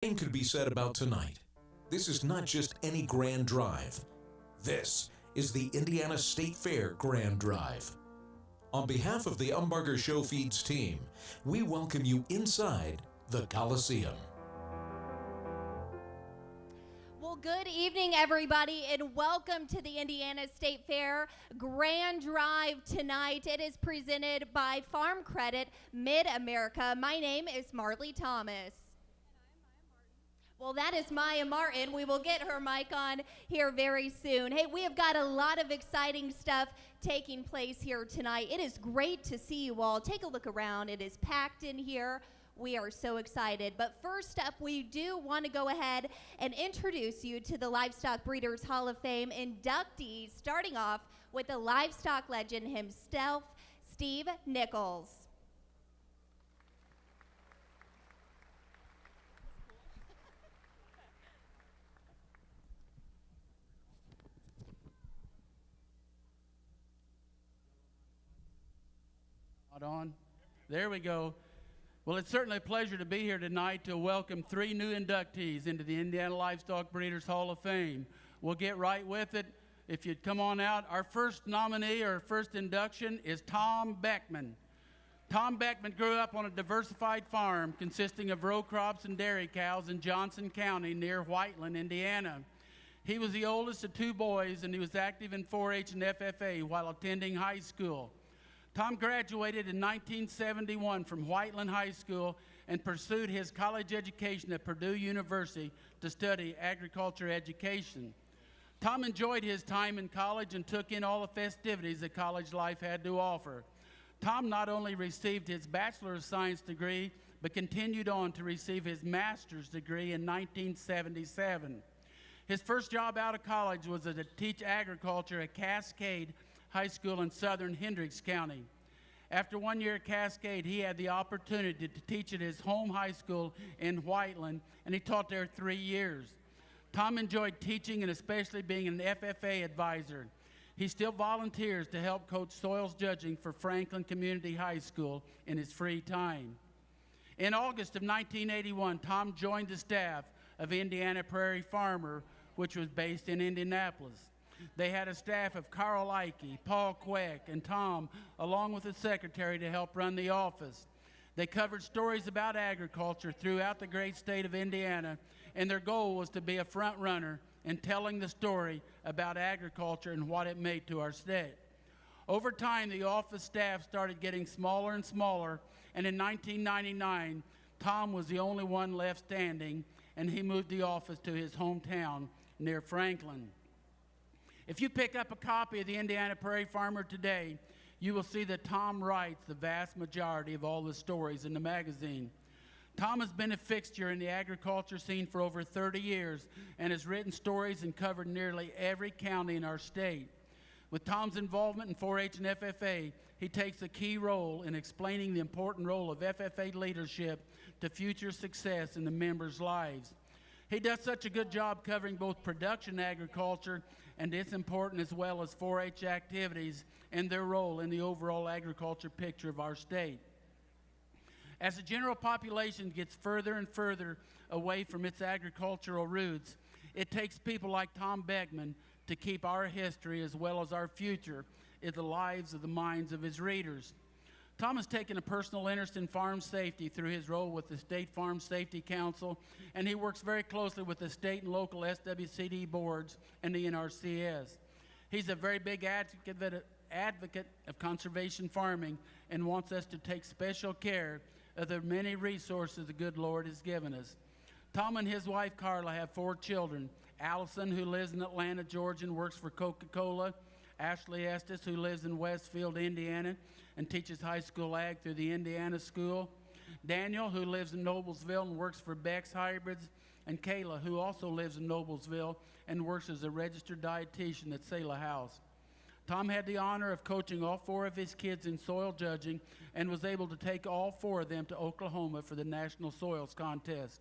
Same could be said about tonight. This is not just any grand drive. This is the Indiana State Fair Grand Drive. On behalf of the Umbarger Show Feeds team, we welcome you inside the Coliseum. Well, good evening, everybody, and welcome to the Indiana State Fair Grand Drive tonight. It is presented by Farm Credit Mid-America. My name is Marley Thomas. Well, that is Maya Martin. We will get her mic on here very soon. Hey, we have got a lot of exciting stuff taking place here tonight. It is great to see you all. Take a look around. It is packed in here. We are so excited. But first up, we do want to go ahead and introduce you to the Livestock Breeders Hall of Fame inductees, starting off with the livestock legend himself, Steve Nichols. On. There we go. Well, it's certainly a pleasure to be here tonight to welcome 3 new inductees into the Indiana Livestock Breeders Hall of Fame. We'll get right with it. If you'd come on out, our first nominee or first induction is Tom Beckman. Tom Beckman grew up on a diversified farm consisting of row crops and dairy cows in Johnson County near Whiteland, Indiana. He was the oldest of 2 boys, and he was active in 4-H and FFA while attending high school. Tom graduated in 1971 from Whiteland High School and pursued his college education at Purdue University to study agriculture education. Tom enjoyed his time in college and took in all the festivities that college life had to offer. Tom not only received his Bachelor of Science degree, but continued on to receive his master's degree in 1977. His first job out of college was to teach agriculture at Cascade High School in southern Hendricks County. After 1 year at Cascade, he had the opportunity to teach at his home high school in Whiteland, and he taught there 3 years. Tom enjoyed teaching and especially being an FFA advisor. He still volunteers to help coach soils judging for Franklin Community High School in his free time. In August of 1981, Tom joined the staff of Indiana Prairie Farmer, which was based in Indianapolis. They had a staff of Carl Ike, Paul Queck, and Tom, along with a secretary to help run the office. They covered stories about agriculture throughout the great state of Indiana, and their goal was to be a front runner in telling the story about agriculture and what it made to our state. Over time, the office staff started getting smaller and smaller, and in 1999, Tom was the only one left standing, and he moved the office to his hometown near Franklin. If you pick up a copy of the Indiana Prairie Farmer today, you will see that Tom writes the vast majority of all the stories in the magazine. Tom has been a fixture in the agriculture scene for over 30 years and has written stories and covered nearly every county in our state. With Tom's involvement in 4-H and FFA, he takes a key role in explaining the important role of FFA leadership to future success in the members' lives. He does such a good job covering both production agriculture and it's important as well as 4-H activities and their role in the overall agriculture picture of our state. As the general population gets further and further away from its agricultural roots, it takes people like Tom Beckman to keep our history as well as our future in the lives of the minds of his readers. Tom has taken a personal interest in farm safety through his role with the State Farm Safety Council, and he works very closely with the state and local SWCD boards and the NRCS. He's a very big advocate of conservation farming and wants us to take special care of the many resources the good Lord has given us. Tom and his wife Carla have 4 children. Allison, who lives in Atlanta, Georgia, and works for Coca-Cola. Ashley Estes, who lives in Westfield, Indiana, and teaches high school ag through the Indiana School. Daniel, who lives in Noblesville and works for Beck's Hybrids. And Kayla, who also lives in Noblesville and works as a registered dietitian at Selah House. Tom had the honor of coaching all 4 of his kids in soil judging and was able to take all 4 of them to Oklahoma for the National Soils Contest.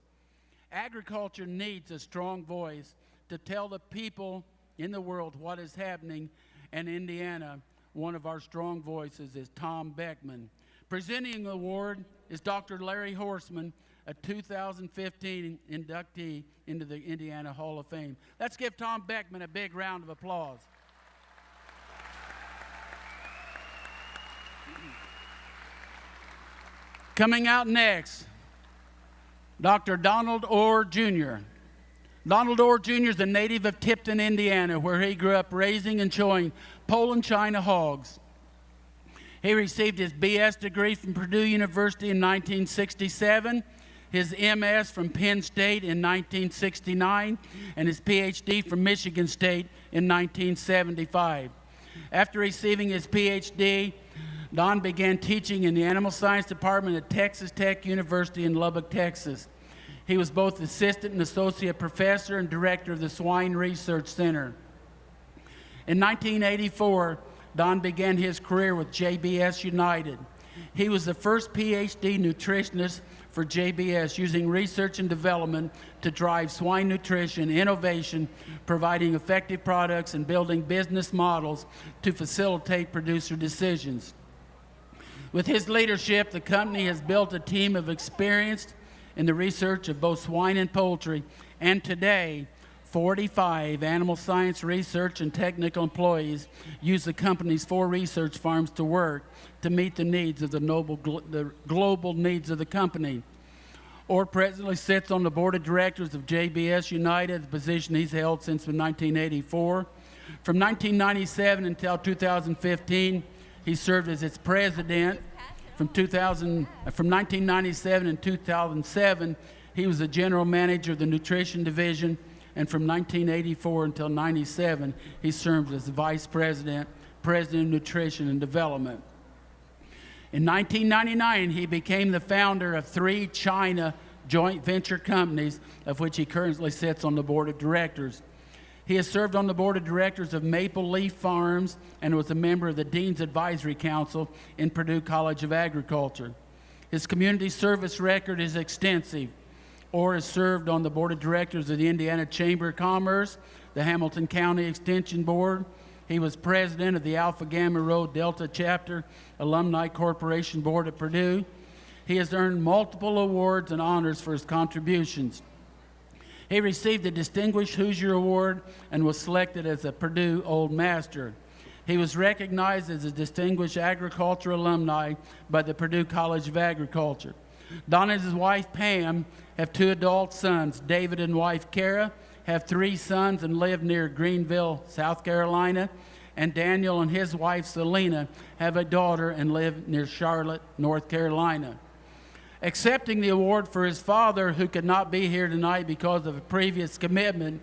Agriculture needs a strong voice to tell the people in the world what is happening, and Indiana, one of our strong voices is Tom Beckman. Presenting the award is Dr. Larry Horseman, a 2015 inductee into the Indiana Hall of Fame. Let's give Tom Beckman a big round of applause. Coming out next, Dr. Donald Orr, Jr. Donald Orr, Jr. is a native of Tipton, Indiana, where he grew up raising and showing Poland China hogs. He received his BS degree from Purdue University in 1967, his MS from Penn State in 1969, and his PhD from Michigan State in 1975. After receiving his PhD, Don began teaching in the Animal Science Department at Texas Tech University in Lubbock, Texas. He was both assistant and associate professor and director of the Swine Research Center. In 1984, Don began his career with JBS United. He was the first PhD nutritionist for JBS, using research and development to drive swine nutrition innovation, providing effective products and building business models to facilitate producer decisions. With his leadership, the company has built a team of experienced in the research of both swine and poultry, and today, 45 animal science research and technical employees use the company's 4 research farms to work to meet the needs of the global needs of the company. Orr presently sits on the board of directors of JBS United, a position he's held since 1984. From 1997 until 2015, he served as its president. From 1997 and 2007, he was the general manager of the nutrition division, and from 1984 until 97, he served as the vice president, president of nutrition and development. In 1999, he became the founder of 3 China joint venture companies, of which he currently sits on the board of directors. He has served on the board of directors of Maple Leaf Farms and was a member of the Dean's Advisory Council in Purdue College of Agriculture. His community service record is extensive. Orr has served on the board of directors of the Indiana Chamber of Commerce, the Hamilton County Extension Board. He was president of the Alpha Gamma Rho Delta Chapter Alumni Corporation Board at Purdue. He has earned multiple awards and honors for his contributions. He received the Distinguished Hoosier Award and was selected as a Purdue Old Master. He was recognized as a Distinguished Agriculture Alumni by the Purdue College of Agriculture. Don and his wife, Pam, have 2 adult sons. David and wife, Kara, have 3 sons and live near Greenville, South Carolina. And Daniel and his wife, Selena, have a daughter and live near Charlotte, North Carolina. Accepting the award for his father, who could not be here tonight because of a previous commitment,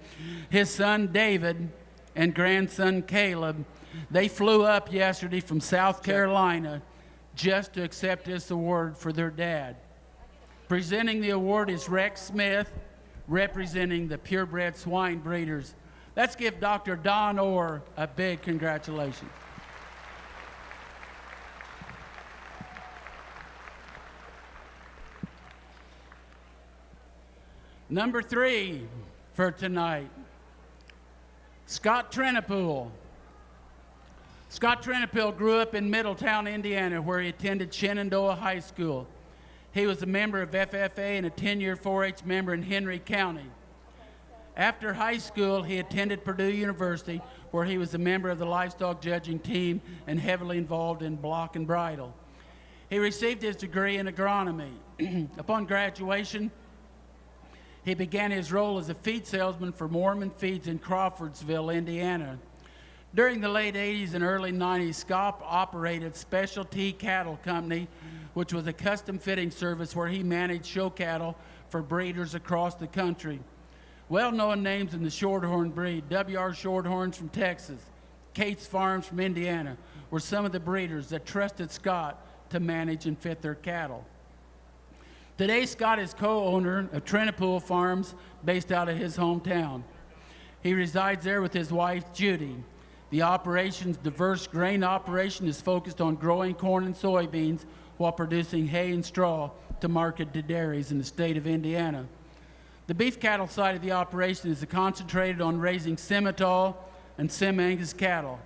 his son David and grandson Caleb, they flew up yesterday from South Carolina just to accept this award for their dad. Presenting the award is Rex Smith, representing the purebred swine breeders. Let's give Dr. Don Orr a big congratulations. Number 3 for tonight, Scott Trenipool. Scott Trenipool grew up in Middletown, Indiana, where he attended Shenandoah High School. He was a member of FFA and a 10-year 4-H member in Henry County. After high school, he attended Purdue University, where he was a member of the livestock judging team and heavily involved in block and bridle. He received his degree in agronomy. Upon graduation, he began his role as a feed salesman for Mormon Feeds in Crawfordsville, Indiana. During the late 80s and early 90s, Scott operated Specialty Cattle Company, which was a custom fitting service where he managed show cattle for breeders across the country. Well-known names in the Shorthorn breed, W.R. Shorthorns from Texas, Kate's Farms from Indiana, were some of the breeders that trusted Scott to manage and fit their cattle. Today, Scott is co-owner of Trenipool Farms, based out of his hometown. He resides there with his wife, Judy. The operation's diverse grain operation is focused on growing corn and soybeans while producing hay and straw to market to dairies in the state of Indiana. The beef cattle side of the operation is concentrated on raising Simmental and Sim-Angus cattle.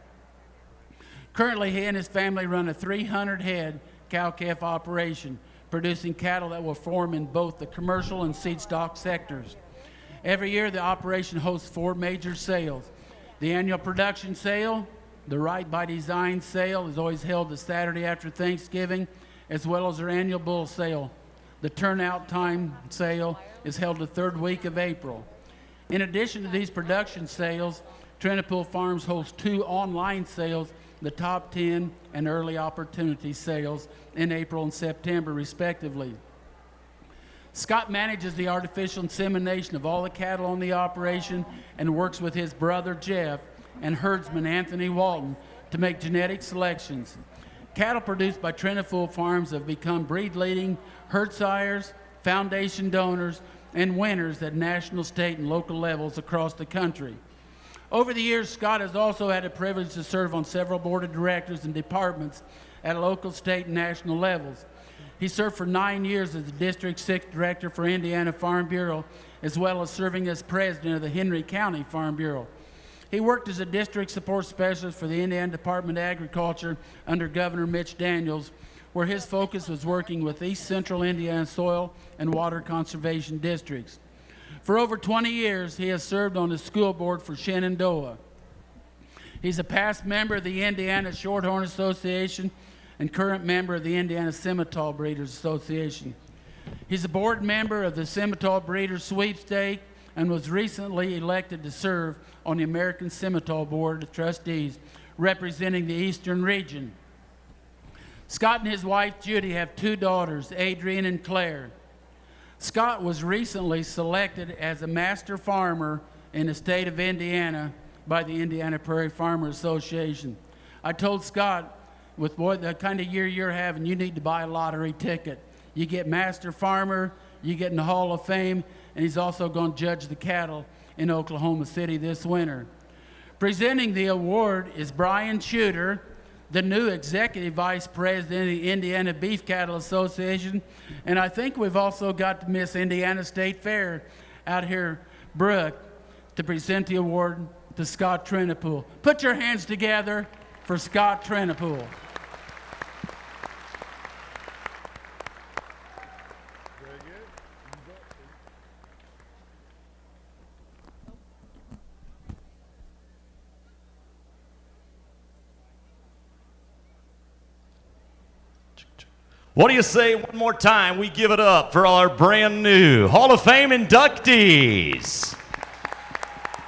Currently, he and his family run a 300-head cow-calf operation, producing cattle that will form in both the commercial and seed stock sectors. Every year, the operation hosts 4 major sales. The annual production sale, the Right by Design sale, is always held the Saturday after Thanksgiving, as well as their annual bull sale. The turnout time sale is held the 3rd week of April. In addition to these production sales, Trinity Farms hosts 2 online sales, the Top 10 and Early Opportunity sales in April and September, respectively. Scott manages the artificial insemination of all the cattle on the operation and works with his brother Jeff and herdsman Anthony Walton to make genetic selections. Cattle produced by Trinity Farms have become breed-leading herd sires, foundation donors, and winners at national, state, and local levels across the country. Over the years, Scott has also had the privilege to serve on several board of directors and departments at local, state, and national levels. He served for 9 years as the District 6 Director for Indiana Farm Bureau, as well as serving as President of the Henry County Farm Bureau. He worked as a District Support Specialist for the Indiana Department of Agriculture under Governor Mitch Daniels, where his focus was working with East Central Indiana soil and water conservation districts. For over 20 years, he has served on the school board for Shenandoah. He's a past member of the Indiana Shorthorn Association and current member of the Indiana Simmental Breeders Association. He's a board member of the Simmental Breeders Sweepstake and was recently elected to serve on the American Simmental Board of Trustees, representing the Eastern region. Scott and his wife Judy have 2 daughters, Adrienne and Claire. Scott was recently selected as a master farmer in the state of Indiana by the Indiana Prairie Farmer Association. I told Scott, with the kind of year you're having, you need to buy a lottery ticket. You get master farmer, you get in the Hall of Fame, and he's also going to judge the cattle in Oklahoma City this winter. Presenting the award is Brian Shooter, the new Executive Vice President of the Indiana Beef Cattle Association, and I think we've also got Miss Indiana State Fair out here, Brooke, to present the award to Scott Trinipool. Put your hands together for Scott Trinipool. What do you say one more time? We give it up for our brand new Hall of Fame inductees.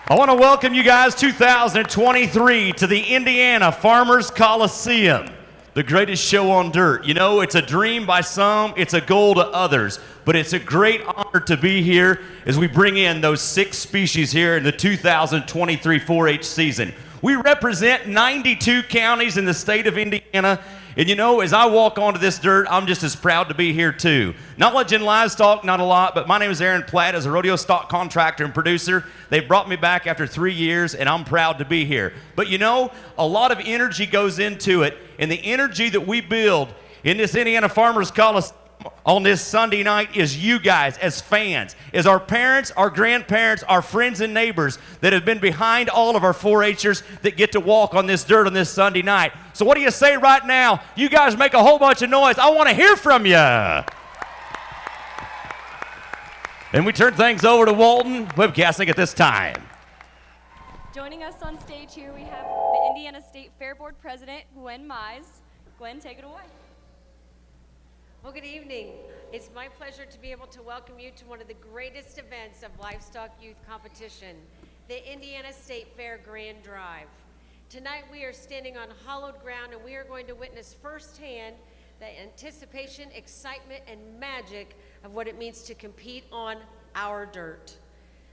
I want to welcome you guys 2023 to the Indiana Farmers Coliseum, the greatest show on dirt. You know, it's a dream by some, it's a goal to others, but it's a great honor to be here as we bring in those 6 species here in the 2023 4-H season. We represent 92 counties in the state of Indiana. And you know, as I walk onto this dirt, I'm just as proud to be here too. Knowledge in livestock, not a lot, but my name is Aaron Platt. As a rodeo stock contractor and producer, they brought me back after 3 years, and I'm proud to be here. But you know, a lot of energy goes into it, and the energy that we build in this Indiana Farmers Coliseum on this Sunday night is you guys as fans, as our parents, our grandparents, our friends and neighbors that have been behind all of our 4-H'ers that get to walk on this dirt on this Sunday night. So what do you say right now? You guys make a whole bunch of noise. I want to hear from you. And we turn things over to Walton, webcasting at this time. Joining us on stage here, we have the Indiana State Fair Board President, Gwen Mize. Gwen, take it away. Well, good evening. It's my pleasure to be able to welcome you to one of the greatest events of livestock youth competition, the Indiana State Fair Grand Drive. Tonight we are standing on hallowed ground, and we are going to witness firsthand the anticipation, excitement, and magic of what it means to compete on our dirt.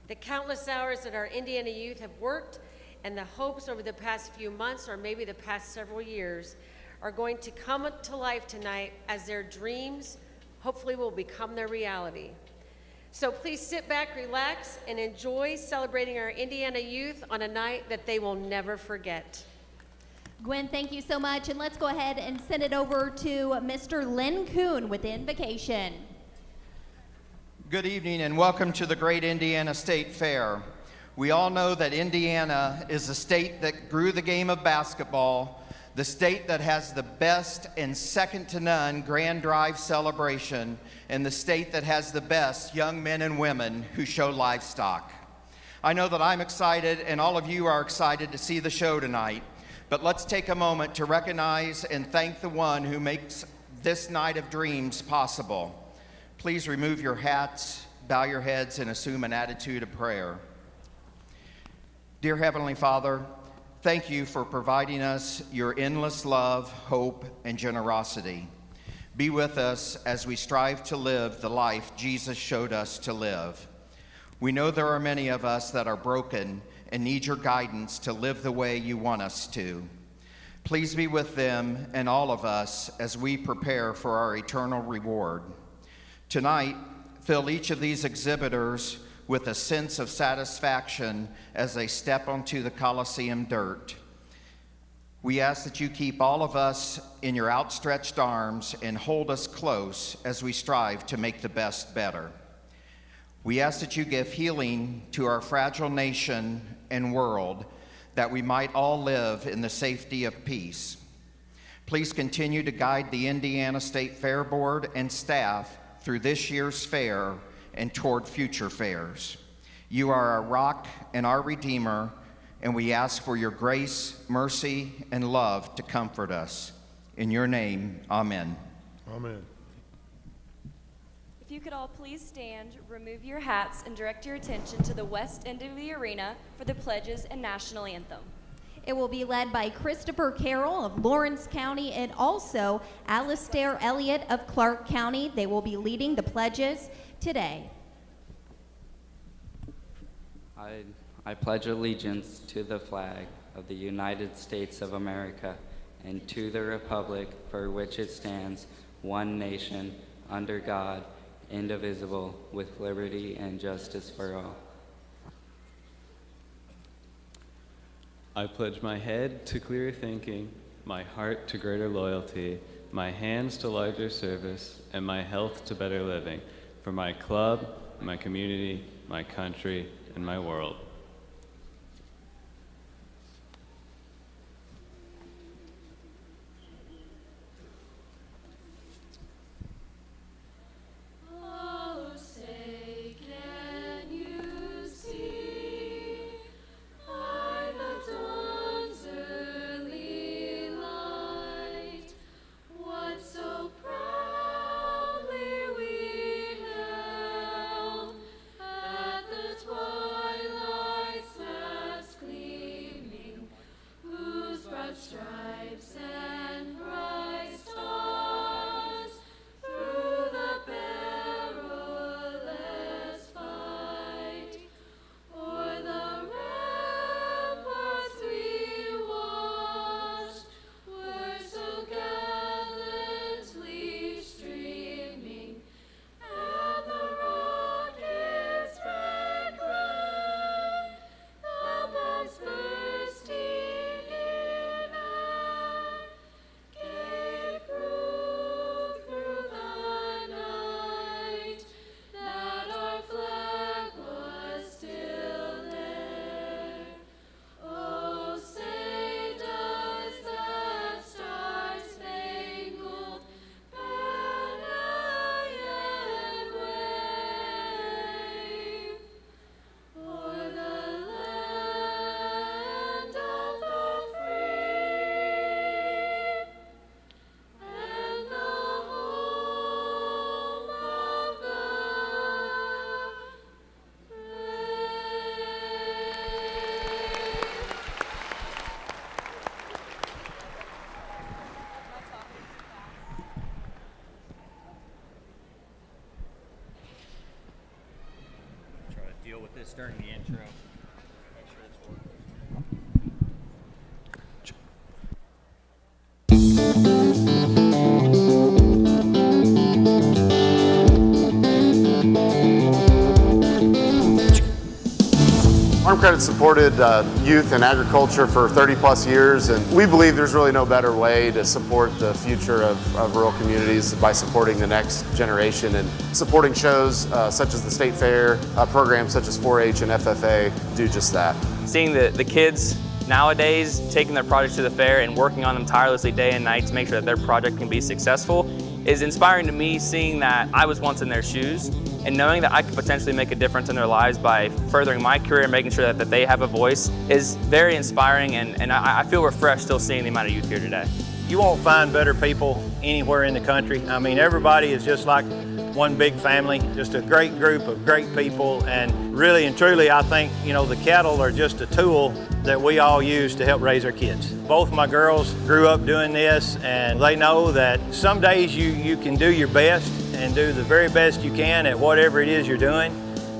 The countless hours that our Indiana youth have worked and the hopes over the past few months, or maybe the past several years, are going to come to life tonight as their dreams hopefully will become their reality. So please sit back, relax, and enjoy celebrating our Indiana youth on a night that they will never forget. Gwen, thank you so much, and let's go ahead and send it over to Mr. Lynn Kuhn with Invocation. Good evening and welcome to the Great Indiana State Fair. We all know that Indiana is a state that grew the game of basketball, the state that has the best and second to none Grand Drive celebration, and the state that has the best young men and women who show livestock. I know that I'm excited and all of you are excited to see the show tonight, but let's take a moment to recognize and thank the one who makes this night of dreams possible. Please remove your hats, bow your heads, and assume an attitude of prayer. Dear Heavenly Father, thank you for providing us your endless love, hope, and generosity. Be with us as we strive to live the life Jesus showed us to live. We know there are many of us that are broken and need your guidance to live the way you want us to. Please be with them and all of us as we prepare for our eternal reward. Tonight, fill each of these exhibitors with a sense of satisfaction as they step onto the Coliseum dirt. We ask that you keep all of us in your outstretched arms and hold us close as we strive to make the best better. We ask that you give healing to our fragile nation and world, that we might all live in the safety of peace. Please continue to guide the Indiana State Fair Board and staff through this year's fair and toward future fairs. You are our rock and our Redeemer, and we ask for your grace, mercy, and love to comfort us. In your name, amen. Amen. If you could all please stand, remove your hats, and direct your attention to the west end of the arena for the pledges and national anthem. It will be led by Christopher Carroll of Lawrence County and also Alistair Elliott of Clark County. They will be leading the pledges today. I pledge allegiance to the flag of the United States of America and to the republic for which it stands, one nation, under God, indivisible, with liberty and justice for all. I pledge my head to clearer thinking, my heart to greater loyalty, my hands to larger service, and my health to better living, for my club, my community, my country, and my world. This during the intro. Make sure it's working. Farm Credit supported youth and agriculture for 30 plus years, and we believe there's really no better way to support the future of rural communities by supporting the next generation and supporting shows such as the State Fair, programs such as 4-H and FFA do just that. Seeing the kids Nowadays, taking their projects to the fair and working on them tirelessly day and night to make sure that their project can be successful is inspiring to me, seeing that I was once in their shoes and knowing that I could potentially make a difference in their lives by furthering my career and making sure that they have a voice is very inspiring, and I feel refreshed still seeing the amount of youth here today. You won't find better people anywhere in the country. I mean, everybody is just like one big family, just a great group of great people, and really and truly I think, you know, the cattle are just a tool that we all use to help raise our kids. Both my girls grew up doing this, and they know that some days you can do your best and do the very best you can at whatever it is you're doing,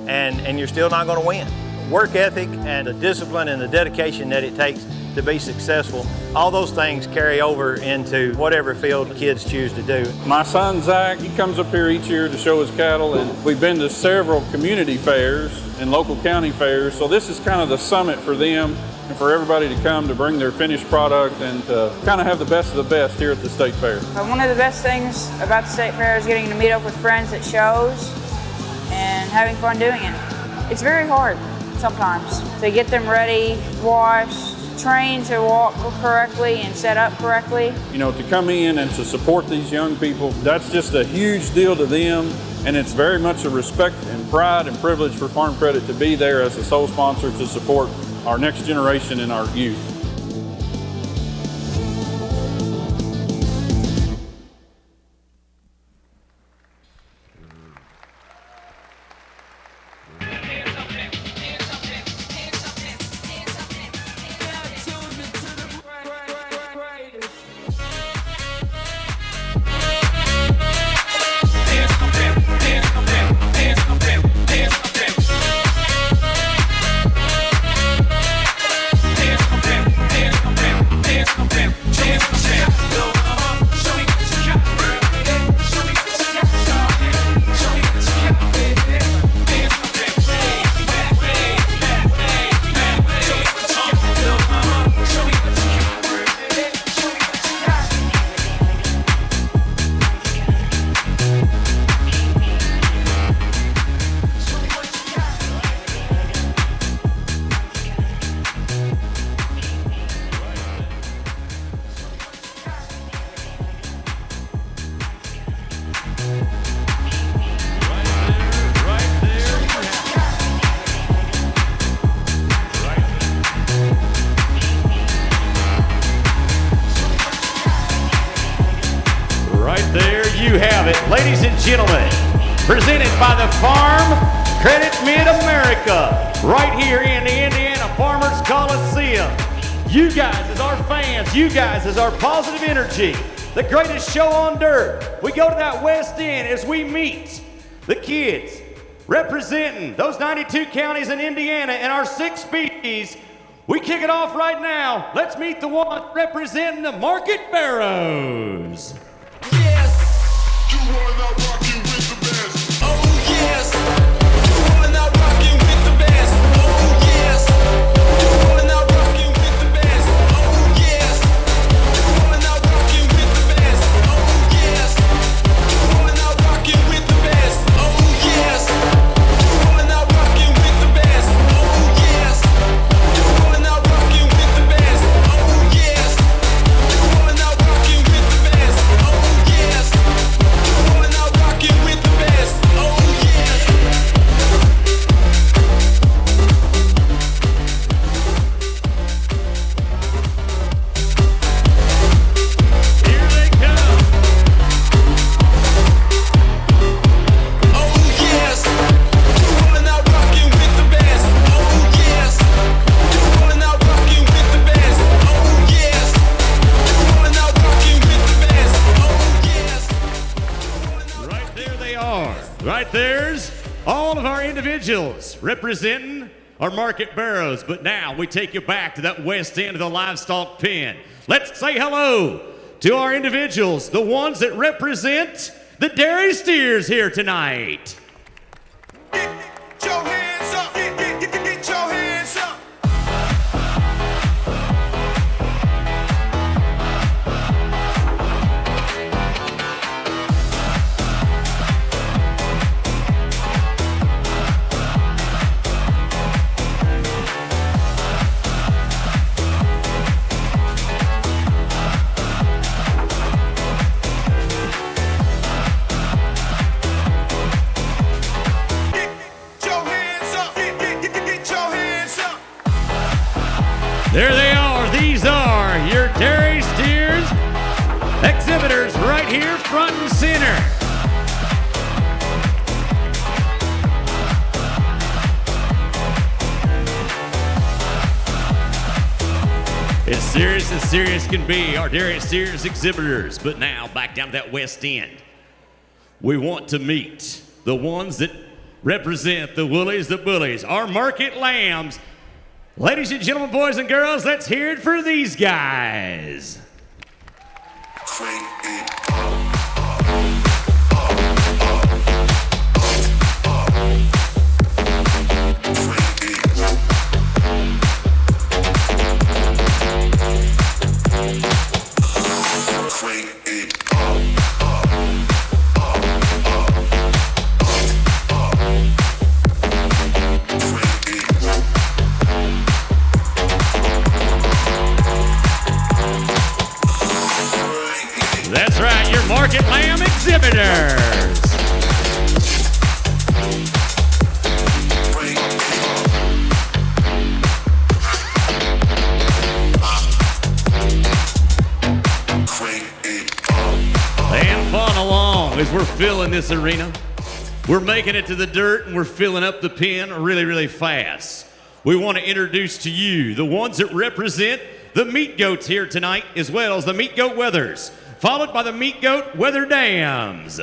and you're still not going to win. Work ethic and the discipline and the dedication that it takes to be successful, all those things carry over into whatever field kids choose to do. My son Zach, he comes up here each year to show his cattle, and we've been to several community fairs and local county fairs, so this is kind of the summit for them and for everybody to come to bring their finished product and to kind of have the best of the best here at the state fair. One of the best things about the state fair is getting to meet up with friends at shows and having fun doing it. It's very hard sometimes to get them ready, washed, trained to walk correctly and set up correctly. You know, to come in and to support these young people, that's just a huge deal to them, and it's very much a respect and pride and privilege for Farm Credit to be there as a sole sponsor to support our next generation and our youth. You have it, ladies and gentlemen, presented by the Farm Credit Mid-America, right here in the Indiana Farmers Coliseum. You guys as our fans, you guys as our positive energy, the greatest show on dirt. We go to that West End as we meet the kids representing those 92 counties in Indiana and our 6 species. We kick it off right now. Let's meet the one representing the market barrows. Right there's all of our individuals representing our market barrows. But now we take you back to that west end of the livestock pen. Let's say hello to our individuals, the ones that represent the dairy steers here tonight. Get your hands up. Get your hands up. There they are. These are your dairy steers, exhibitors right here front and center. As serious can be, our dairy steers exhibitors. But now, back down to that west end. We want to meet the ones that represent the woolies, the bullies, our market lambs. Ladies and gentlemen, boys and girls, let's hear it for these guys. That's right, your market lamb exhibitors. And fun along as we're filling this arena. We're making it to the dirt and we're filling up the pen really, really fast. We want to introduce to you the ones that represent the meat goats here tonight, as well as the meat goat weathers, followed by the meat goat weather dams.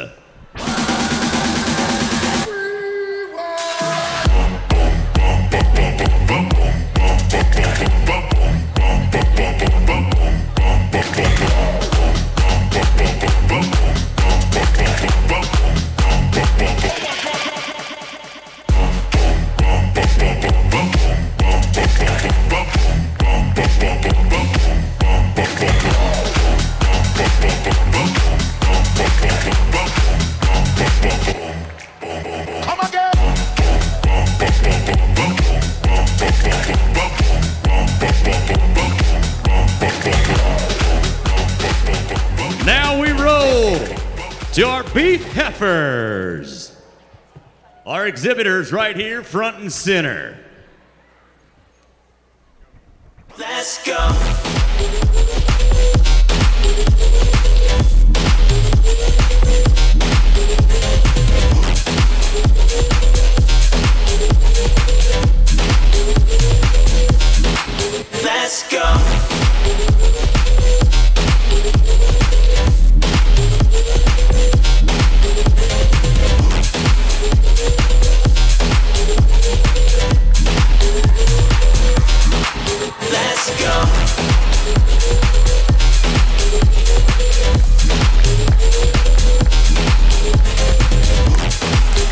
Now we roll to our beef heifers. Our exhibitors right here, front and center. Let's go. Let's go. Let's go.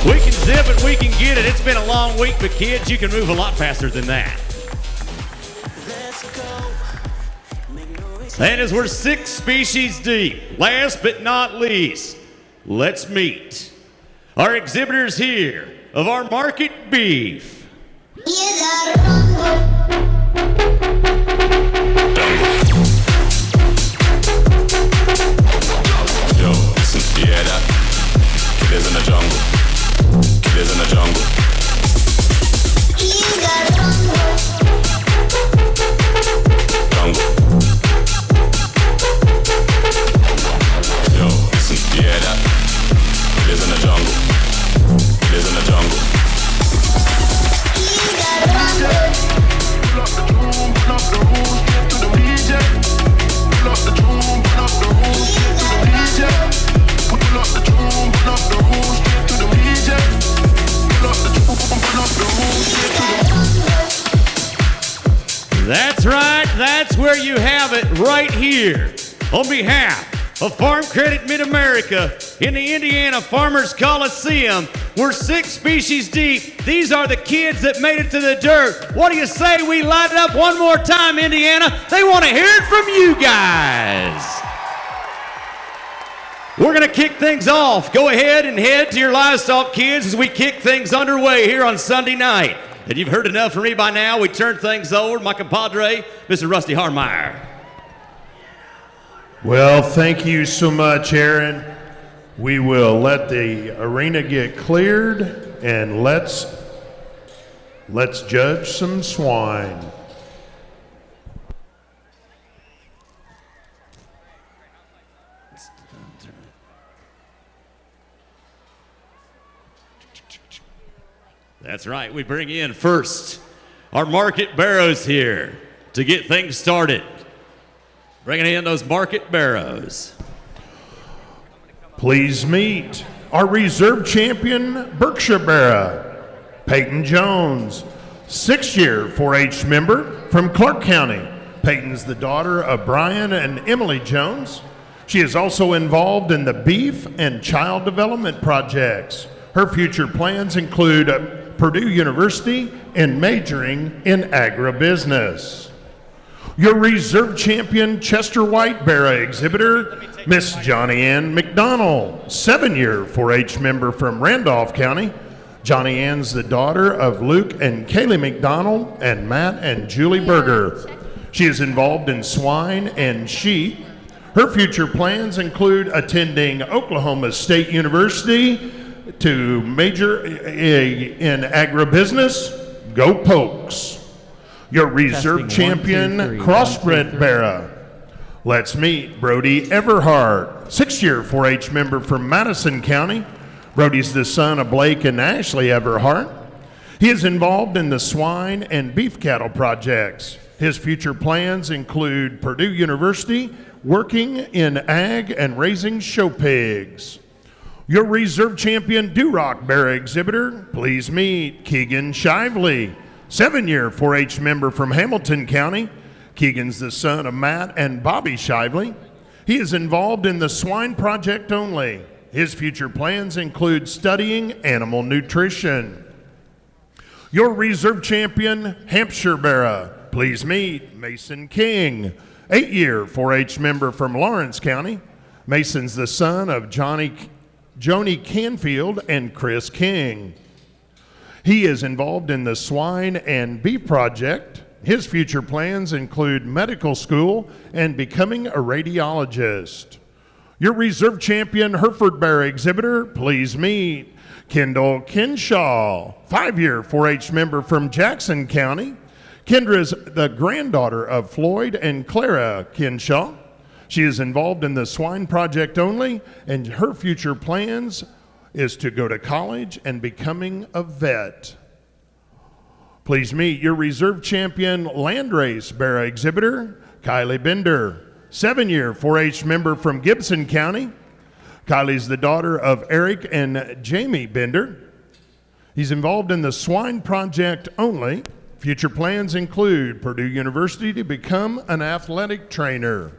We can zip it, we can get it. It's been a long week, but kids, you can move a lot faster than that. And as we're 6 species deep, last but not least, let's meet our exhibitors here of our market beef. Yo, listen, you hear that? Killers in the jungle. Killers in the jungle. Jungle. Yo, listen, you hear that? Killers in the jungle. Killers in the jungle. Pull up the tune, pull up the rules, get to the DJ. Pull up the tune, pull up the rules, get to the DJ. Pull up the tune, pull up the rules, get to the DJ. Pull up the tune, pull up the rules, get to the. That's right, that's where you have it right here. On behalf of Farm Credit Mid-America in the Indiana Farmers Coliseum, we're 6 species deep. These are the kids that made it to the dirt. What do you say we light it up one more time, Indiana? They want to hear it from you guys. We're going to kick things off. Go ahead and head to your livestock, kids, as we kick things underway here on Sunday night. And you've heard enough from me by now. We turn things over to my compadre, Mr. Rusty Harmeyer. Well, thank you so much, Aaron. We will let the arena get cleared and let's judge some swine. That's right. We bring in first our market barrows here to get things started. Bringing in those market barrows. Please meet our reserve champion Berkshire Barrow, Peyton Jones, 6-year 4-H member from Clark County. Peyton's the daughter of Brian and Emily Jones. She is also involved in the beef and child development projects. Her future plans include Purdue University and majoring in agribusiness. Your reserve champion Chester White Barrow exhibitor, Miss Johnny Ann McDonald, 7-year 4-H member from Randolph County. Johnny Ann's the daughter of Luke and Kaylee McDonald and Matt and Julie Berger. She is involved in swine and sheep. Her future plans include attending Oklahoma State University to major in agribusiness. Go Pokes. Your reserve champion, 1, 2, 3, Crossbred 1, 2, 3. Barrow. Let's meet Brody Everhart, 6-year 4-H member from Madison County. Brody's the son of Blake and Ashley Everhart. He is involved in the swine and beef cattle projects. His future plans include Purdue University, working in ag and raising show pigs. Your reserve champion Duroc Barrow exhibitor, please meet Keegan Shively, 7-year 4-H member from Hamilton County. Keegan's the son of Matt and Bobby Shively. He is involved in the swine project only. His future plans include studying animal nutrition. Your reserve champion Hampshire Barrow, please meet Mason King, 8-year 4-H member from Lawrence County. Mason's the son of Joni Canfield and Chris King. He is involved in the swine and beef project. His future plans include medical school and becoming a radiologist. Your reserve champion Hereford Barrow exhibitor, please meet Kendall Kinshaw, 5-year 4-H member from Jackson County. Kendra's the granddaughter of Floyd and Clara Kinshaw. She is involved in the swine project only, and her future plans is to go to college and becoming a vet. Please meet your reserve champion Landrace Barrow exhibitor, Kylie Bender, 7-year 4-H member from Gibson County. Kylie's the daughter of Eric and Jamie Bender. He's involved in the swine project only. Future plans include Purdue University to become an athletic trainer.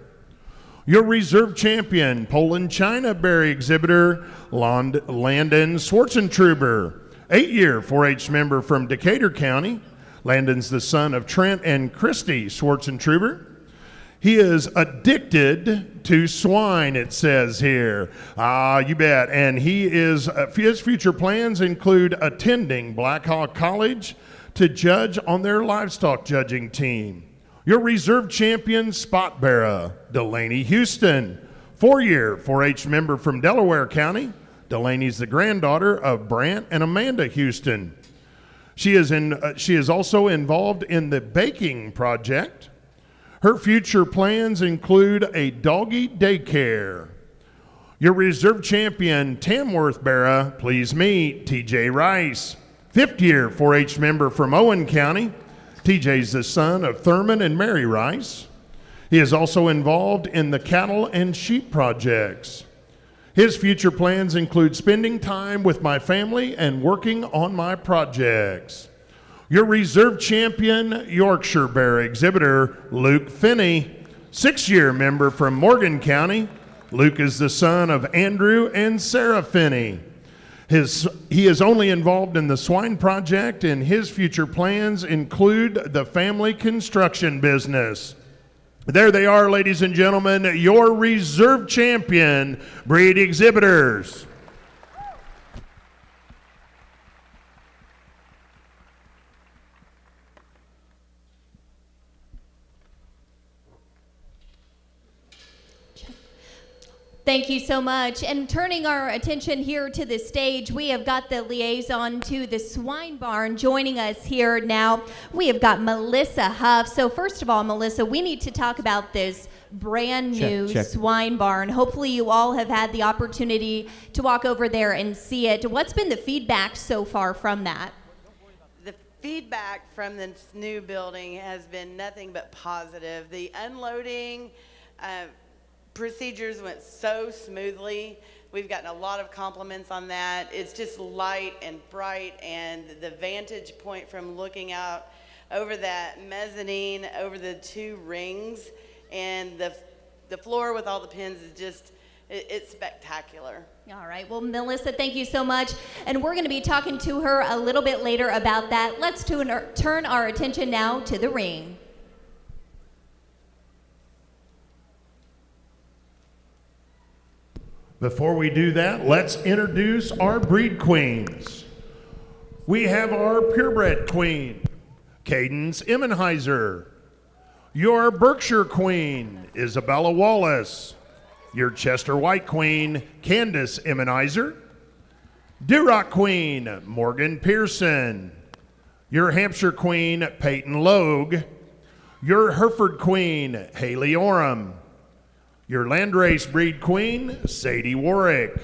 Your reserve champion, Poland China Barrow exhibitor, Landon Schwarzentruber, 8-year 4-H member from Decatur County. Landon's the son of Trent and Christy Schwarzentruber. He is addicted to swine, it says here. You bet. And his future plans include attending Black Hawk College to judge on their livestock judging team. Your reserve champion, Spot Barrow, Delaney Houston, 4-year 4-H member from Delaware County. Delaney's the granddaughter of Brant and Amanda Houston. She is also involved in the baking project. Her future plans include a doggy daycare. Your reserve champion, Tamworth Barrow, please meet TJ Rice, 5th-year 4-H member from Owen County. TJ's the son of Thurman and Mary Rice. He is also involved in the cattle and sheep projects. His future plans include spending time with my family and working on my projects. Your reserve champion, Yorkshire Barrow exhibitor, Luke Finney, 6-year member from Morgan County. Luke is the son of Andrew and Sarah Finney. He is only involved in the swine project, and his future plans include the family construction business. There they are, ladies and gentlemen, your reserve champion breed exhibitors. Thank you so much. And turning our attention here to the stage, we have got the liaison to the swine barn joining us here now. We have got Melissa Huff. So first of all, Melissa, we need to talk about this brand new swine barn. Hopefully you all have had the opportunity to walk over there and see it. What's been the feedback so far from that? feedback from this new building has been nothing but positive. The unloading procedures went so smoothly. We've gotten a lot of compliments on that. It's just light and bright, and the vantage point from looking out over that mezzanine, over the two rings, and the floor with all the pins is just, it's spectacular. All right. Well, Melissa, thank you so much. And we're going to be talking to her a little bit later about that. Let's turn our attention now to the ring. Before we do that, let's introduce our breed queens. We have our purebred queen, Cadence Immenheiser. Your Berkshire queen, Isabella Wallace. Your Chester White queen, Candace Immenheiser. Duroc queen, Morgan Pearson. Your Hampshire queen, Peyton Logue. Your Hereford queen, Haley Oram. Your Landrace breed queen, Sadie Warwick.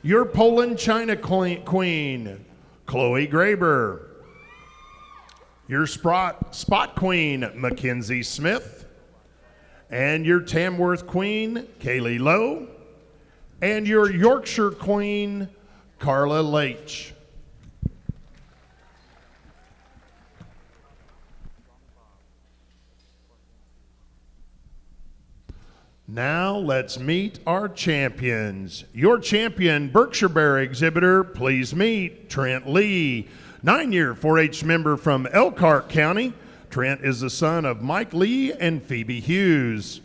Your Poland China queen, Chloe Graber. Your Spot queen, Mackenzie Smith. And your Tamworth queen, Kaylee Lowe. And your Yorkshire queen, Carla Leitch. Now let's meet our champions. Your champion, Berkshire Bear exhibitor, please meet Trent Lee, 9-year 4-H member from Elkhart County. Trent is the son of Mike Lee and Phoebe Hughes.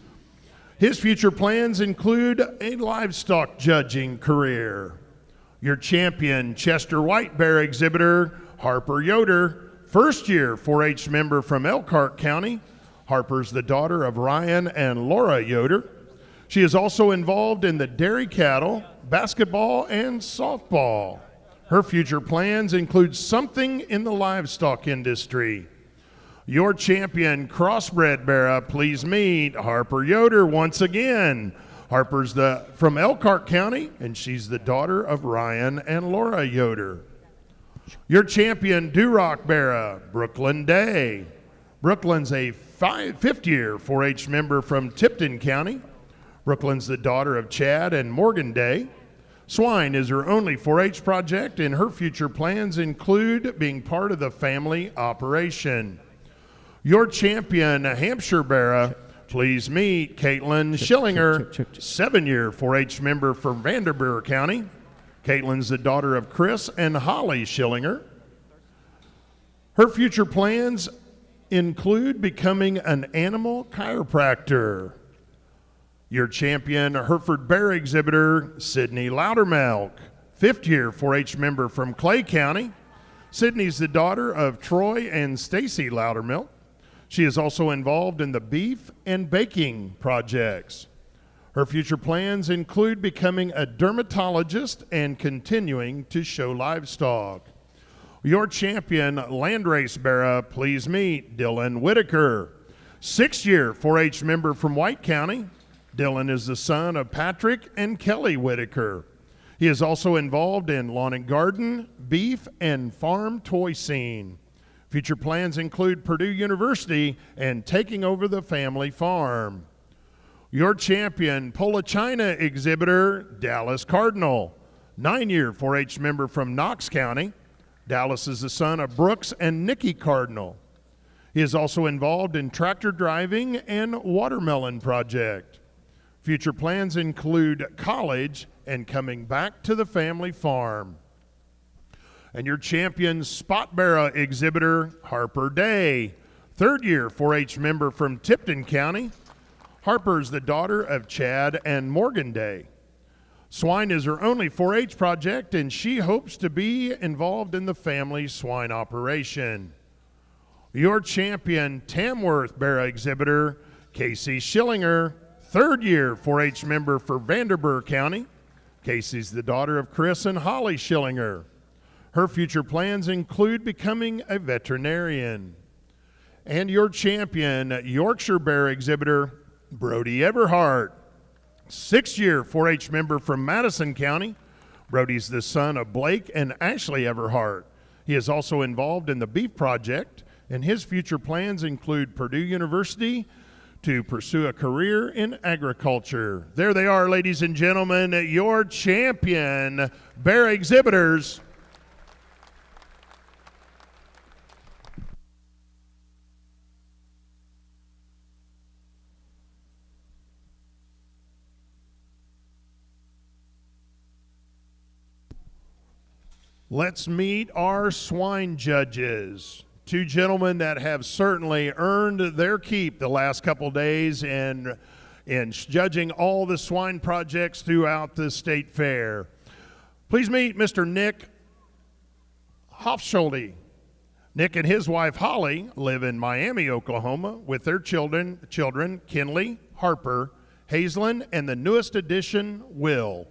His future plans include a livestock judging career. Your champion, Chester White Bear exhibitor, Harper Yoder, first-year 4-H member from Elkhart County. Harper's the daughter of Ryan and Laura Yoder. She is also involved in the dairy cattle, basketball, and softball. Her future plans include something in the livestock industry. Your champion, Crossbred Bear, please meet Harper Yoder once again. Harper's from Elkhart County, and she's the daughter of Ryan and Laura Yoder. Your champion, Duroc Bear, Brooklyn Day. Brooklyn's a fifth-year 4-H member from Tipton County. Brooklyn's the daughter of Chad and Morgan Day. Swine is her only 4-H project, and her future plans include being part of the family operation. Your champion, Hampshire Bear, please meet Caitlin Schillinger, 7-year 4-H member from Vanderbilt County. Caitlin's the daughter of Chris and Holly Schillinger. Her future plans include becoming an animal chiropractor. Your champion, Hereford Bear exhibitor, Sydney Loudermilk, 5th-year 4-H member from Clay County. Sydney's the daughter of Troy and Stacy Loudermilk. She is also involved in the beef and baking projects. Her future plans include becoming a dermatologist and continuing to show livestock. Your champion, Landrace Bear, please meet Dylan Whitaker, 6th-year 4-H member from White County. Dylan is the son of Patrick and Kelly Whitaker. He is also involved in lawn and garden, beef, and farm toy scene. Future plans include Purdue University and taking over the family farm. Your champion, Pola China exhibitor, Dallas Cardinal, 9-year 4-H member from Knox County. Dallas is the son of Brooks and Nikki Cardinal. He is also involved in tractor driving and watermelon project. Future plans include college and coming back to the family farm. And your champion Spot Bear exhibitor, Harper Day, 3rd-year 4-H member from Tipton County. Harper's the daughter of Chad and Morgan Day. Swine is her only 4-H project, and she hopes to be involved in the family swine operation. Your champion Tamworth Bear exhibitor, Casey Schillinger, 3rd-year 4-H member for Vanderbilt County. Casey's the daughter of Chris and Holly Schillinger. Her future plans include becoming a veterinarian. And your champion, Yorkshire Bear exhibitor, Brody Everhart, 6th-year 4-H member from Madison County. Brody's the son of Blake and Ashley Everhart. He is also involved in the Beef Project, and his future plans include Purdue University to pursue a career in agriculture. There they are, ladies and gentlemen, your champion bear exhibitors. Let's meet our swine judges. Two gentlemen that have certainly earned their keep the last couple days in judging all the swine projects throughout the state fair. Please meet Mr. Nick Hofschulde. Nick and his wife Holly live in Miami, Oklahoma with their children Kinley, Harper, Hazelyn, and the newest addition, Will.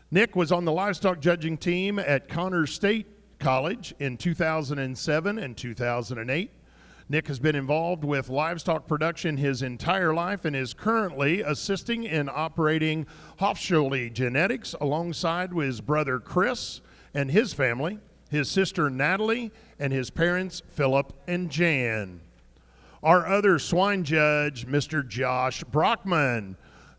Nick was on the livestock judging team at Connors State College in 2007 and 2008. Nick has been involved with livestock production his entire life and is currently assisting in operating Hofschulde Genetics alongside with his brother Chris and his family, his sister Natalie, and his parents Philip and Jan. Our other swine judge, Mr. Josh Brockman.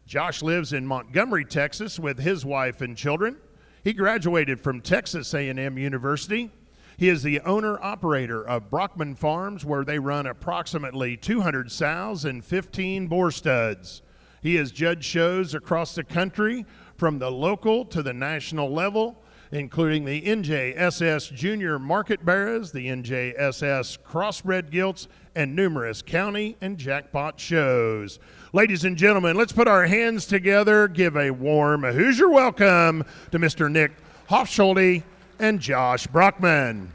Josh lives in Montgomery, Texas with his wife and children. He graduated from Texas A&M University. He is the owner-operator of Brockman Farms, where they run approximately 200 sows and 15 boar studs. He has judged shows across the country from the local to the national level, including the NJSS Junior Market Barrows, the NJSS Crossbred Gilts, and numerous county and jackpot shows. Ladies and gentlemen, let's put our hands together, give a warm Hoosier welcome to Mr. Nick Hofschulde and Josh Brockman.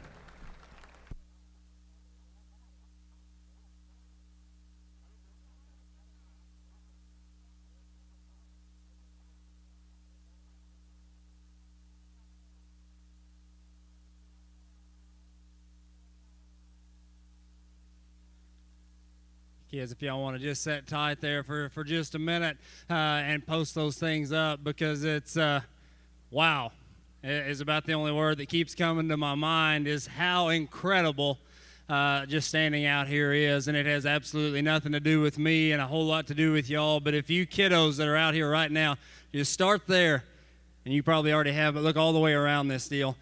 Kids, if y'all want to just sit tight there for just a minute and post those things up, because it's, wow, is about the only word that keeps coming to my mind is how incredible just standing out here is. And it has absolutely nothing to do with me and a whole lot to do with y'all. But if you kiddos that are out here right now, just start there, and you probably already have, but look all the way around this deal.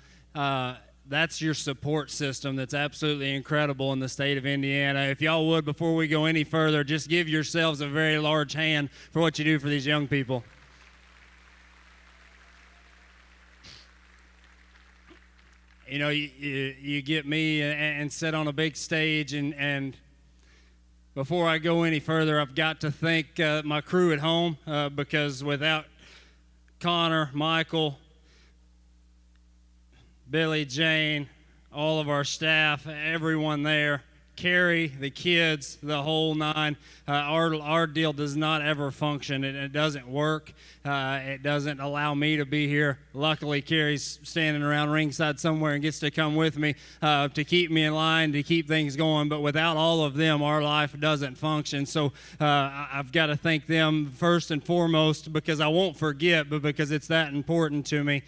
That's your support system that's absolutely incredible in the state of Indiana. If y'all would, before we go any further, just give yourselves a very large hand for what you do for these young people. You know, you get me and sit on a big stage, and before I go any further, I've got to thank my crew at home, because without Connor, Michael, Billy, Jane, all of our staff, everyone there, Carrie, the kids, the whole nine, our deal does not ever function. It doesn't work. It doesn't allow me to be here. Luckily, Carrie's standing around ringside somewhere and gets to come with me to keep me in line, to keep things going. But without all of them, our life doesn't function. So I've got to thank them first and foremost, because I won't forget, but because it's that important to me.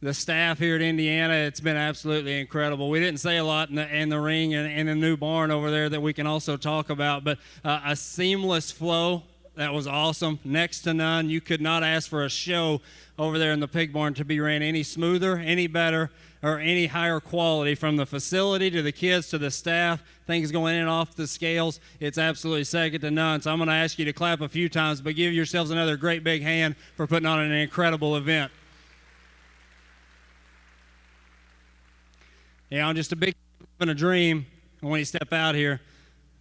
The staff here at Indiana, it's been absolutely incredible. We didn't say a lot in the ring and in the new barn over there that we can also talk about, but a seamless flow, that was awesome, next to none. You could not ask for a show over there in the pig barn to be ran any smoother, any better, or any higher quality, from the facility to the kids to the staff, things going in and off the scales. It's absolutely second to none. So I'm going to ask you to clap a few times, but give yourselves another great big hand for putting on an incredible event. Yeah, I'm just a big in a dream when you step out here.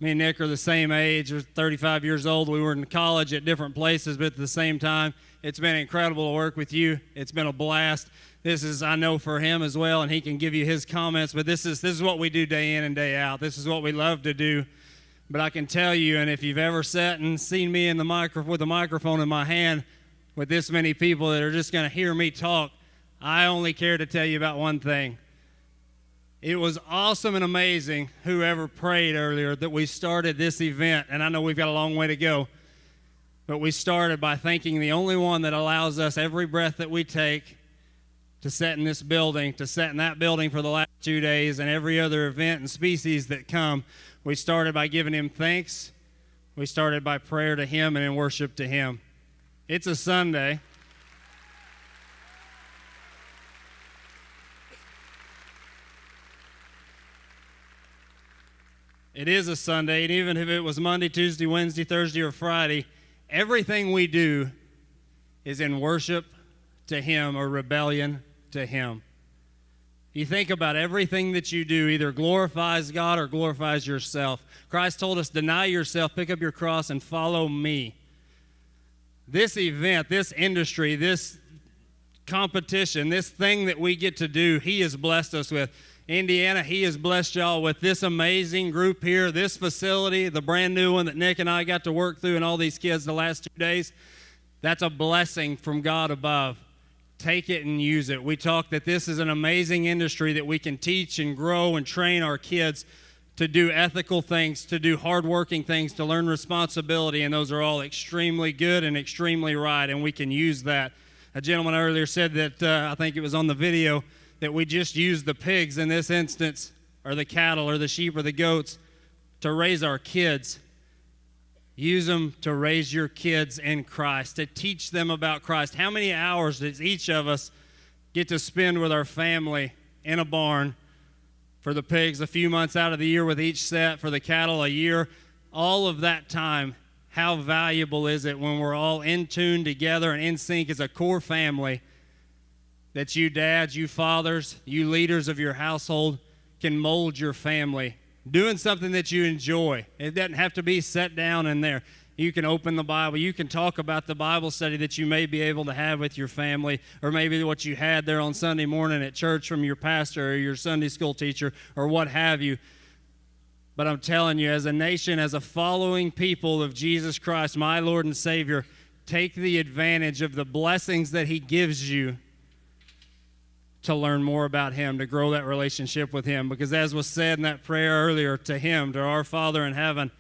Me and Nick are the same age. We're 35 years old. We were in college at different places, but at the same time, it's been incredible to work with you. It's been a blast. This is, I know, for him as well, and he can give you his comments, but this is what we do day in and day out. This is what we love to do. But I can tell you, and if you've ever sat and seen me in the with a microphone in my hand with this many people that are just going to hear me talk, I only care to tell you about one thing. It was awesome and amazing, whoever prayed earlier, that we started this event. And I know we've got a long way to go, but we started by thanking the only one that allows us every breath that we take to set in this building, to set in that building for the last 2 days, and every other event and species that come. We started by giving him thanks. We started by prayer to him and in worship to him. It's a Sunday. It is a Sunday, and even if it was Monday, Tuesday, Wednesday, Thursday, or Friday, everything we do is in worship to him or rebellion to him. You think about everything that you do either glorifies God or glorifies yourself. Christ told us, deny yourself, pick up your cross, and follow me. This event, this industry, this competition, this thing that we get to do, he has blessed us with. Indiana, he has blessed y'all with this amazing group here, this facility, the brand new one that Nick and I got to work through, and all these kids the last 2 days. That's a blessing from God above. Take it and use it. We talk that this is an amazing industry that we can teach and grow and train our kids to do ethical things, to do hardworking things, to learn responsibility, and those are all extremely good and extremely right, and we can use that. A gentleman earlier said that, I think it was on the video, that we just use the pigs in this instance, or the cattle, or the sheep, or the goats, to raise our kids. Use them to raise your kids in Christ, to teach them about Christ. How many hours does each of us get to spend with our family in a barn? For the pigs, a few months out of the year with each set. For the cattle, a year. All of that time, how valuable is it when we're all in tune together and in sync as a core family, that you dads, you fathers, you leaders of your household can mold your family, doing something that you enjoy. It doesn't have to be set down in there. You can open the Bible. You can talk about the Bible study that you may be able to have with your family, or maybe what you had there on Sunday morning at church from your pastor or your Sunday school teacher or what have you. But I'm telling you, as a nation, as a following people of Jesus Christ, my Lord and Savior, take the advantage of the blessings that he gives you to learn more about him, to grow that relationship with him. Because as was said in that prayer earlier, to him, to our Father in heaven,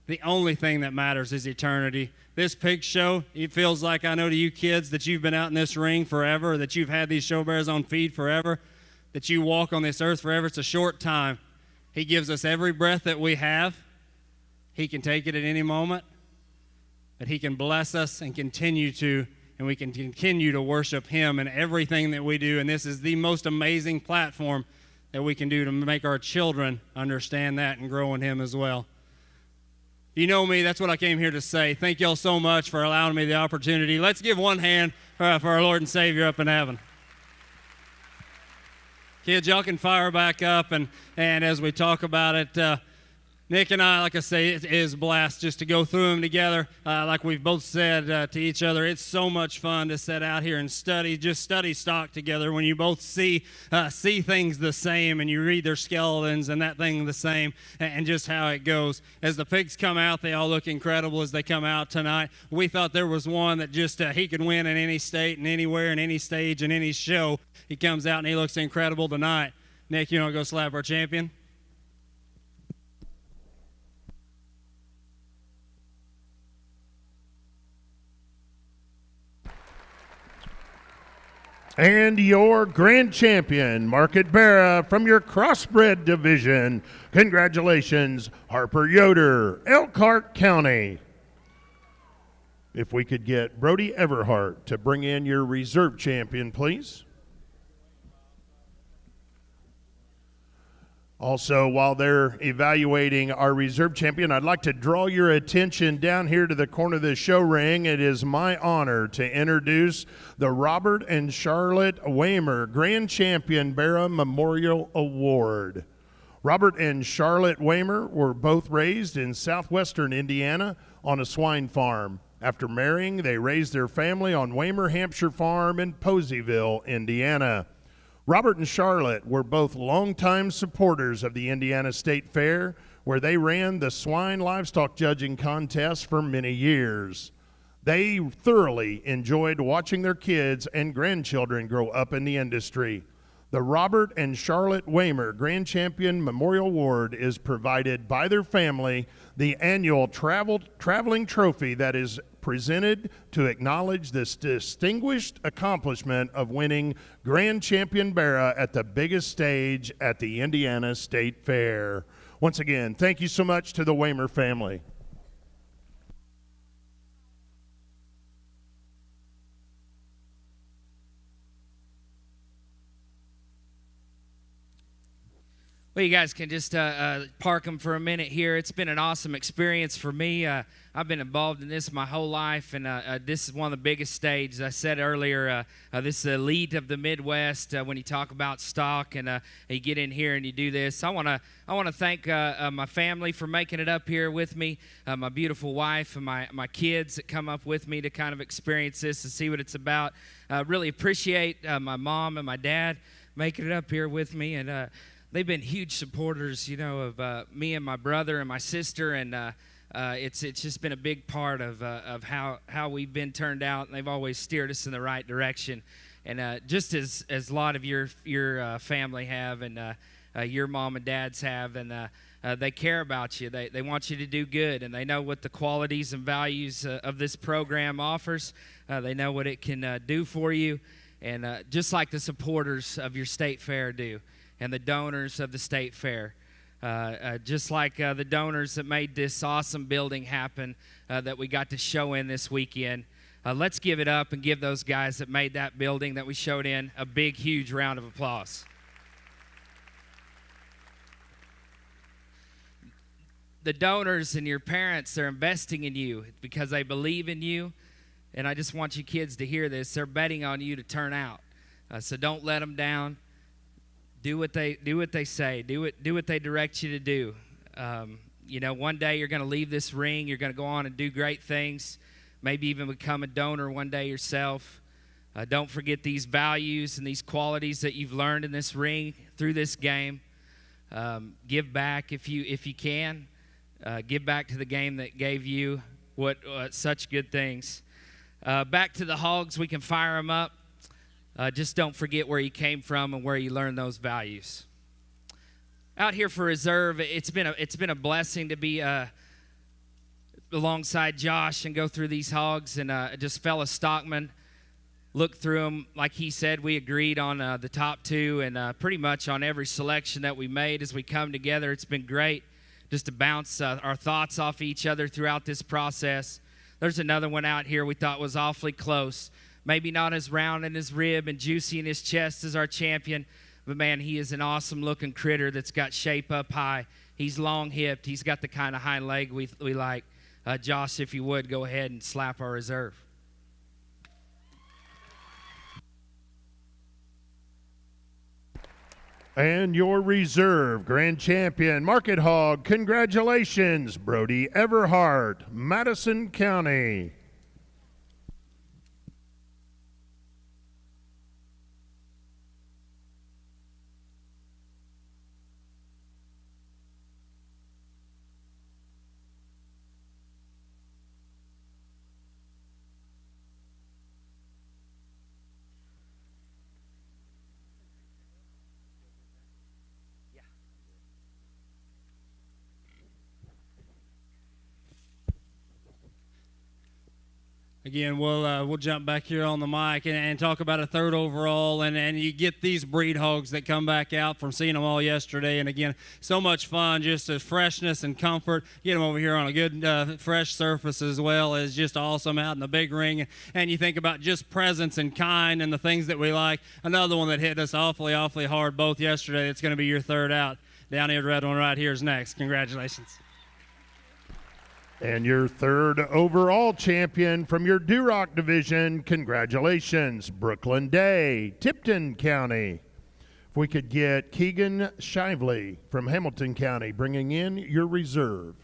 the only thing that matters is eternity. This pig show, it feels like, I know to you kids, that you've been out in this ring forever, that you've had these show bears on feed forever, that you walk on this earth forever. It's a short time. He gives us every breath that we have. He can take it at any moment, but he can bless us and continue to, and we can continue to worship him in everything that we do. And this is the most amazing platform that we can do to make our children understand that and grow in him as well. You know me, that's what I came here to say. Thank y'all so much for allowing me the opportunity. Let's give one hand for our Lord and Savior up in heaven. Kids, y'all can fire back up, and as we talk about it, Nick and I, like I say, it is a blast just to go through them together. Like we've both said to each other, it's so much fun to sit out here and study stock together when you both see things the same and you read their skeletons and that thing the same, and just how it goes. As the pigs come out, they all look incredible as they come out tonight. We thought there was one that just he could win in any state and anywhere and any stage and any show. He comes out and he looks incredible tonight. Nick, you want to go slap our champion? And your grand champion, Market Barra, from your crossbred division. Congratulations, Harper Yoder, Elkhart County. If we could get Brody Everhart to bring in your reserve champion, please. Also, while they're evaluating our reserve champion, I'd like to draw your attention down here to the corner of the show ring. It is my honor to introduce the Robert and Charlotte Waymer Grand Champion Barra Memorial Award. Robert and Charlotte Waymer were both raised in southwestern Indiana on a swine farm. After marrying, they raised their family on Waymer Hampshire Farm in Poseyville, Indiana. Robert and Charlotte were both longtime supporters of the Indiana State Fair, where they ran the swine livestock judging contest for many years. They thoroughly enjoyed watching their kids and grandchildren grow up in the industry. The Robert and Charlotte Waymer Grand Champion Memorial Award is provided by their family, the annual traveling trophy that is presented to acknowledge this distinguished accomplishment of winning Grand Champion Barra at the biggest stage at the Indiana State Fair. Once again, thank you so much to the Waymer family. Well, you guys can just park them for a minute here. It's been an awesome experience for me. I've been involved in this my whole life, and this is one of the biggest stages. I said earlier, this is the elite of the Midwest. When you talk about stock and you get in here and you do this, I want to thank my family for making it up here with me, my beautiful wife and my kids that come up with me to kind of experience this and see what it's about. Really appreciate my mom and my dad making it up here with me, and they've been huge supporters, you know, of me and my brother and my sister, and it's just been a big part of how we've been turned out, and they've always steered us in the right direction. And just as a lot of your family have, and your mom and dads have, and they care about you. They want you to do good, and they know what the qualities and values of this program offers. They know what it can do for you, and just like the supporters of your state fair do, and the donors of the state fair. Just like the donors that made this awesome building happen that we got to show in this weekend. Let's give it up and give those guys that made that building that we showed in a big, huge round of applause. The donors and your parents, they're investing in you because they believe in you. And I just want you kids to hear this. They're betting on you to turn out. So don't let them down. Do what they say. Do what they direct you to do. You know, one day you're going to leave this ring. You're going to go on and do great things. Maybe even become a donor one day yourself. Don't forget these values and these qualities that you've learned in this ring through this game. Give back if you can. Give back to the game that gave you such good things. Back to the hogs. We can fire them up. Just don't forget where you came from and where you learned those values. Out here for reserve, it's been a blessing to be alongside Josh and go through these hogs, and just fellow stockmen look through them. Like he said, we agreed on the top two, and pretty much on every selection that we made as we come together. It's been great just to bounce our thoughts off each other throughout this process. There's another one out here we thought was awfully close. Maybe not as round in his rib and juicy in his chest as our champion, but man, he is an awesome-looking critter that's got shape up high. He's long-hipped. He's got the kind of hind leg we like. Josh, if you would, go ahead and slap our reserve. And your reserve grand champion, Market Hog, congratulations, Brody Everhart, Madison County. Again, we'll jump back here on the mic and talk about a third overall, and you get these breed hogs that come back out from seeing them all yesterday, and again, so much fun, just the freshness and comfort. Get them over here on a good fresh surface as well is just awesome out in the big ring, and you think about just presence and kind and the things that we like. Another one that hit us awfully hard both yesterday. It's going to be your third out. Down here, the red one right here is next. Congratulations. And your third overall champion from your Duroc division, congratulations, Brooklyn Day, Tipton County. If we could get Keegan Shively from Hamilton County bringing in your reserve.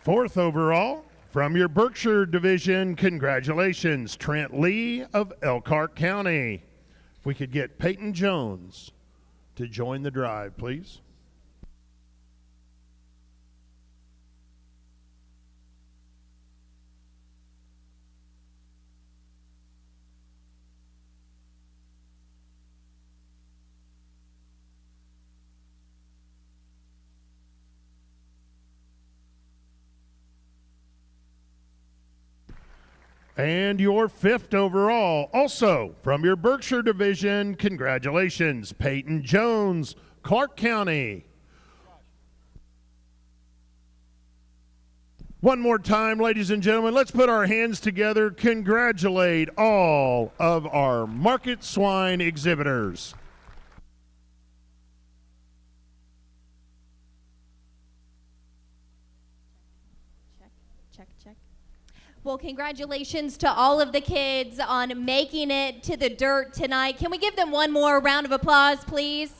4th overall, from your Berkshire Division, congratulations, Trent Lee of Elkhart County. If we could get Peyton Jones to join the drive, please. And your 5th overall, also from your Berkshire Division, congratulations, Peyton Jones, Clark County. One more time, ladies and gentlemen, let's put our hands together, congratulate all of our market swine exhibitors. Well, congratulations to all of the kids on making it to the dirt tonight. Can we give them one more round of applause, please?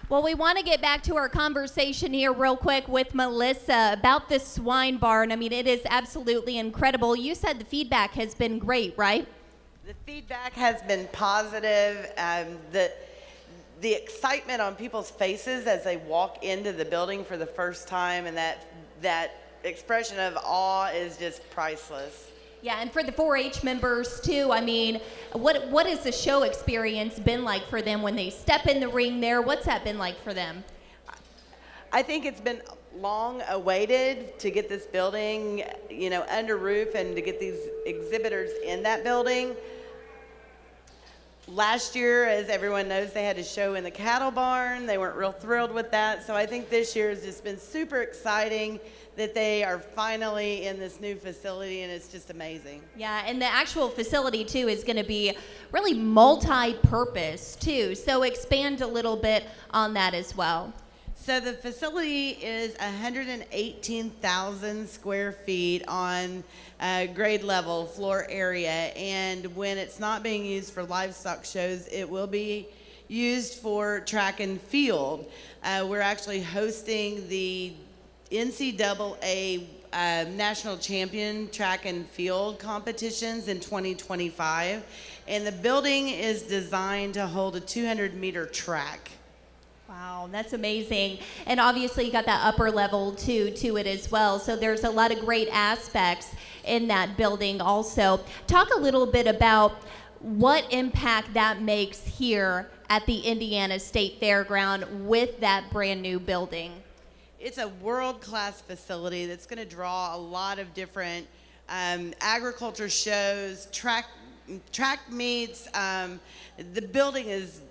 Well, we want to get back to our conversation here real quick with Melissa about this swine barn. I mean, it is absolutely incredible. You said the feedback has been great, right? The feedback has been positive. The excitement on people's faces as they walk into the building for the first time, and that expression of awe is just priceless. Yeah, and for the 4-H members too, I mean, what has the show experience been like for them when they step in the ring there? What's that been like for them? I think it's been long awaited to get this building, under roof and to get these exhibitors in that building. Last year, as everyone knows, they had a show in the cattle barn. They weren't real thrilled with that. So I think this year has just been super exciting that they are finally in this new facility, and it's just amazing. Yeah, and the actual facility, too, is going to be really multi-purpose, too. So expand a little bit on that as well. So the facility is 118,000 square feet on grade level floor area, and when it's not being used for livestock shows, it will be used for track and field. We're actually hosting the NCAA National Champion Track and Field competitions in 2025, and the building is designed to hold a 200-meter track. Wow, that's amazing. And obviously you got that upper level to it as well. So there's a lot of great aspects in that building also. Talk a little bit about what impact that makes here at the Indiana State Fairground with that brand new building. It's a world-class facility that's going to draw a lot of different agriculture shows, track meets. The building is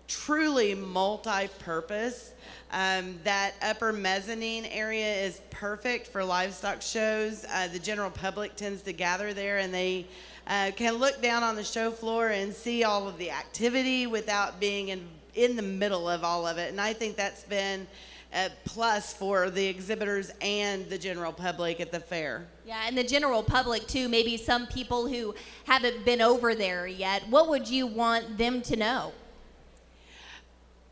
truly multi-purpose. That upper mezzanine area is perfect for livestock shows. The general public tends to gather there, and they can look down on the show floor and see all of the activity without being in the middle of all of it. And I think that's been a plus for the exhibitors and the general public at the fair. Yeah, and the general public too, maybe some people who haven't been over there yet. What would you want them to know?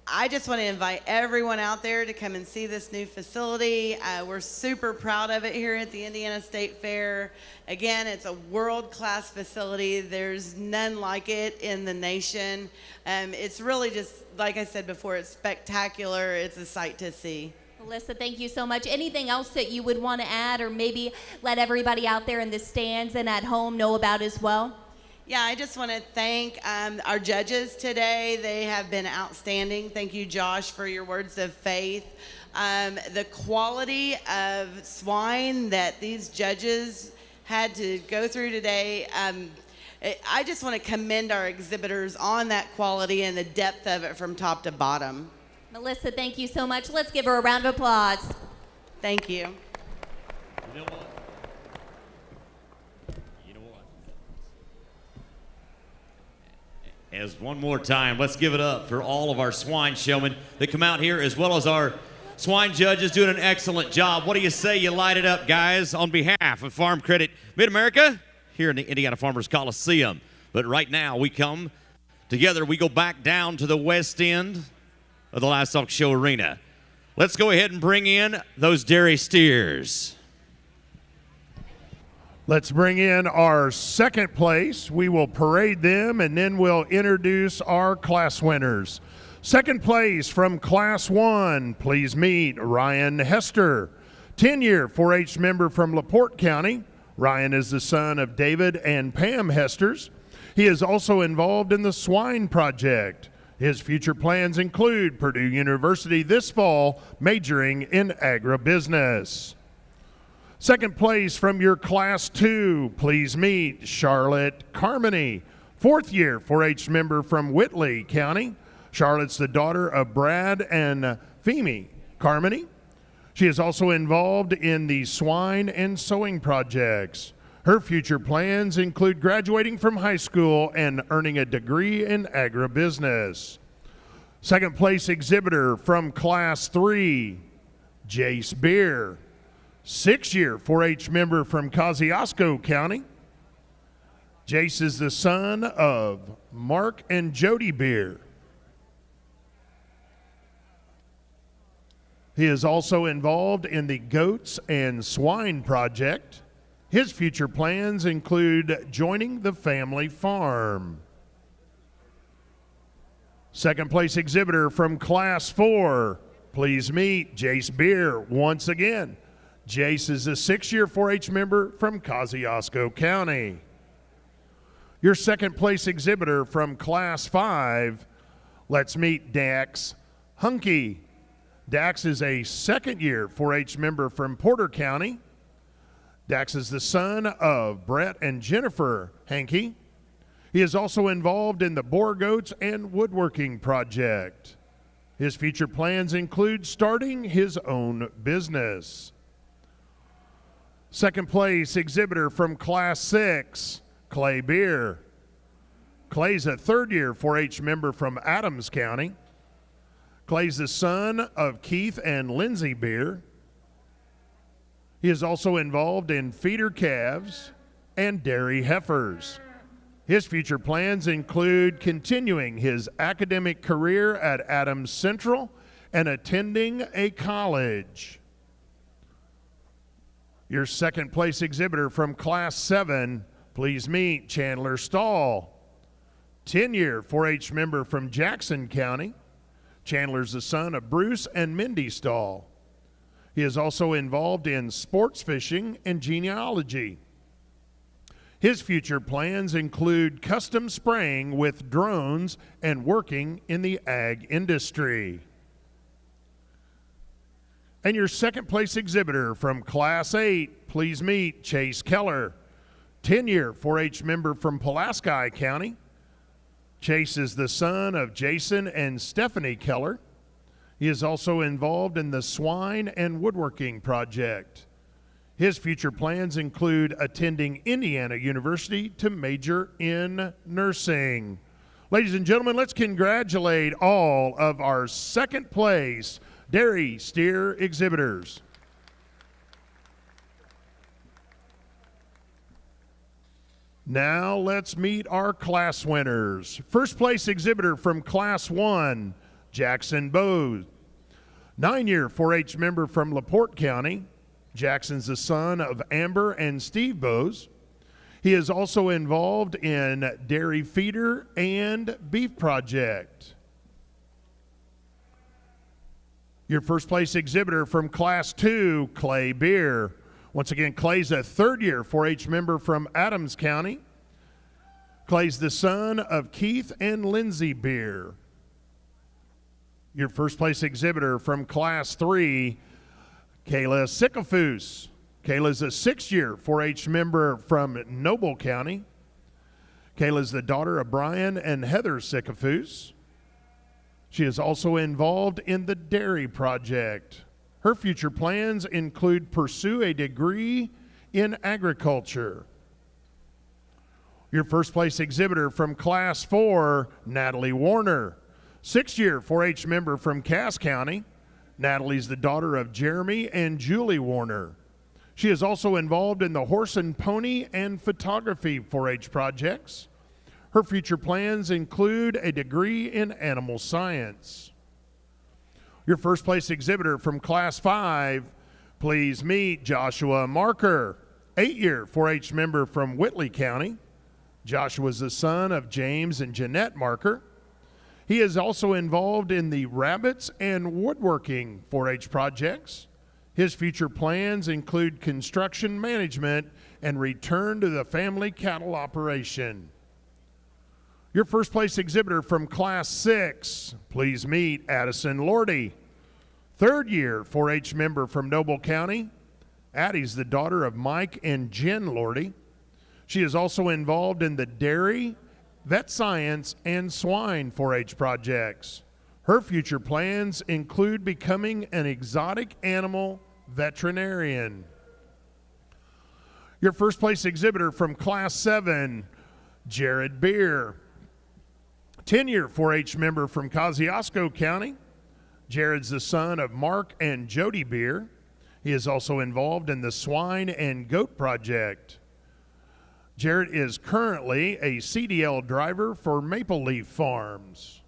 I just want to invite everyone out there to come and see this new facility. We're super proud of it here at the Indiana State Fair. Again, it's a world-class facility. There's none like it in the nation. It's really just, like I said before, it's spectacular. It's a sight to see. Melissa, thank you so much. Anything else that you would want to add or maybe let everybody out there in the stands and at home know about as well? Yeah, I just want to thank our judges today. They have been outstanding. Thank you, Josh, for your words of faith. The quality of swine that these judges had to go through today, I just want to commend our exhibitors on that quality and the depth of it from top to bottom. Melissa, thank you so much. Let's give her a round of applause. Thank you. You know what? As one more time, let's give it up for all of our swine showmen that come out here, as well as our swine judges doing an excellent job. What do you say you light it up, guys, on behalf of Farm Credit Mid-America here in the Indiana Farmers Coliseum. But right now, we come together, we go back down to the west end of the Livestock Show Arena. Let's go ahead and bring in those dairy steers. Let's bring in our second place. We will parade them, and then we'll introduce our class winners. Second place from Class 1, please meet Ryan Hester, 10-year 4-H member from LaPorte County. Ryan is the son of David and Pam Hesters. He is also involved in the Swine project. His future plans include Purdue University this fall, majoring in agribusiness. Second place from your Class 2, please meet Charlotte Carmody, 4th-year 4-H member from Whitley County. Charlotte's the daughter of Brad and Femi Carmody. She is also involved in the Swine and sewing projects. Her future plans include graduating from high school and earning a degree in agribusiness. Second place exhibitor from Class 3, Jace Beer, 6-year 4-H member from Kosciuszko County. Jace is the son of Mark and Jody Beer. He is also involved in the Goats and Swine project. His future plans include joining the family farm. Second place exhibitor from Class 4, please meet Jace Beer once again. Jace is a 6-year 4-H member from Kosciuszko County. Your second place exhibitor from Class 5, let's meet Dax Hunke. Dax is a 2nd-year 4-H member from Porter County. Dax is the son of Brett and Jennifer Hankey. He is also involved in the Boar Goats and Woodworking project. His future plans include starting his own business. Second place exhibitor from Class 6, Clay Beer. Clay's a 3rd-year 4-H member from Adams County. Clay's the son of Keith and Lindsay Beer. He is also involved in feeder calves and dairy heifers. His future plans include continuing his academic career at Adams Central and attending a college. Your second place exhibitor from Class 7, please meet Chandler Stahl, 10-year 4-H member from Jackson County. Chandler's the son of Bruce and Mindy Stahl. He is also involved in sports fishing and genealogy. His future plans include custom spraying with drones and working in the ag industry. And your second place exhibitor from Class 8, please meet Chase Keller, 10-year 4-H member from Pulaski County. Chase is the son of Jason and Stephanie Keller. He is also involved in the Swine and Woodworking project. His future plans include attending Indiana University to major in nursing. Ladies and gentlemen, let's congratulate all of our second place dairy steer exhibitors. Now let's meet our class winners. First place exhibitor from Class 1, Jackson Bowes. 9-year 4-H member from LaPorte County. Jackson's the son of Amber and Steve Bowes. He is also involved in dairy feeder and beef project. Your first place exhibitor from Class 2, Clay Beer. Once again, Clay's a 3rd-year 4-H member from Adams County. Clay's the son of Keith and Lindsay Beer. Your first place exhibitor from Class 3, Kayla Sycophus. Kayla's a 6-year 4-H member from Noble County. Kayla's the daughter of Brian and Heather Sycophus. She is also involved in the dairy project. Her future plans include pursue a degree in agriculture. Your first place exhibitor from Class 4, Natalie Warner. 6-year 4-H member from Cass County. Natalie's the daughter of Jeremy and Julie Warner. She is also involved in the horse and pony and photography 4-H projects. Her future plans include a degree in animal science. Your first place exhibitor from Class 5, please meet Joshua Marker, 8-year 4-H member from Whitley County. Joshua is the son of James and Jeanette Marker. He is also involved in the rabbits and woodworking 4-H projects. His future plans include construction management and return to the family cattle operation. Your first place exhibitor from Class 6, please meet Addison Lordy, 3rd-year 4-H member from Noble County. Addie's the daughter of Mike and Jen Lordy. She is also involved in the dairy, vet science, and swine 4-H projects. Her future plans include becoming an exotic animal veterinarian. Your first place exhibitor from Class 7, Jared Beer, 10-year 4-H member from Kosciuszko County. Jared's the son of Mark and Jody Beer. He is also involved in the swine and goat project. Jared is currently a CDL driver for Maple Leaf Farms.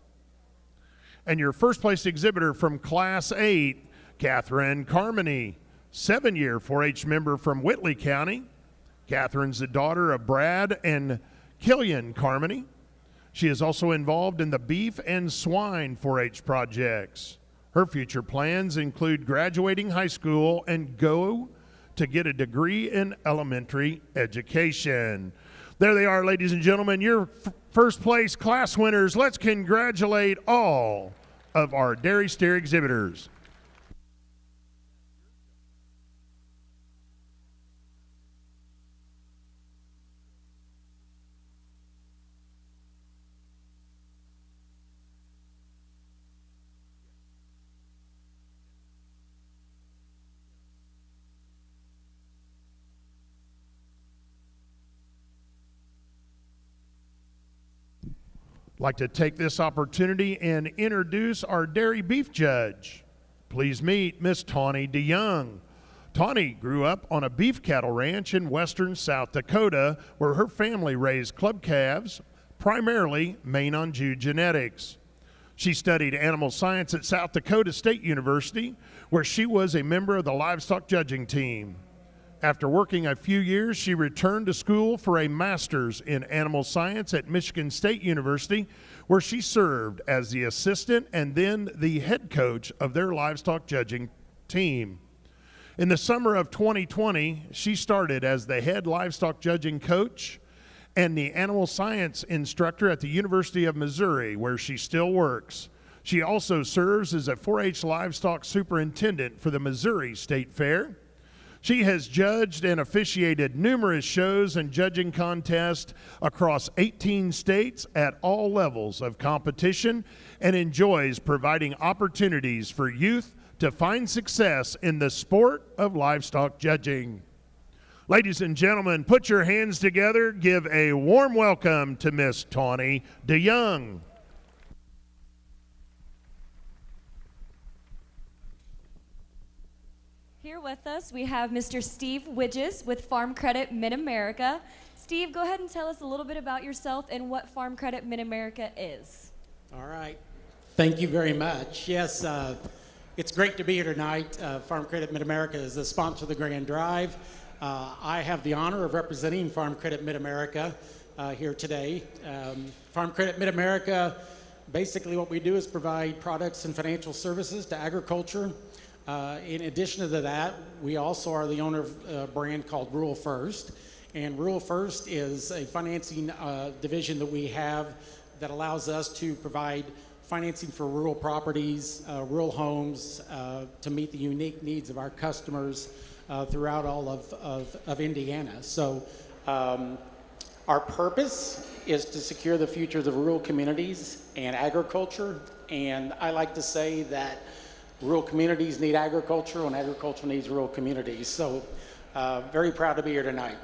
And your first place exhibitor from Class 8, Catherine Carmody, 7-year 4-H member from Whitley County. Catherine's the daughter of Brad and Killian Carmody. She is also involved in the beef and swine 4-H projects. Her future plans include graduating high school and go to get a degree in elementary education. There they are, ladies and gentlemen, your first place class winners. Let's congratulate all of our dairy steer exhibitors. I'd like to take this opportunity and introduce our dairy beef judge. Please meet Miss Tawny DeYoung. Tawny grew up on a beef cattle ranch in western South Dakota where her family raised club calves, primarily Maine-on-Jew genetics. She studied animal science at South Dakota State University where she was a member of the livestock judging team. After working a few years, she returned to school for a master's in animal science at Michigan State University, where she served as the assistant and then the head coach of their livestock judging team. In the summer of 2020, she started as the head livestock judging coach and the animal science instructor at the University of Missouri, where she still works. She also serves as a 4-H livestock superintendent for the Missouri State Fair. She has judged and officiated numerous shows and judging contests across 18 states at all levels of competition and enjoys providing opportunities for youth to find success in the sport of livestock judging. Ladies and gentlemen, put your hands together. Give a warm welcome to Miss Tawny DeYoung. Here with us, we have Mr. Steve Widges with Farm Credit Mid-America. Steve, go ahead and tell us a little bit about yourself and what Farm Credit Mid-America is. All right. Thank you very much. Yes, it's great to be here tonight. Farm Credit Mid-America is the sponsor of the Grand Drive. I have the honor of representing Farm Credit Mid-America here today. Farm Credit Mid-America, basically what we do is provide products and financial services to agriculture. In addition to that, we also are the owner of a brand called Rural First. And Rural First is a financing division that we have that allows us to provide financing for rural properties, rural homes, to meet the unique needs of our customers throughout all of Indiana. So our purpose is to secure the futures of rural communities and agriculture. And I like to say that rural communities need agriculture and agriculture needs rural communities. So very proud to be here tonight.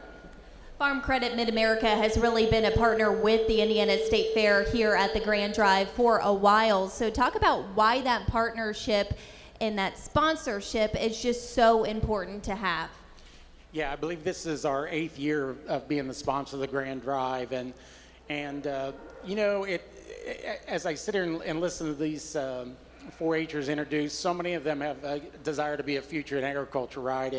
Farm Credit Mid-America has really been a partner with the Indiana State Fair here at the Grand Drive for a while. So talk about why that partnership and that sponsorship is just so important to have. Yeah, I believe this is our 8th year of being the sponsor of the Grand Drive. And you know, as I sit here and listen to these 4-Hers introduced, so many of them have a desire to be a future in agriculture, right?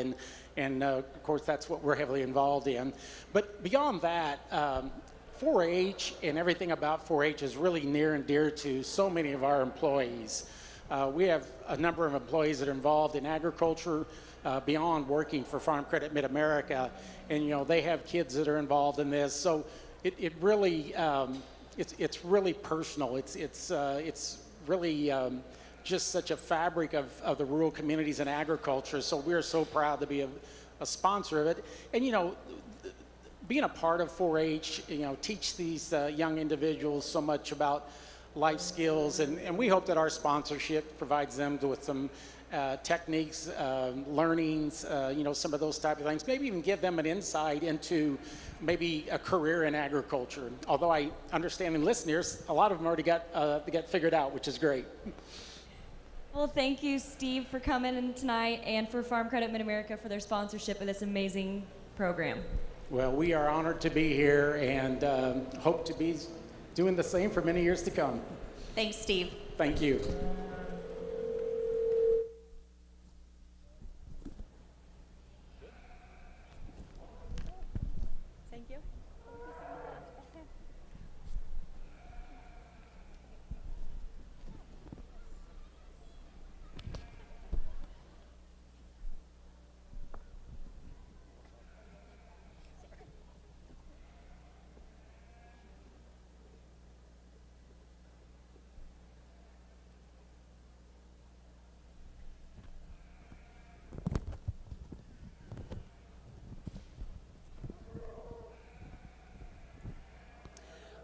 And of course, that's what we're heavily involved in. But beyond that, 4-H and everything about 4-H is really near and dear to so many of our employees. We have a number of employees that are involved in agriculture beyond working for Farm Credit Mid-America, and they have kids that are involved in this. So it really it's really personal. It's really just such a fabric of the rural communities and agriculture. So we're so proud to be a sponsor of it. And being a part of 4-H, teach these young individuals so much about life skills, and we hope that our sponsorship provides them with some techniques, learnings, some of those type of things. Maybe even give them an insight into maybe a career in agriculture. Although I understand in listeners, a lot of them already got figured out, which is great. Well, thank you, Steve, for coming in tonight, and for Farm Credit Mid-America for their sponsorship of this amazing program. Well, we are honored to be here and hope to be doing the same for many years to come. Thanks, Steve. Thank you. Thank you.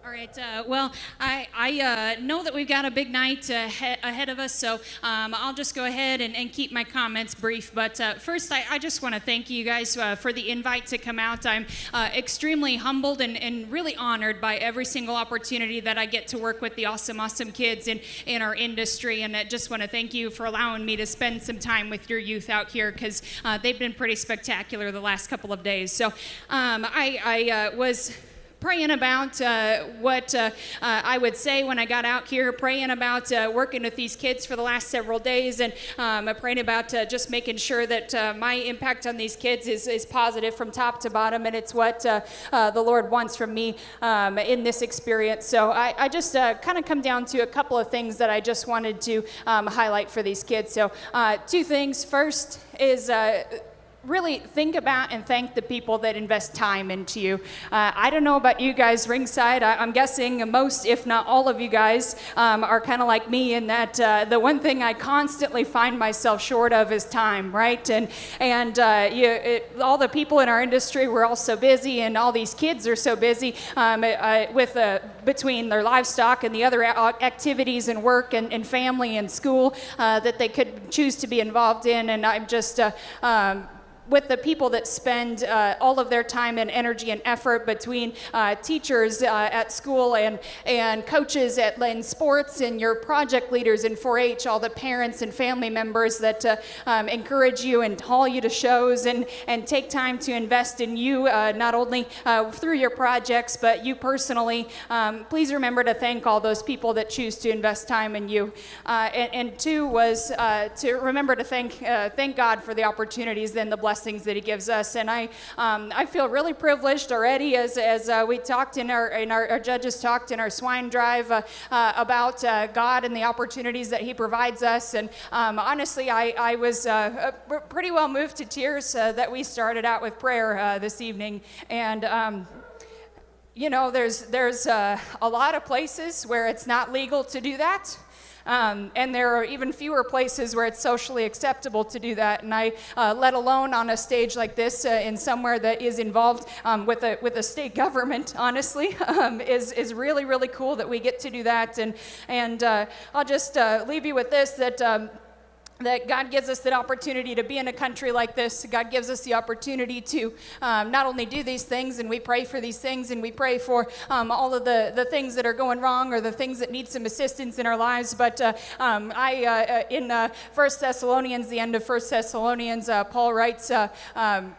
All right, well, I know that we've got a big night ahead of us, so I'll just go ahead and keep my comments brief. But first, I just want to thank you guys for the invite to come out. I'm extremely humbled and really honored by every single opportunity that I get to work with the awesome kids in our industry. And I just want to thank you for allowing me to spend some time with your youth out here, because they've been pretty spectacular the last couple of days. So I was praying about what I would say when I got out here, praying about working with these kids for the last several days, and praying about just making sure that my impact on these kids is positive from top to bottom, and it's what the Lord wants from me in this experience. So I just kind of come down to a couple of things that I just wanted to highlight for these kids. So 2 things. First is really think about and thank the people that invest time into you. I don't know about you guys ringside. I'm guessing most, if not all of you guys, are kind of like me in that the one thing I constantly find myself short of is time, right? And all the people in our industry, we're all so busy, and all these kids are so busy with between their livestock and the other activities and work and family and school that they could choose to be involved in. And I'm just with the people that spend all of their time and energy and effort between teachers at school and coaches in sports, and your project leaders in 4-H, all the parents and family members that encourage you and haul you to shows and take time to invest in you, not only through your projects, but you personally. Please remember to thank all those people that choose to invest time in you. And 2 was to remember to thank God for the opportunities and the blessings that He gives us. And I feel really privileged already, as we talked in our judges talked in our Swine drive about God and the opportunities that He provides us. And honestly, I was pretty well moved to tears that we started out with prayer this evening. And there's a lot of places where it's not legal to do that. And there are even fewer places where it's socially acceptable to do that. And I, let alone on a stage like this, in somewhere that is involved with a state government, honestly, is really, really cool that we get to do that. And I'll just leave you with this, that God gives us that opportunity to be in a country like this. God gives us the opportunity to not only do these things, and we pray for these things, and we pray for all of the things that are going wrong or the things that need some assistance in our lives, but in 1 Thessalonians, the end of 1 Thessalonians, Paul writes,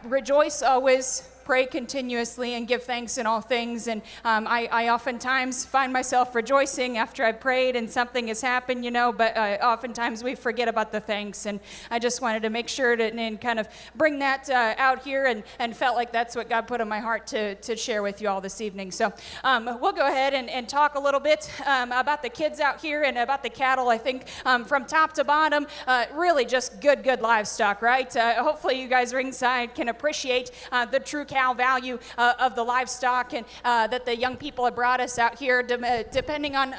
rejoice always, pray continuously and give thanks in all things. And I oftentimes find myself rejoicing after I prayed and something has happened, but oftentimes we forget about the thanks. And I just wanted to make sure to and kind of bring that out here and felt like that's what God put on my heart to share with you all this evening. So we'll go ahead and talk a little bit about the kids out here and about the cattle. I think from top to bottom, really just good livestock, right? Hopefully you guys ringside can appreciate the true cow value of the livestock and that the young people have brought us out here, depending on,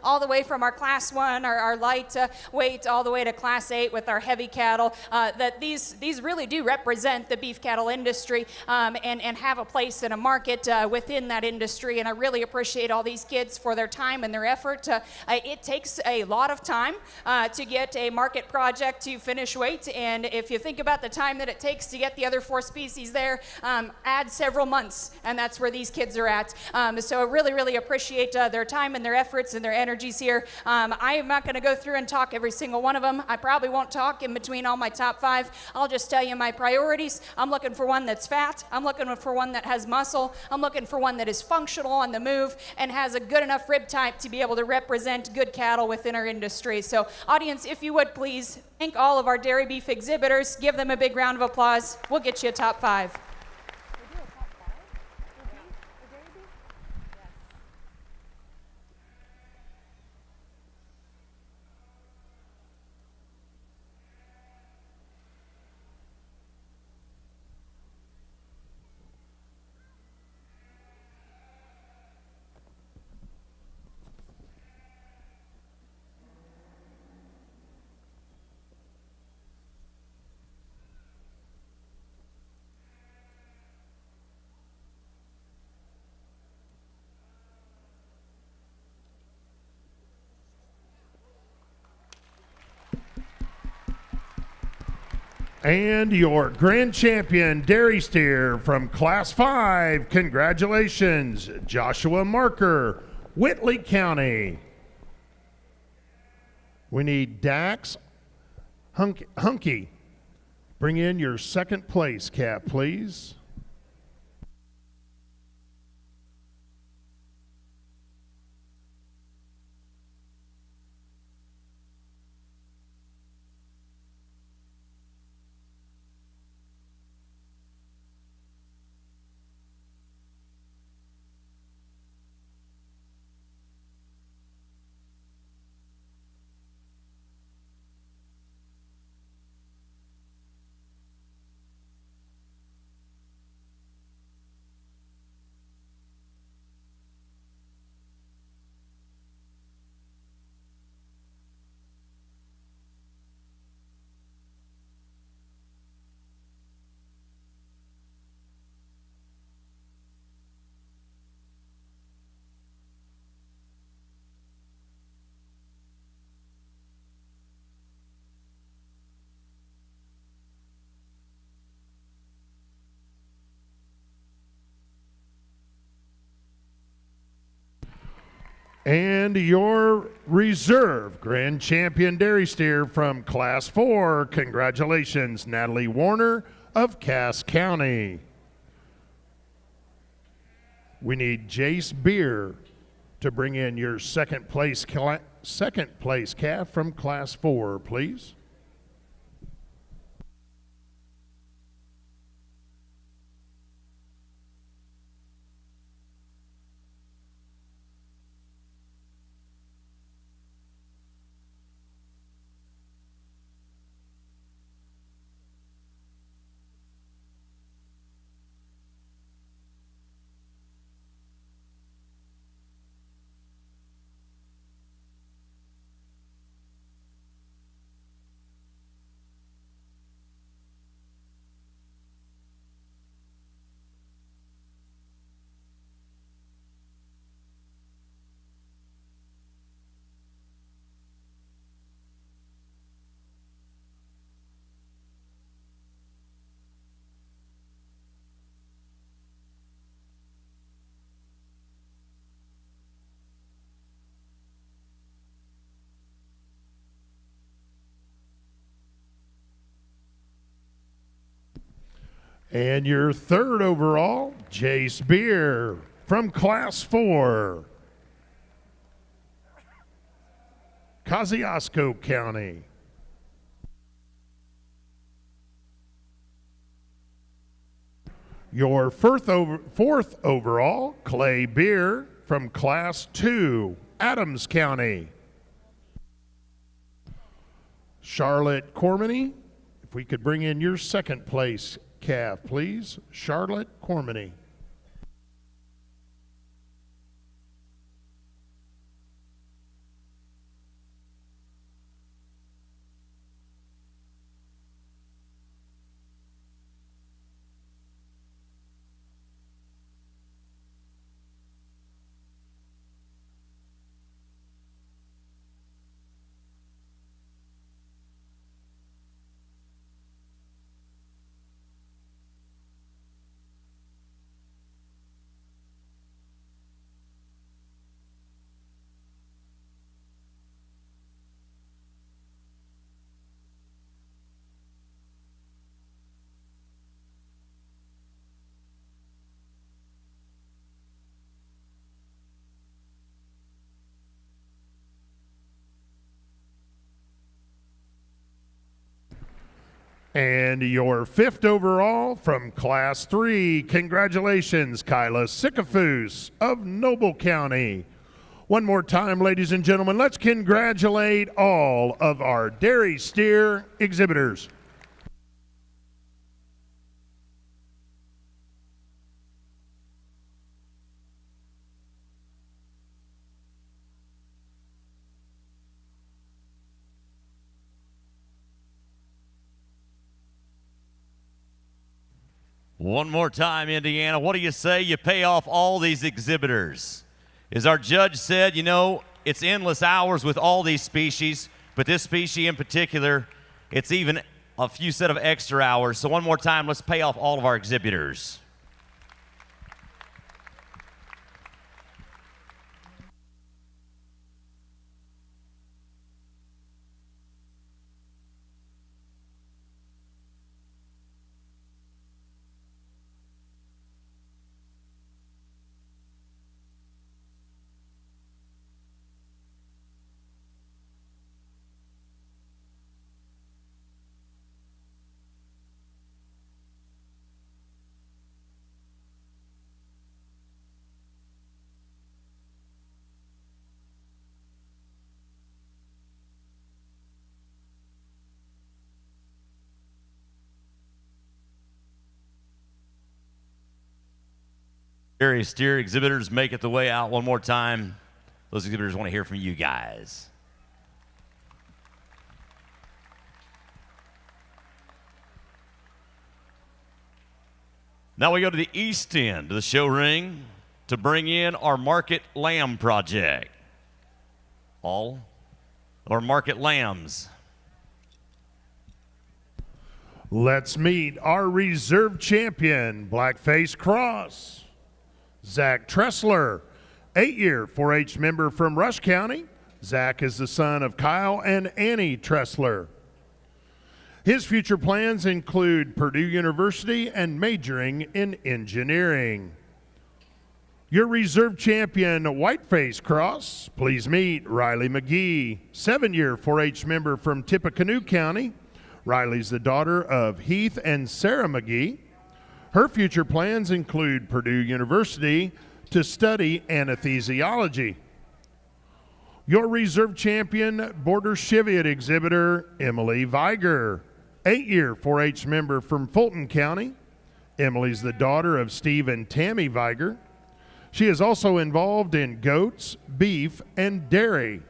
all the way from our class 1, our light weight, all the way to class 8 with our heavy cattle, that these really do represent the beef cattle industry and have a place in a market within that industry. And I really appreciate all these kids for their time and their effort. It takes a lot of time to get a market project to finish weight, and if you think about the time that it takes to get the other 4 species there, add several months, and that's where these kids are at. So I really appreciate their time and their efforts and their energies here. I am not going to go through and talk every single one of them. I probably won't talk in between all my top 5. I'll just tell you my priorities. I'm looking for one that's fat. I'm looking for one that has muscle. I'm looking for one that is functional on the move and has a good enough rib type to be able to represent good cattle within our industry. So audience, if you would please thank all of our dairy beef exhibitors. Give them a big round of applause. We'll get you a top 5. And your grand champion dairy steer from Class 5, congratulations, Joshua Marker, Whitley County. We need Dax Hunky. Bring in your second place cap, please. And your reserve grand champion dairy steer from Class 4, congratulations, Natalie Warner of Cass County. We need Jace Beer to bring in your second place calf from Class 4, please. And your third overall, Jace Beer from Class 4, Kosciuszko County. Your fourth overall, Clay Beer from Class 2, Adams County. Charlotte Cormany, if we could bring in your second place calf, please. Charlotte Cormany. And your fifth overall from Class 3, congratulations, Kyla Sycophus of Noble County. One more time, ladies and gentlemen, let's congratulate all of our dairy steer exhibitors. One more time, Indiana. What do you say you pay off all these exhibitors? As our judge said, you know, it's endless hours with all these species, but this species in particular, it's even a few set of extra hours. So one more time, let's pay off all of our exhibitors. Dairy steer exhibitors make it the way out one more time. Those exhibitors want to hear from you guys. Now we go to the east end of the show ring to bring in our Market Lamb project. All of our Market Lambs. Let's meet our reserve champion, Blackface Cross. Zach Tressler, 8-year 4-H member from Rush County. Zach is the son of Kyle and Annie Tressler. His future plans include Purdue University and majoring in engineering. Your reserve champion, Whiteface Cross, please meet Riley McGee, 7-year 4-H member from Tippecanoe County. Riley's the daughter of Heath and Sarah McGee. Her future plans include Purdue University to study anesthesiology. Your reserve champion, Border Cheviot exhibitor, Emily Viger, 8-year 4-H member from Fulton County. Emily's the daughter of Steve and Tammy Viger. She is also involved in goats, beef, and dairy.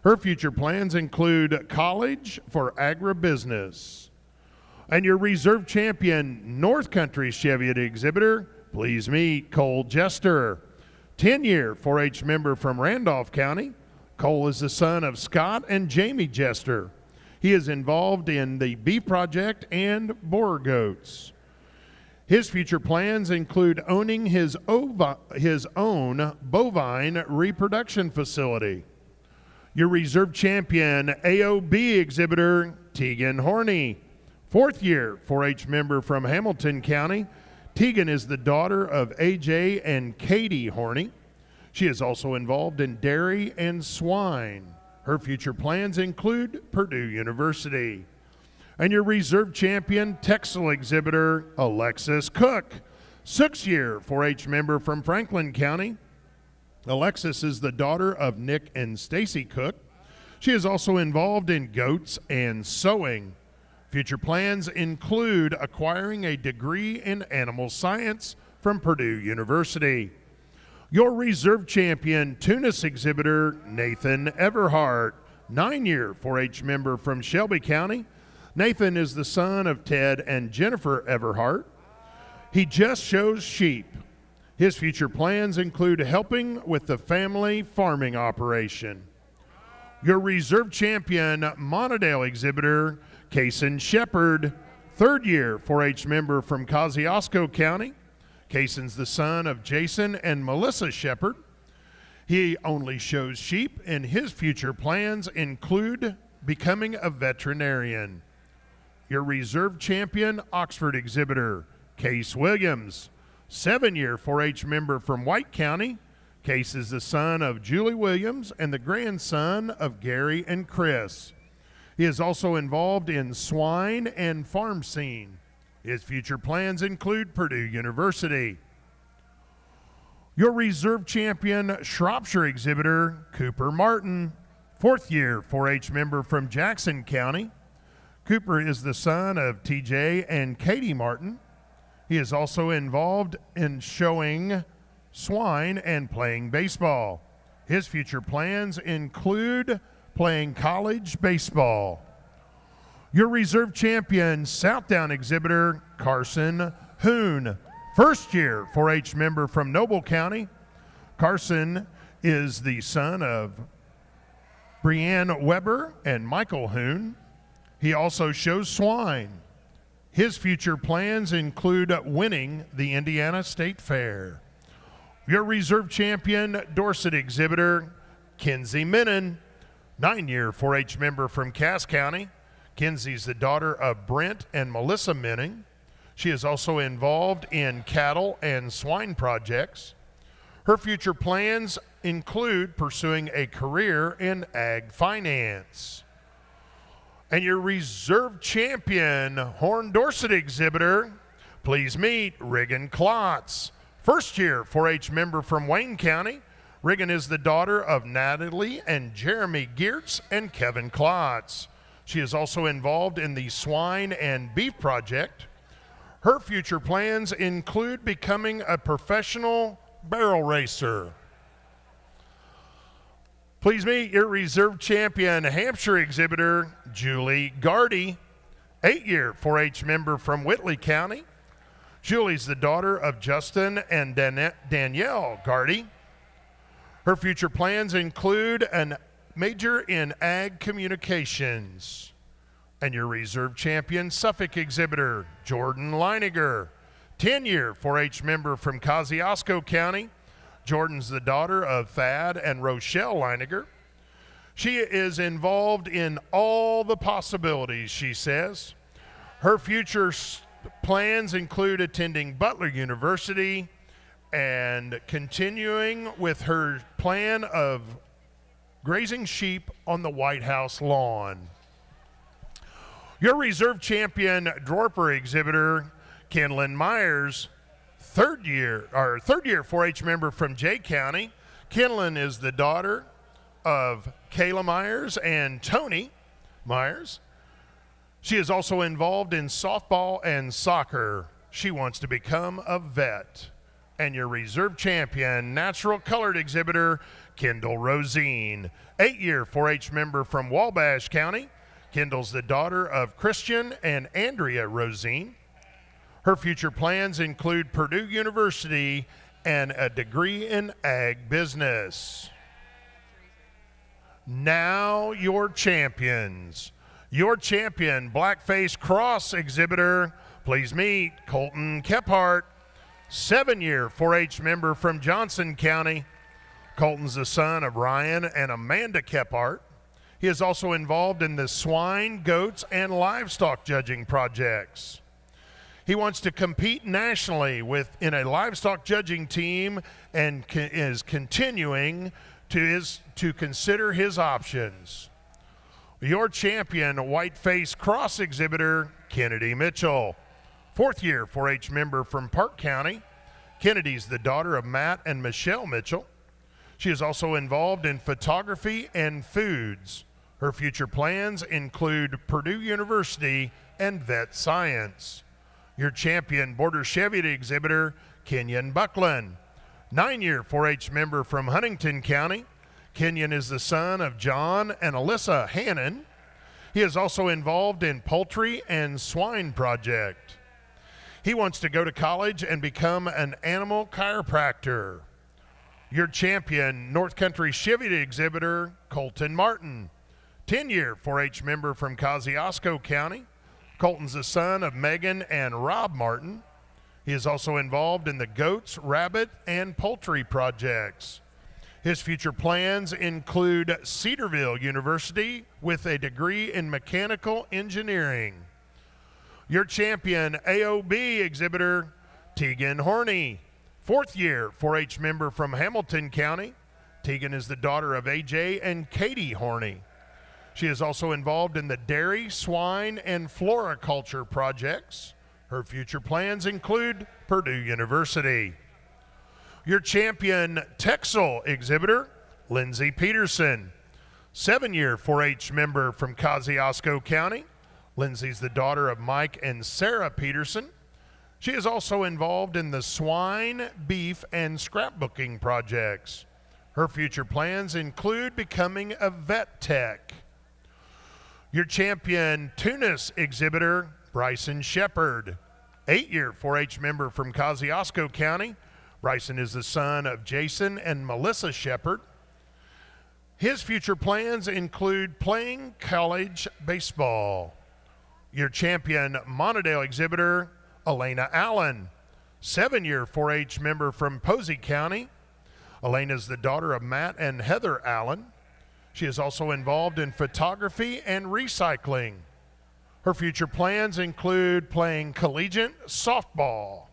Her future plans include college for agribusiness. And your reserve champion, North Country Cheviot exhibitor, please meet Cole Jester, 10-year 4-H member from Randolph County. Cole is the son of Scott and Jamie Jester. He is involved in the beef project and boar goats. His future plans include owning his own bovine reproduction facility. Your reserve champion, AOB exhibitor, Tegan Horney, Fourth year 4-H member from Hamilton County, Tegan is the daughter of AJ and Katie Horney. She is also involved in dairy and swine. Her future plans include Purdue University. And your reserve champion, Texel exhibitor, Alexis Cook. 6-year 4-H member from Franklin County. Alexis is the daughter of Nick and Stacy Cook. She is also involved in goats and sewing. Future plans include acquiring a degree in animal science from Purdue University. Your reserve champion, Tunis exhibitor, Nathan Everhart, 9-year 4-H member from Shelby County. Nathan is the son of Ted and Jennifer Everhart. He just shows sheep. His future plans include helping with the family farming operation. Your reserve champion, Monadale exhibitor, Kaysen Shepard, 3rd-year 4-H member from Kosciuszko County. Kaysen's the son of Jason and Melissa Shepard. He only shows sheep, and his future plans include becoming a veterinarian. Your reserve champion, Oxford exhibitor, Case Williams, 7-year 4-H member from White County. Case is the son of Julie Williams and the grandson of Gary and Chris. He is also involved in swine and farm scene. His future plans include Purdue University. Your reserve champion, Shropshire exhibitor, Cooper Martin, 4th-year 4-H member from Jackson County. Cooper is the son of TJ and Katie Martin. He is also involved in showing swine and playing baseball. His future plans include playing college baseball. Your reserve champion, Southdown exhibitor, Carson Hoon, 1st-year 4-H member from Noble County. Carson is the son of Brianne Weber and Michael Hoon. He also shows swine. His future plans include winning the Indiana State Fair. Your reserve champion, Dorset exhibitor, Kinsey Minnan, 9-year 4-H member from Cass County. Kinsey's the daughter of Brent and Melissa Minning. She is also involved in cattle and swine projects. Her future plans include pursuing a career in ag finance. And your reserve champion, Horn Dorset exhibitor, please meet Regan Klotz, 1st-year 4-H member from Wayne County. Regan is the daughter of Natalie and Jeremy Geertz and Kevin Klotz. She is also involved in the swine and beef project. Her future plans include becoming a professional barrel racer. Please meet your reserve champion, Hampshire exhibitor, Julie Gardy, 8-year 4-H member from Whitley County. Julie's the daughter of Justin and Danielle Gardy. Her future plans include a major in ag communications. And your reserve champion, Suffolk exhibitor, Jordan Leiniger, 10-year 4-H member from Kosciuszko County. Jordan's the daughter of Thad and Rochelle Leiniger. She is involved in all the possibilities, she says. Her future plans include attending Butler University and continuing with her plan of grazing sheep on the White House lawn. Your reserve champion, Dorper exhibitor, Kenlyn Myers, 3rd-year 4-H member from Jay County. Kenlyn is the daughter of Kayla Myers and Tony Myers. She is also involved in softball and soccer. She wants to become a vet. And your reserve champion, natural colored exhibitor, Kendall Rosine, 8-year 4-H member from Wabash County. Kendall's the daughter of Christian and Andrea Rosine. Her future plans include Purdue University and a degree in ag business. Now your champions. Your champion, Blackface Cross exhibitor, please meet Colton Kephart, 7-year 4-H member from Johnson County. Colton's the son of Ryan and Amanda Kephart. He is also involved in the swine, goats, and livestock judging projects. He wants to compete nationally in a livestock judging team and is continuing to consider his options. Your champion, white-face cross exhibitor, Kennedy Mitchell. 4th year 4-H member from Park County. Kennedy's the daughter of Matt and Michelle Mitchell. She is also involved in photography and foods. Her future plans include Purdue University and vet science. Your champion border Chevy exhibitor, Kenyon Buckland. 9-year 4-H member from Huntington County. Kenyon is the son of John and Alyssa Hannon. He is also involved in poultry and swine project. He wants to go to college and become an animal chiropractor. Your champion, North Country Chevy exhibitor, Colton Martin. 10-year 4-H member from Kosciuszko County. Colton's the son of Megan and Rob Martin. He is also involved in the goats, rabbit, and poultry projects. His future plans include Cedarville University with a degree in mechanical engineering. Your champion, AOB exhibitor, Tegan Horney. 4th year 4-H member from Hamilton County. Tegan is the daughter of AJ and Katie Horney. She is also involved in the dairy, swine, and floriculture projects. Her future plans include Purdue University. Your champion Texel exhibitor, Lindsay Peterson. 7-year 4-H member from Kosciuszko County. Lindsay's the daughter of Mike and Sarah Peterson. She is also involved in the swine, beef, and scrapbooking projects. Her future plans include becoming a vet tech. Your champion Tunis exhibitor, Bryson Shepard. 8-year 4-H member from Kosciuszko County. Bryson is the son of Jason and Melissa Shepard. His future plans include playing college baseball. Your champion Monadale exhibitor, Elena Allen. 7-year 4-H member from Posey County. Elena is the daughter of Matt and Heather Allen. She is also involved in photography and recycling. Her future plans include playing collegiate softball.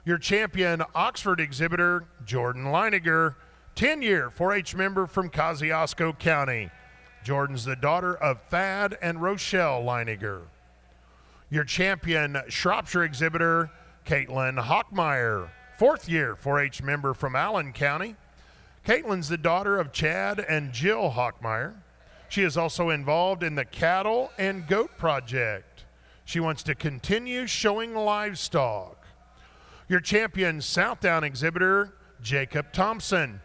Your champion Oxford exhibitor, Jordan Leiniger, 10-year 4-H member from Kosciuszko County. Jordan's the daughter of Thad and Rochelle Leiniger. Your champion Shropshire exhibitor, Caitlin Hockmeyer, 4th year 4-H member from Allen County. Caitlin's the daughter of Chad and Jill Hockmeyer. She is also involved in the cattle and goat project. She wants to continue showing livestock. Your champion Southdown exhibitor, Jacob Thompson.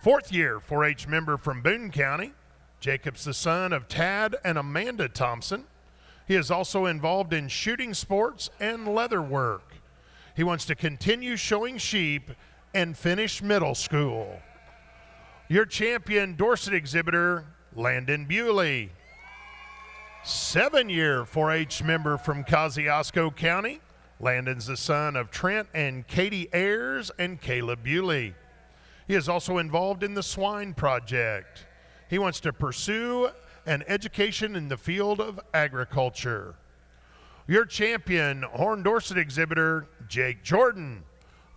4th year 4-H member from Boone County. Jacob's the son of Tad and Amanda Thompson. He is also involved in shooting sports and leather work. He wants to continue showing sheep and finish middle school. Your champion Dorset exhibitor, Landon Bewley. 7-year 4-H member from Kosciuszko County. Landon's the son of Trent and Katie Ayers and Caleb Bewley. He is also involved in the swine project. He wants to pursue an education in the field of agriculture. Your champion Horn Dorset exhibitor, Jake Jordan.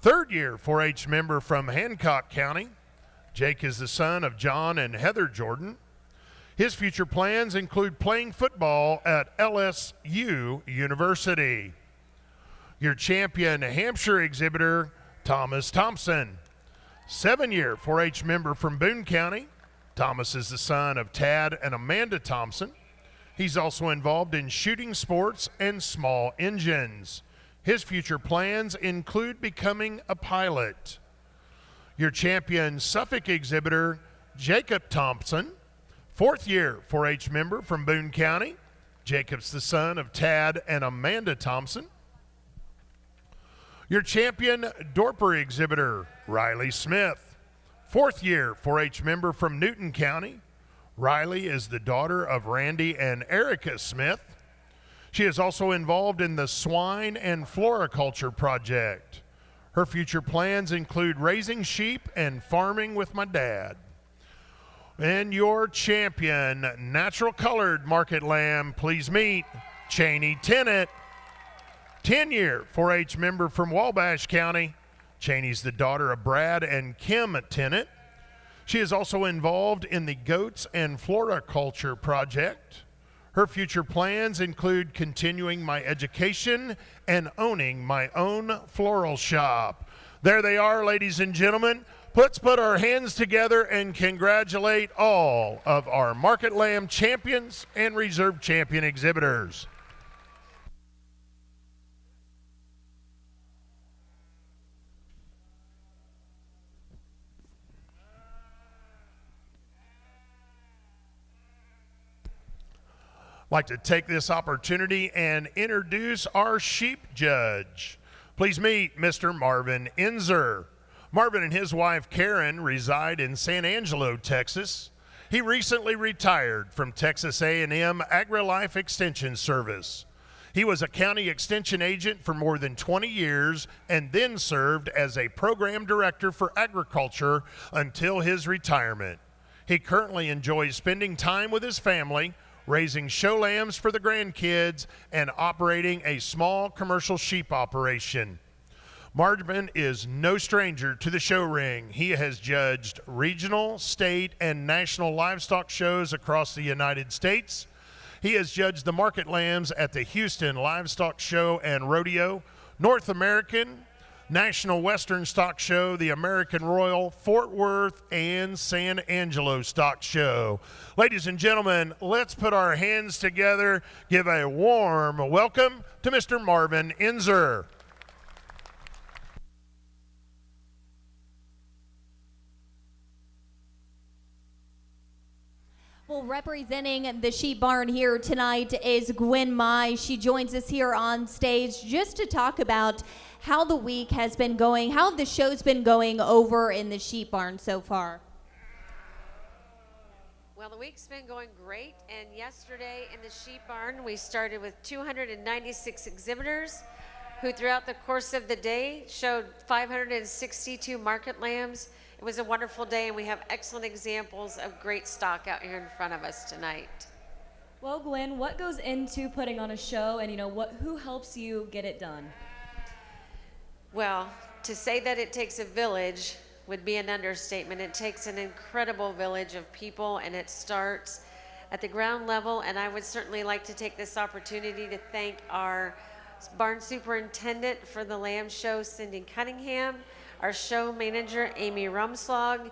3rd year 4-H member from Hancock County. Jake is the son of John and Heather Jordan. His future plans include playing football at LSU University. Your champion Hampshire exhibitor, Thomas Thompson. 7-year 4-H member from Boone County. Thomas is the son of Tad and Amanda Thompson. He's also involved in shooting sports and small engines. His future plans include becoming a pilot. Your champion Suffolk exhibitor, Jacob Thompson. 4th year 4-H member from Boone County. Jacob's the son of Tad and Amanda Thompson. Your champion Dorper exhibitor, Riley Smith. 4th year 4-H member from Newton County. Riley is the daughter of Randy and Erica Smith. She is also involved in the swine and floriculture project. Her future plans include raising sheep and farming with my dad. And your champion, natural colored market lamb, please meet Cheney Tennant, 10-year 4-H member from Wabash County. Cheney's the daughter of Brad and Kim Tennant. She is also involved in the Goats and Floriculture Project. Her future plans include continuing my education and owning my own floral shop. There they are, ladies and gentlemen. Let's put our hands together and congratulate all of our Market Lamb champions and reserve champion exhibitors. I'd like to take this opportunity and introduce our sheep judge. Please meet Mr. Marvin Enzer. Marvin and his wife Karen reside in San Angelo, Texas. He recently retired from Texas A&M AgriLife Extension Service. He was a county extension agent for more than 20 years and then served as a program director for agriculture until his retirement. He currently enjoys spending time with his family, raising show lambs for the grandkids, and operating a small commercial sheep operation. Marvin is no stranger to the show ring. He has judged regional, state, and national livestock shows across the United States. He has judged the market lambs at the Houston Livestock Show and Rodeo, North American, National Western Stock Show, the American Royal, Fort Worth, and San Angelo Stock Show. Ladies and gentlemen, let's put our hands together, give a warm welcome to Mr. Marvin Enzer. Well, representing the sheep barn here tonight is Gwen Mai. She joins us here on stage just to talk about how the week has been going, how the show's been going over in the sheep barn so far. Well, the week's been going great, and yesterday in the sheep barn we started with 296 exhibitors who throughout the course of the day showed 562 market lambs. It was a wonderful day, and we have excellent examples of great stock out here in front of us tonight. Well, Gwen, what goes into putting on a show, and who helps you get it done? Well, to say that it takes a village would be an understatement. It takes an incredible village of people, and it starts at the ground level, and I would certainly like to take this opportunity to thank our barn superintendent for the lamb show, Cindy Cunningham, our show manager, Amy Rumslag,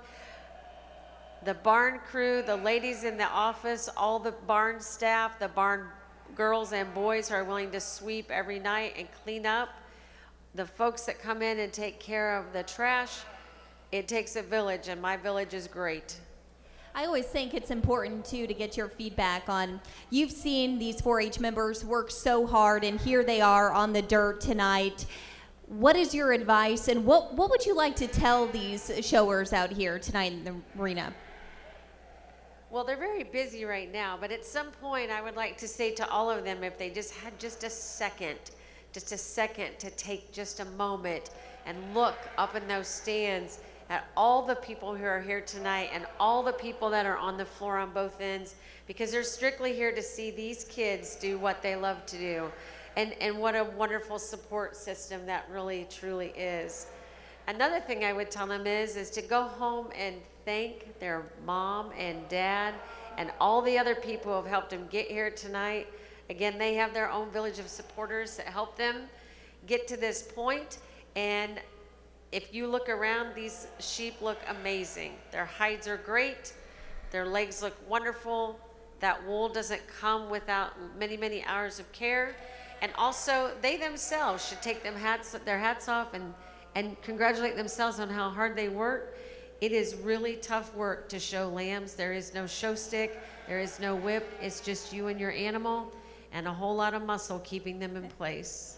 the barn crew, the ladies in the office, all the barn staff, the barn girls and boys who are willing to sweep every night and clean up, the folks that come in and take care of the trash. It takes a village, and my village is great. I always think it's important, too, to get your feedback on, you've seen these 4-H members work so hard, and here they are on the dirt tonight. What is your advice, and what would you like to tell these showers out here tonight in the arena? Well, they're very busy right now, but at some point I would like to say to all of them, if they just had just a second to take just a moment and look up in those stands at all the people who are here tonight and all the people that are on the floor on both ends, because they're strictly here to see these kids do what they love to do. And what a wonderful support system that really, truly is. Another thing I would tell them is to go home and thank their mom and dad and all the other people who have helped them get here tonight. Again, they have their own village of supporters that help them get to this point. And if you look around, these sheep look amazing. Their hides are great. Their legs look wonderful. That wool doesn't come without many, many hours of care. And also, they themselves should take their hats off and congratulate themselves on how hard they work. It is really tough work to show lambs. There is no show stick. There is no whip. It's just you and your animal and a whole lot of muscle keeping them in place.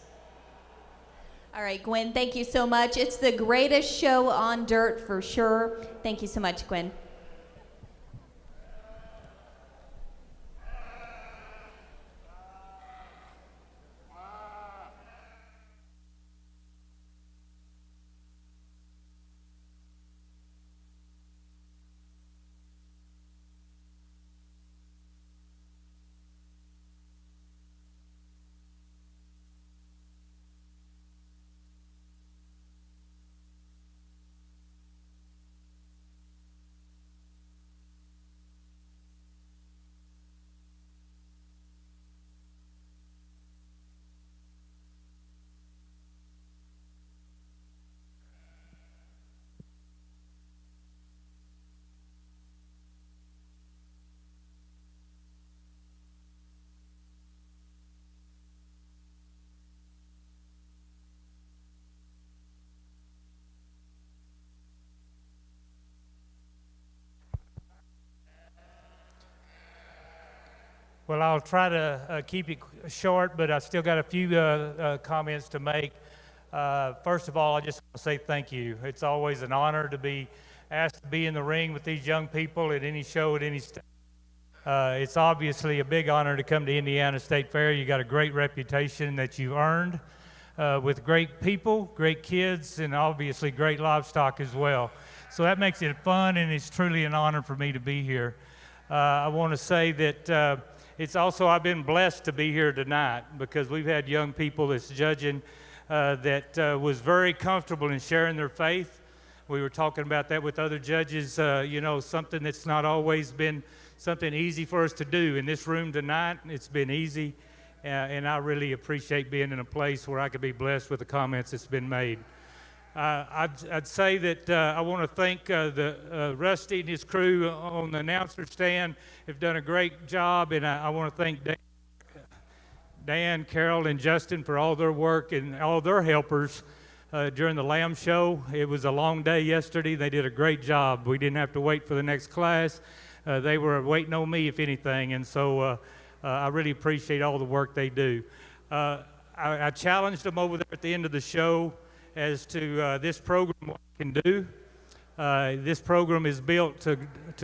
All right, Gwen, thank you so much. It's the greatest show on dirt for sure. Thank you so much, Gwen. Well, I'll try to keep it short, but I still got a few comments to make. First of all, I just want to say thank you. It's always an honor to be asked to be in the ring with these young people at any show, at any stage. It's obviously a big honor to come to Indiana State Fair. You got a great reputation that you've earned with great people, great kids, and obviously great livestock as well. So that makes it fun, and it's truly an honor for me to be here. I want to say that it's also, I've been blessed to be here tonight because we've had young people that's judging that was very comfortable in sharing their faith. We were talking about that with other judges, you know, something that's not always been something easy for us to do. In this room tonight, it's been easy, and I really appreciate being in a place where I could be blessed with the comments that's been made. I'd say that I want to thank Rusty and his crew on the announcer stand have done a great job, and I want to thank Dan, Carol, and Justin for all their work and all their helpers during the Lamb Show. It was a long day yesterday. They did a great job. We didn't have to wait for the next class. They were waiting on me, if anything, and so I really appreciate all the work they do. I challenged them over there at the end of the show as to this program, what it can do. This program is built to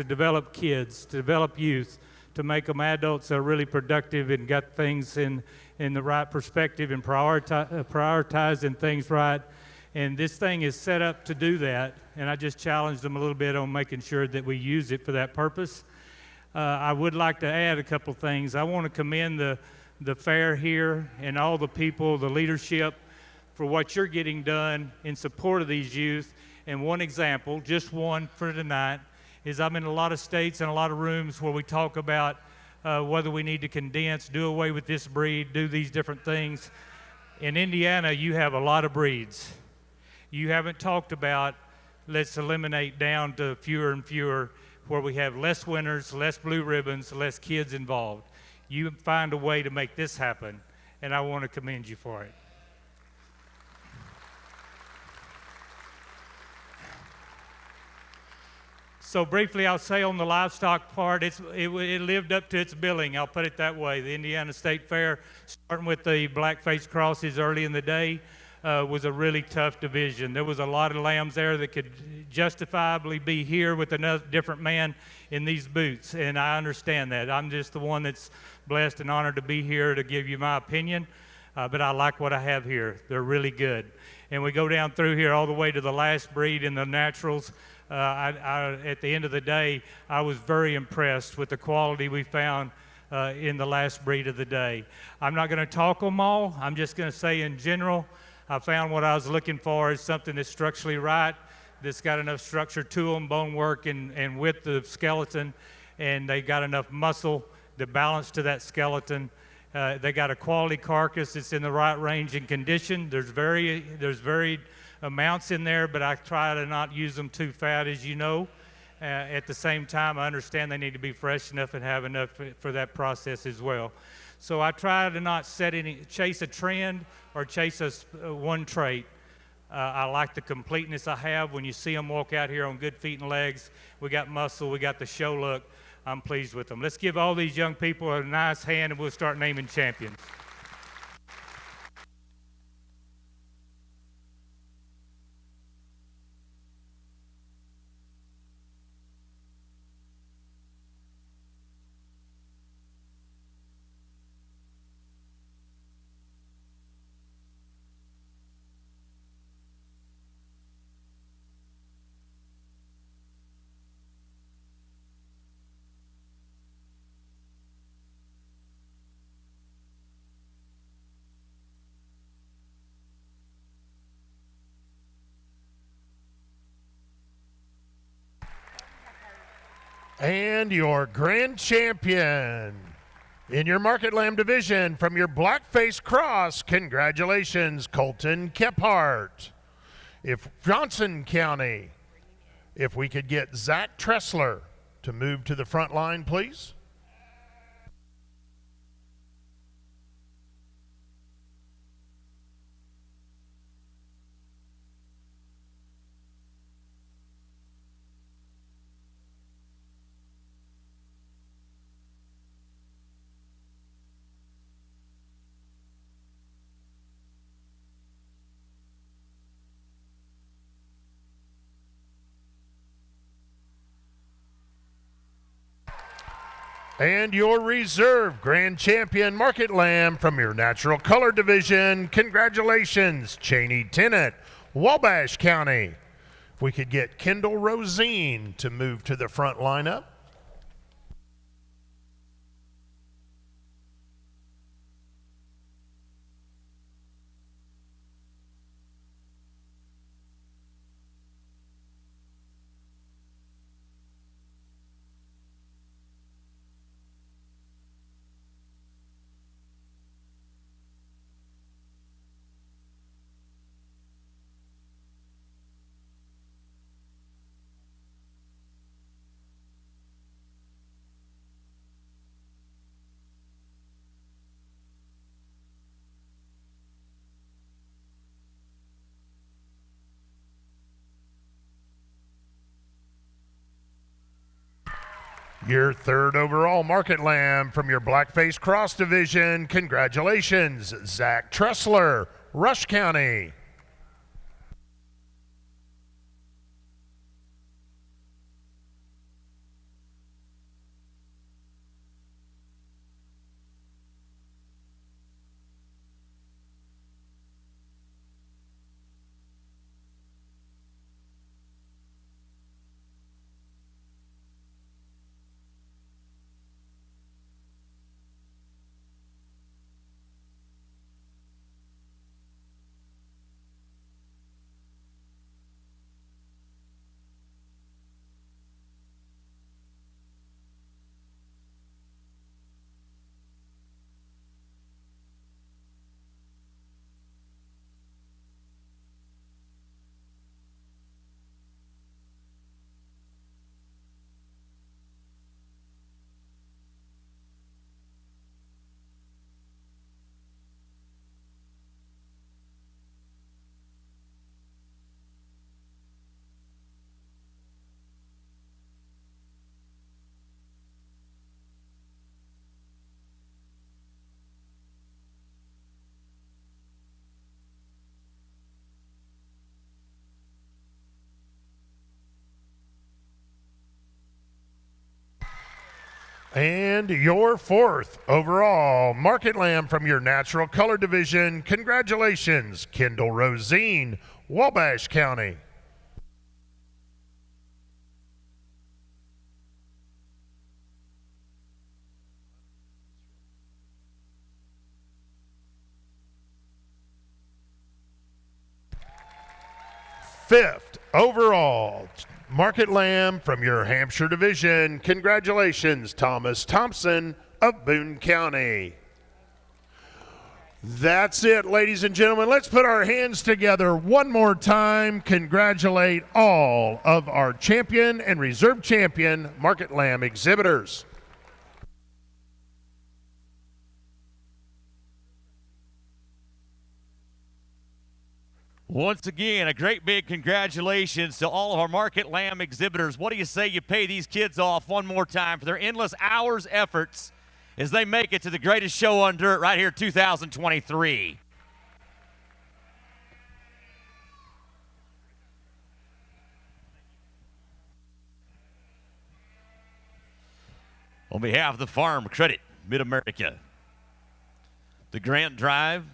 develop kids, to develop youth, to make them adults that are really productive and got things in the right perspective and prioritizing things right. And this thing is set up to do that, and I just challenged them a little bit on making sure that we use it for that purpose. I would like to add a couple things. I want to commend the fair here and all the people, the leadership, for what you're getting done in support of these youth. And one example, just one for tonight, is I'm in a lot of states and a lot of rooms where we talk about whether we need to condense, do away with this breed, do these different things. In Indiana, you have a lot of breeds. You haven't talked about let's eliminate down to fewer and fewer, where we have less winners, less blue ribbons, less kids involved. You find a way to make this happen, and I want to commend you for it. So briefly, I'll say on the livestock part, it lived up to its billing. I'll put it that way. The Indiana State Fair, starting with the black-faced crosses early in the day, was a really tough division. There was a lot of lambs there that could justifiably be here with another different man in these boots, and I understand that. I'm just the one that's blessed and honored to be here to give you my opinion, but I like what I have here. They're really good. And we go down through here all the way to the last breed in the naturals. At the end of the day, I was very impressed with the quality we found in the last breed of the day. I'm not going to talk them all. I'm just going to say in general, I found what I was looking for is something that's structurally right, that's got enough structure to them, bone work and width of skeleton, and they got enough muscle to balance to that skeleton. They got a quality carcass that's in the right range and condition. There's varied amounts in there, but I try to not use them too fat, as you know. At the same time, I understand they need to be fresh enough and have enough for that process as well. So I try to not chase a trend or chase one trait. I like the completeness I have. When you see them walk out here on good feet and legs, we got muscle, we got the show look. I'm pleased with them. Let's give all these young people a nice hand, and we'll start naming champions. And your grand champion in your Market Lamb division from your Blackface Cross, congratulations, Colton Kephart. If Johnson County, if we could get Zach Tressler to move to the front line, please. And your reserve grand champion market lamb from your natural color division, congratulations, Cheney Tennant, Wabash County. If we could get Kendall Rosine to move to the front lineup. Your third overall market lamb from your Blackface Cross division, congratulations, Zach Tressler, Rush County. And your fourth overall market lamb from your natural color division, congratulations, Kendall Rosine, Wabash County. Fifth overall market lamb from your Hampshire division, congratulations, Thomas Thompson of Boone County. That's it, ladies and gentlemen. Let's put our hands together one more time. Congratulate all of our champion and reserve champion market lamb exhibitors. Once again, a great big congratulations to all of our market lamb exhibitors. What do you say you pay these kids off one more time for their endless hours, efforts as they make it to the greatest show on dirt right here 2023. On behalf of the Farm Credit Mid-America, the Grant Drive,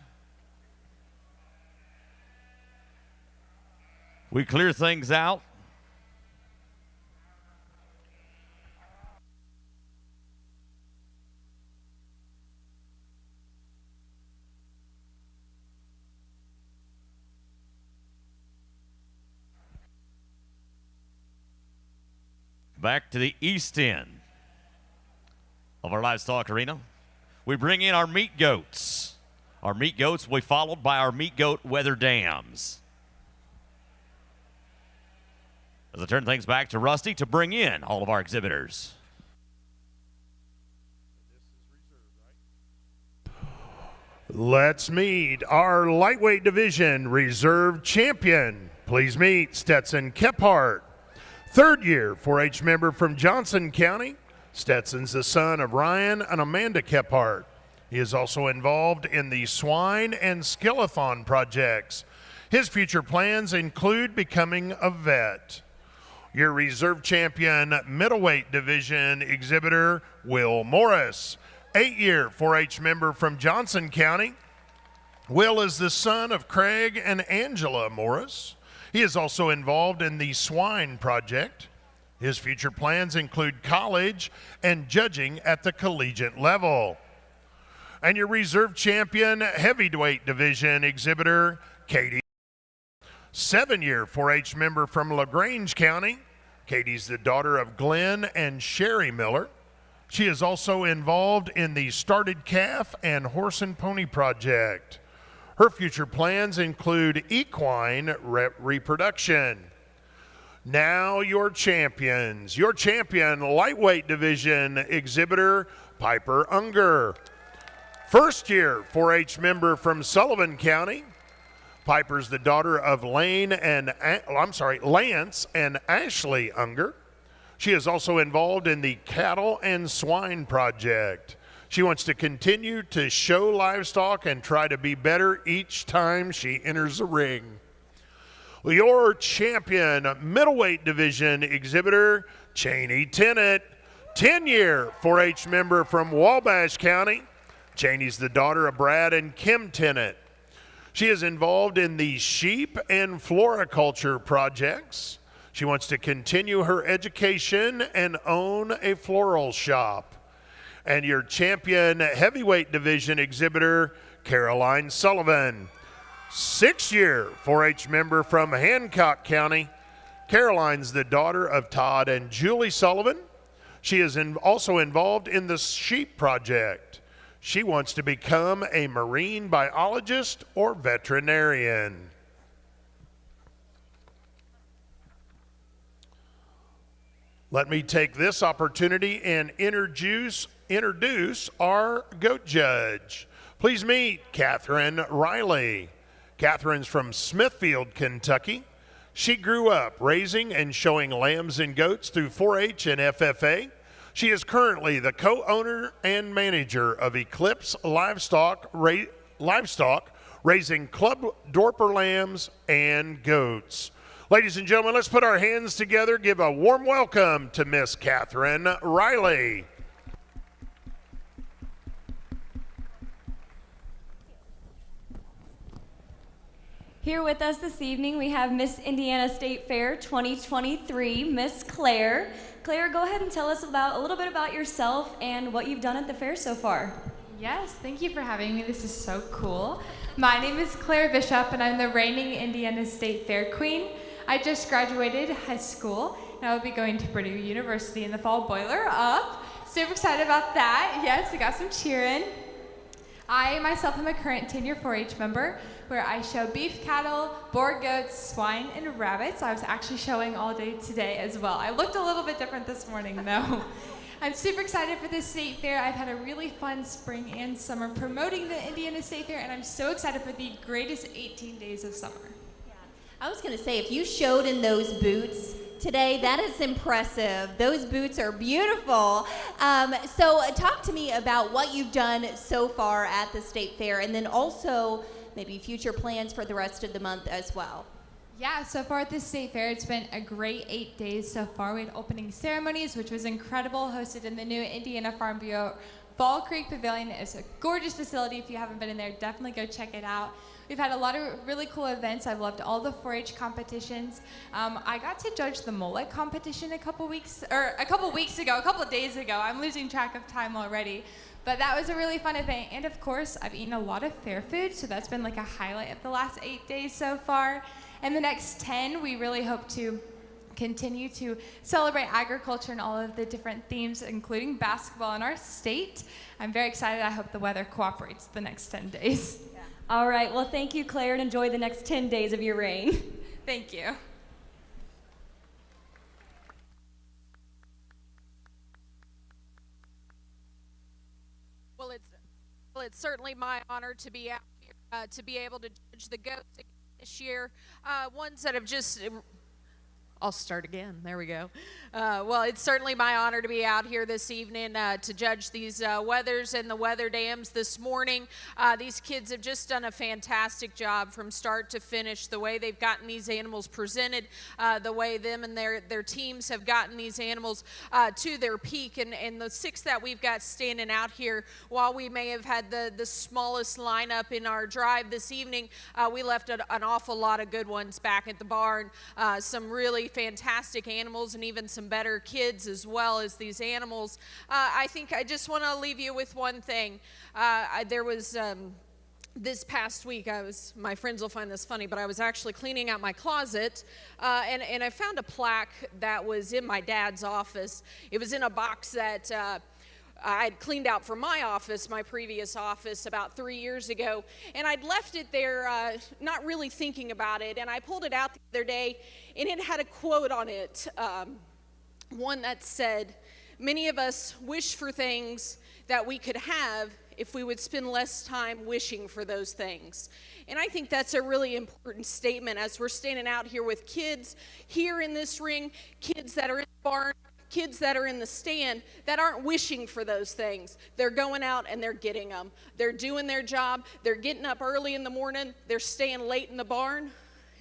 we clear things out. Back to the east end of our livestock arena, we bring in our meat goats. Our meat goats will be followed by our meat goat weather dams. As I turn things back to Rusty to bring in all of our exhibitors. Let's meet our lightweight division reserve champion. Please meet Stetson Kephart. Third year 4-H member from Johnson County. Stetson's the son of Ryan and Amanda Kephart. He is also involved in the Swine and Skillathon projects. His future plans include becoming a vet. Your reserve champion middleweight division exhibitor, Will Morris. 8-year 4-H member from Johnson County. Will is the son of Craig and Angela Morris. He is also involved in the Swine project. His future plans include college and judging at the collegiate level. And your reserve champion heavyweight division exhibitor, Katie. 7-year 4-H member from LaGrange County. Katie's the daughter of Glenn and Sherry Miller. She is also involved in the Started Calf and Horse and Pony project. Her future plans include equine reproduction. Now your champions. Your champion lightweight division exhibitor, Piper Unger. 1st-year 4-H member from Sullivan County. Piper's the daughter of Lance and Ashley Unger. She is also involved in the Cattle and Swine project. She wants to continue to show livestock and try to be better each time she enters the ring. Your champion middleweight division exhibitor, Cheney Tennant, 10-year 4-H member from Wabash County. Cheney's the daughter of Brad and Kim Tennant. She is involved in the sheep and floriculture projects. She wants to continue her education and own a floral shop. And your champion heavyweight division exhibitor, Caroline Sullivan. 6-year 4-H member from Hancock County. Caroline's the daughter of Todd and Julie Sullivan. She is also involved in the sheep project. She wants to become a marine biologist or veterinarian. Let me take this opportunity and introduce our goat judge. Please meet Catherine Riley. Catherine's from Smithfield, Kentucky. She grew up raising and showing lambs and goats through 4-H and FFA. She is currently the co-owner and manager of Eclipse Livestock, raising club Dorper lambs and goats. Ladies and gentlemen, let's put our hands together. Give a warm welcome to Miss Catherine Riley. Here with us this evening, we have Miss Indiana State Fair 2023, Miss Claire. Claire, go ahead and tell us a little bit about yourself and what you've done at the fair so far. Yes, thank you for having me. This is so cool. My name is Claire Bishop, and I'm the reigning Indiana State Fair Queen. I just graduated high school, and I will be going to Purdue University in the fall. Boiler up. Super excited about that. Yes, we got some cheering. I myself am a current 10-year 4-H member, where I show beef cattle, boar goats, swine, and rabbits. I was actually showing all day today as well. I looked a little bit different this morning, though. I'm super excited for this state fair. I've had a really fun spring and summer promoting the Indiana State Fair, and I'm so excited for the greatest 18 days of summer. I was going to say, if you showed in those boots today, that is impressive. Those boots are beautiful. So talk to me about what you've done so far at the State Fair, and then also maybe future plans for the rest of the month as well. Yeah, so far at the State Fair, it's been a great 8 days so far. We had opening ceremonies, which was incredible, hosted in the new Indiana Farm Bureau Fall Creek Pavilion. It's a gorgeous facility. If you haven't been in there, definitely go check it out. We've had a lot of really cool events. I've loved all the 4-H competitions. I got to judge the mullet competition a couple days ago. I'm losing track of time already. But that was a really fun event. And of course, I've eaten a lot of fair food, so that's been like a highlight of the last 8 days so far. And the next 10, we really hope to continue to celebrate agriculture and all of the different themes, including basketball in our state. I'm very excited. I hope the weather cooperates the next 10 days. Yeah. All right, well, thank you, Claire, and enjoy the next 10 days of your reign. Thank you. Well, it's certainly my honor to be out here, to be able to judge the goats this year, ones that have just I'll start again. There we go. Well, it's certainly my honor to be out here this evening to judge these weathers and the weather dams this morning. These kids have just done a fantastic job from start to finish, the way they've gotten these animals presented, the way them and their teams have gotten these animals to their peak. And the 6 that we've got standing out here, while we may have had the smallest lineup in our drive this evening, we left an awful lot of good ones back at the barn. Some really fantastic animals and even some better kids as well as these animals. I think I just want to leave you with one thing. There was this past week, my friends will find this funny, but I was actually cleaning out my closet and I found a plaque that was in my dad's office. It was in a box that I'd cleaned out from my office, my previous office, about 3 years ago, and I'd left it there not really thinking about it, and I pulled it out the other day, and it had a quote on it, one that said, "Many of us wish for things that we could have if we would spend less time wishing for those things." And I think that's a really important statement as we're standing out here with kids here in this ring, kids that are in the barn, kids that are in the stand that aren't wishing for those things. They're going out and they're getting them. They're doing their job. They're getting up early in the morning. They're staying late in the barn,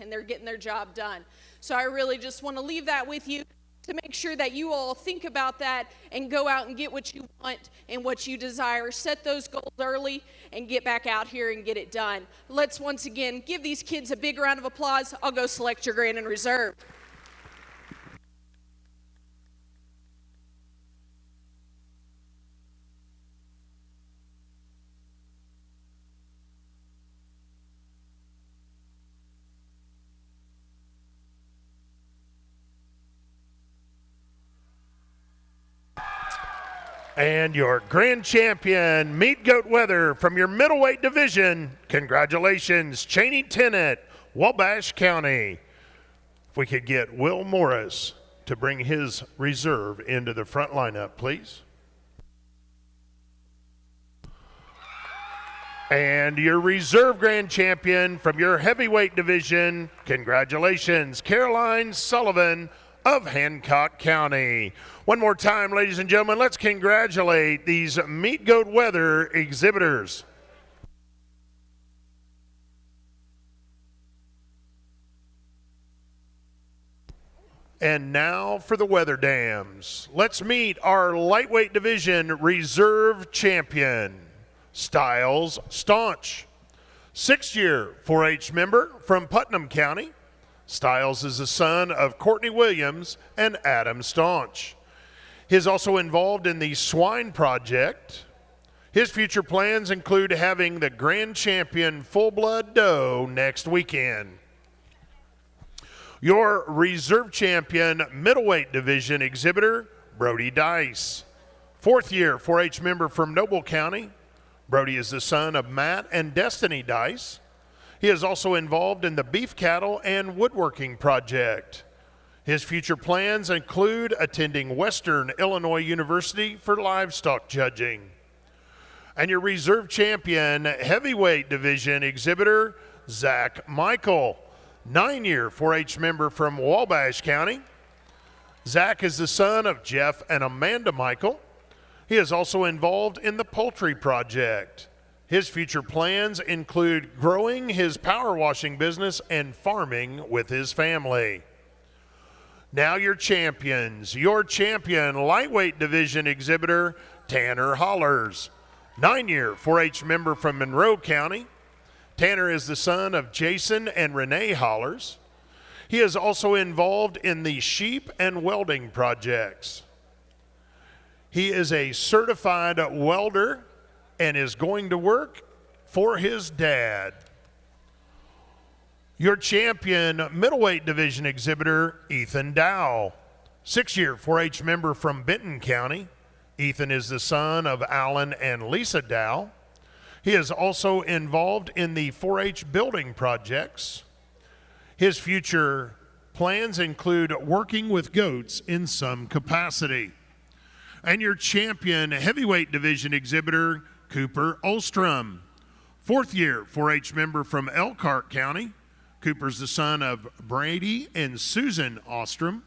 and they're getting their job done. So I really just want to leave that with you to make sure that you all think about that and go out and get what you want and what you desire. Set those goals early and get back out here and get it done. Let's once again give these kids a big round of applause. I'll go select your grand and reserve. And your grand champion, Meat Goat Weather from your middleweight division. Congratulations, Cheney Tennant, Wabash County. If we could get Will Morris to bring his reserve into the front lineup, please. And your reserve grand champion from your heavyweight division, congratulations, Caroline Sullivan of Hancock County. One more time, ladies and gentlemen, let's congratulate these Meat Goat Weather exhibitors. And now for the weather dams. Let's meet our lightweight division reserve champion, Styles Staunch. 6-year 4-H member from Putnam County. Styles is the son of Courtney Williams and Adam Staunch. He is also involved in the Swine project. His future plans include having the grand champion full-blood doe next weekend. Your reserve champion middleweight division exhibitor, Brody Dice. 4th-year 4-H member from Noble County. Brody is the son of Matt and Destiny Dice. He is also involved in the beef cattle and woodworking project. His future plans include attending Western Illinois University for livestock judging. And your reserve champion heavyweight division exhibitor, Zach Michael, 9-year 4-H member from Wabash County. Zach is the son of Jeff and Amanda Michael. He is also involved in the poultry project. His future plans include growing his power washing business and farming with his family. Now your champions. Your champion lightweight division exhibitor, Tanner Hollers. 9-year 4-H member from Monroe County. Tanner is the son of Jason and Renee Hollers. He is also involved in the sheep and welding projects. He is a certified welder and is going to work for his dad. Your champion middleweight division exhibitor, Ethan Dow. 6-year 4-H member from Benton County. Ethan is the son of Alan and Lisa Dow. He is also involved in the 4-H building projects. His future plans include working with goats in some capacity. And your champion heavyweight division exhibitor, Cooper Olstrom. 4th-year 4-H member from Elkhart County. Cooper's the son of Brady and Susan Ostrom.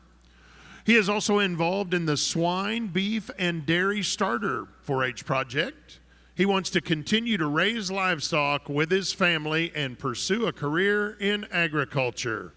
He is also involved in the Swine, Beef, and Dairy Starter 4-H project. He wants to continue to raise livestock with his family and pursue a career in agriculture.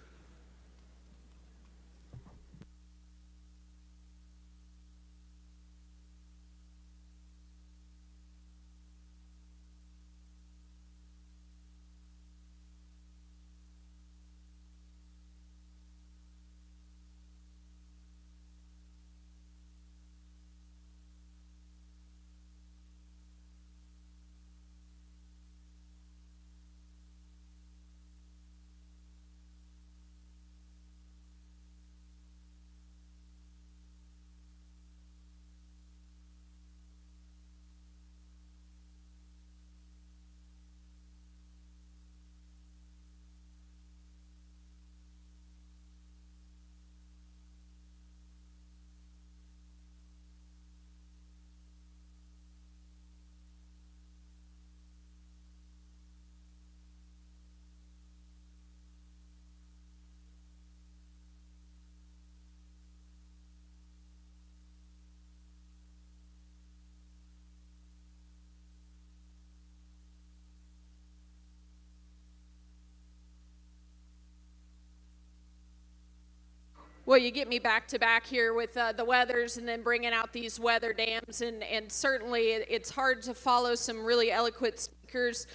Well, you get me back to back here with the weathers and then bringing out these weather dams, and certainly it's hard to follow some really eloquent speakers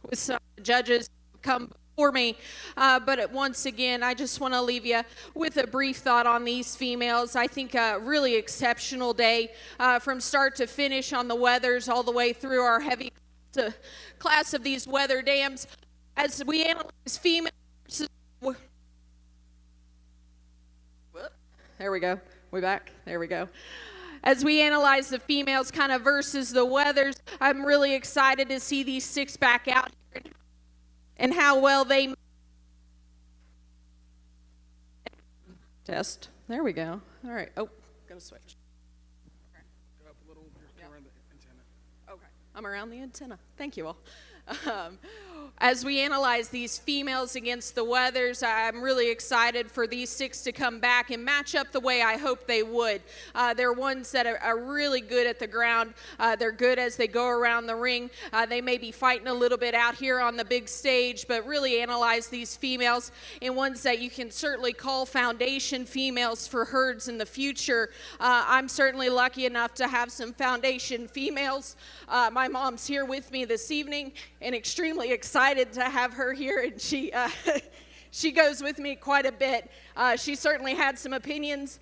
with some judges come before me. But once again, I just want to leave you with a brief thought on these females. I think a really exceptional day from start to finish on the weathers all the way through our heavy class of these weather dams. As we analyze females, there we go. We back? There we go. As we analyze the females kind of versus the weathers, I'm really excited to see these 6 back out here and how well they test. There we go. All right. Oh, gonna switch. Okay. Go up a little. You're around the antenna. Okay. I'm around the antenna. Thank you all. As we analyze these females against the weathers, I'm really excited for these 6 to come back and match up the way I hope they would. They're ones that are really good at the ground. They're good as they go around the ring. They may be fighting a little bit out here on the big stage, but really analyze these females and ones that you can certainly call foundation females for herds in the future. I'm certainly lucky enough to have some foundation females. My mom's here with me this evening and extremely excited to have her here, and she goes with me quite a bit. She certainly had some opinions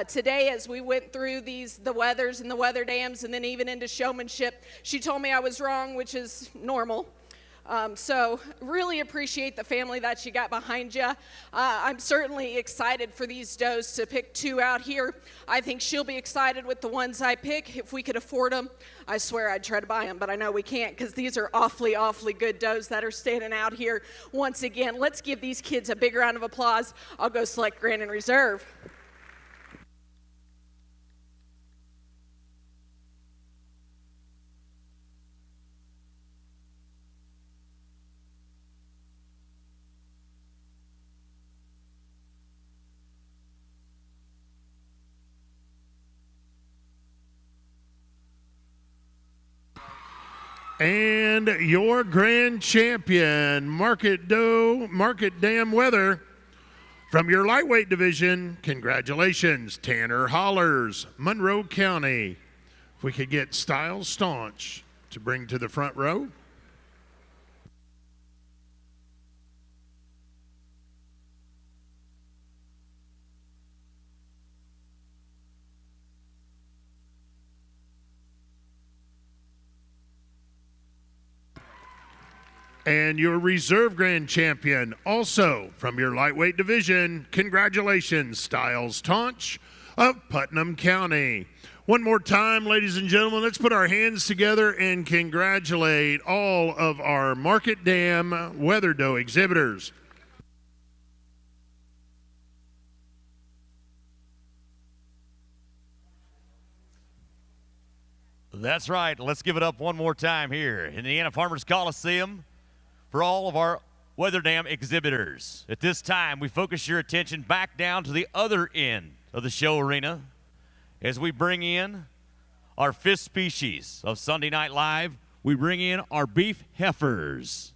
today as we went through the weathers and the weather dams and then even into showmanship. She told me I was wrong, which is normal. So really appreciate the family that you got behind you. I'm certainly excited for these does to pick 2 out here. I think she'll be excited with the ones I pick. If we could afford them, I swear I'd try to buy them, but I know we can't because these are awfully, awfully good does that are standing out here. Once again, let's give these kids a big round of applause. I'll go select Grand and Reserve. And your grand champion, Market Dam Weather, from your lightweight division, congratulations, Tanner Hollers, Monroe County. If we could get Styles Staunch to bring to the front row. And your reserve grand champion, also from your lightweight division, congratulations, Styles Taunch of Putnam County. One more time, ladies and gentlemen, let's put our hands together and congratulate all of our Market Dam Weather Doe exhibitors. That's right. Let's give it up one more time here in the Indiana Farmers Coliseum for all of our weather dam exhibitors. At this time, we focus your attention back down to the other end of the show arena as we bring in our fifth species of Sunday Night Live. We bring in our beef heifers.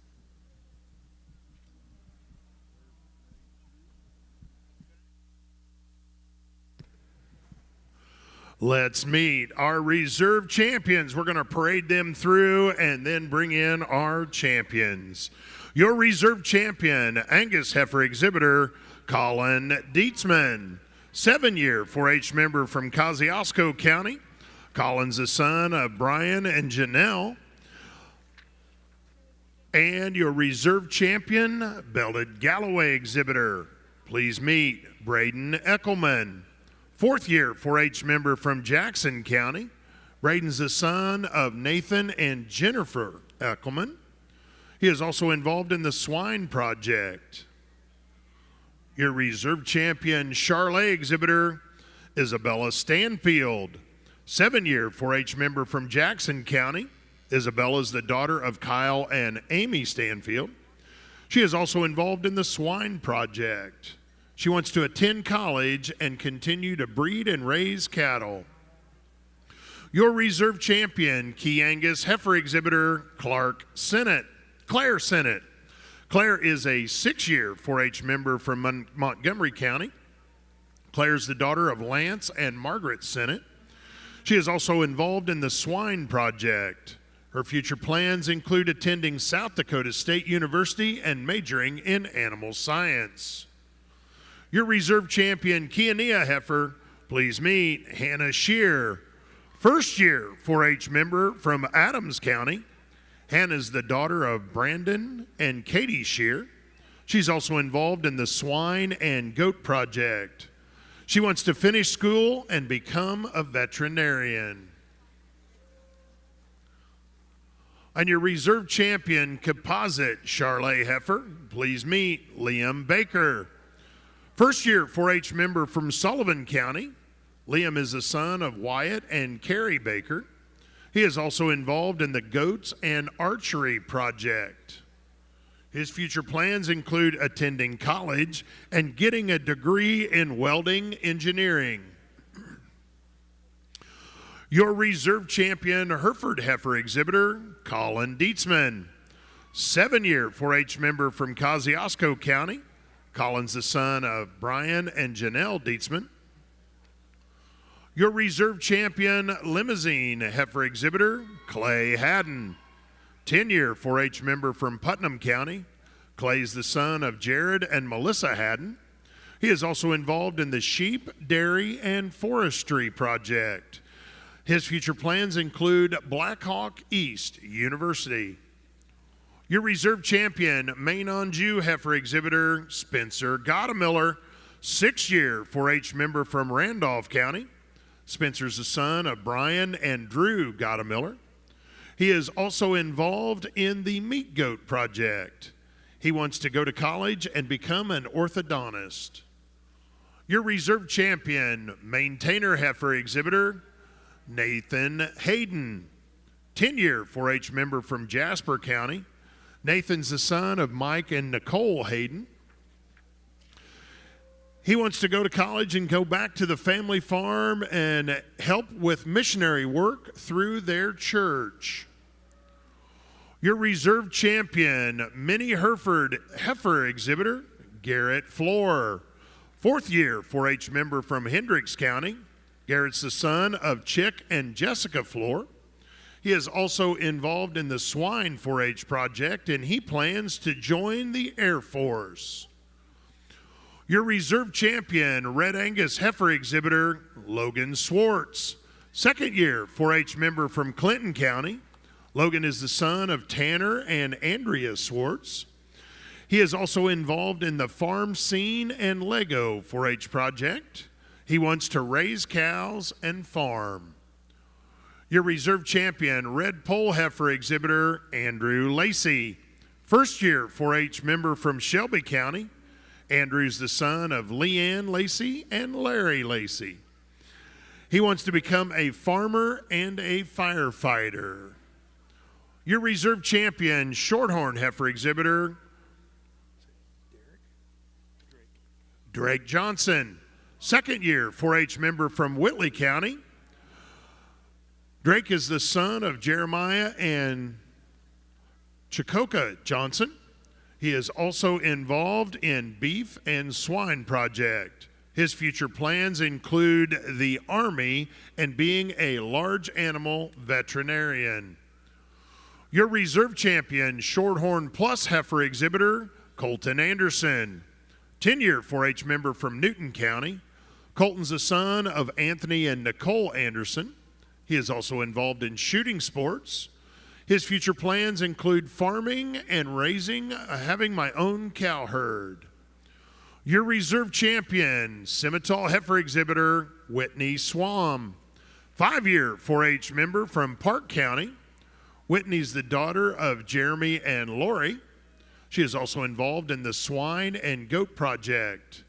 Let's meet our reserve champions. We're going to parade them through and then bring in our champions. Your reserve champion, Angus heifer exhibitor, Colin Dietzman. 7-year 4-H member from Kosciuszko County. Colin's the son of Brian and Janelle. And your reserve champion, belted Galloway exhibitor. Please meet Braden Eckelman. 4th-year 4-H member from Jackson County. Braden's the son of Nathan and Jennifer Eckelman. He is also involved in the Swine project. Your reserve champion Charlet exhibitor, Isabella Stanfield. 7-year 4-H member from Jackson County. Isabella is the daughter of Kyle and Amy Stanfield. She is also involved in the Swine project. She wants to attend college and continue to breed and raise cattle. Your reserve champion, Key Angus heifer exhibitor, Claire Sennett. Claire is a 6-year 4-H member from Montgomery County. Claire's the daughter of Lance and Margaret Sennett. She is also involved in the Swine project. Her future plans include attending South Dakota State University and majoring in animal science. Your reserve champion, Kiania heifer, please meet Hannah Shear. 1st-year 4-H member from Adams County. Hannah's the daughter of Brandon and Katie Shear. She's also involved in the Swine and Goat project. She wants to finish school and become a veterinarian. And your reserve champion, Composite Charlet heifer, please meet Liam Baker. 1st-year 4-H member from Sullivan County. Liam is the son of Wyatt and Carrie Baker. He is also involved in the Goats and Archery project. His future plans include attending college and getting a degree in welding engineering. Your reserve champion, Hereford heifer exhibitor, Colin Dietzman. 7-year 4-H member from Kosciuszko County. Colin's the son of Brian and Janelle Dietzman. Your reserve champion, Limousine heifer exhibitor, Clay Haddon. 10-year 4-H member from Putnam County. Clay's the son of Jared and Melissa Haddon. He is also involved in the Sheep, Dairy, and Forestry project. His future plans include Blackhawk East University. Your reserve champion, Maine Anjou heifer exhibitor, Spencer Gottemiller, 6-year 4-H member from Randolph County. Spencer's the son of Brian and Drew Gottemiller. He is also involved in the Meat Goat project. He wants to go to college and become an orthodontist. Your reserve champion, maintainer heifer exhibitor, Nathan Hayden. 10-year 4-H member from Jasper County. Nathan's the son of Mike and Nicole Hayden. He wants to go to college and go back to the family farm and help with missionary work through their church. Your reserve champion, Minnie Hereford heifer exhibitor, Garrett Floor. 4th-year 4-H member from Hendricks County. Garrett's the son of Chick and Jessica Floor. He is also involved in the Swine 4-H project, and he plans to join the Air Force. Your reserve champion, Red Angus heifer exhibitor, Logan Swartz. 2nd-year 4-H member from Clinton County. Logan is the son of Tanner and Andrea Swartz. He is also involved in the Farm Scene and Lego 4-H project. He wants to raise cows and farm. Your reserve champion, Red Pole heifer exhibitor, Andrew Lacey. 1st-year 4-H member from Shelby County. Andrew's the son of Leanne Lacey and Larry Lacey. He wants to become a farmer and a firefighter. Your reserve champion, Shorthorn heifer exhibitor, Drake Johnson, second-year 4-H member from Whitley County. Drake is the son of Jeremiah and Chikoka Johnson. He is also involved in Beef and Swine Project. His future plans include the Army and being a large animal veterinarian. Your reserve champion, Shorthorn Plus heifer exhibitor, Colton Anderson, 10-year 4-H member from Newton County. Colton's the son of Anthony and Nicole Anderson. He is also involved in shooting sports. His future plans include farming and raising, having my own cow herd. Your reserve champion, Simmental heifer exhibitor, Whitney Swam, 5-year 4-H member from Park County. Whitney's the daughter of Jeremy and Lori. She is also involved in the Swine and Goat Project.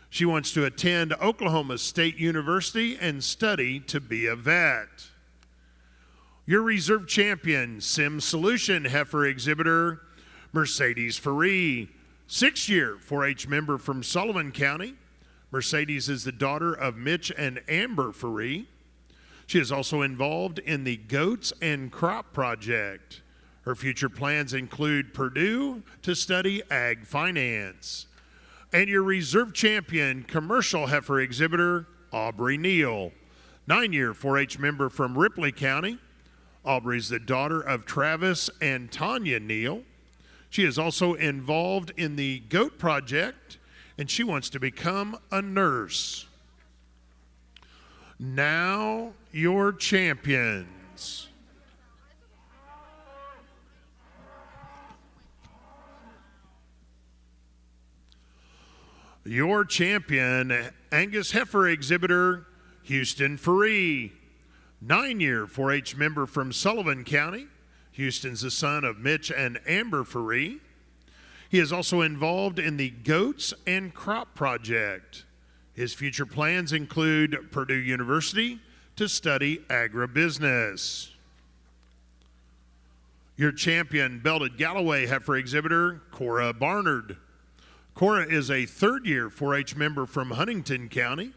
She wants to attend Oklahoma State University and study to be a vet. Your reserve champion, Sim Solution heifer exhibitor, Mercedes Faree, 6-year 4-H member from Sullivan County. Mercedes is the daughter of Mitch and Amber Faree. She is also involved in the Goats and Crop Project. Her future plans include Purdue to study ag finance. And your reserve champion, commercial heifer exhibitor, Aubrey Neal, 9-year 4-H member from Ripley County. Aubrey's the daughter of Travis and Tanya Neal. She is also involved in the Goat Project, and she wants to become a nurse. Now, your champions. Your champion, Angus heifer exhibitor, Houston Faree, 9-year 4-H member from Sullivan County. Houston's the son of Mitch and Amber Faree. He is also involved in the Goats and Crop Project. His future plans include Purdue University to study agribusiness. Your champion, belted Galloway heifer exhibitor, Cora Barnard. Cora is a 3rd-year 4-H member from Huntington County.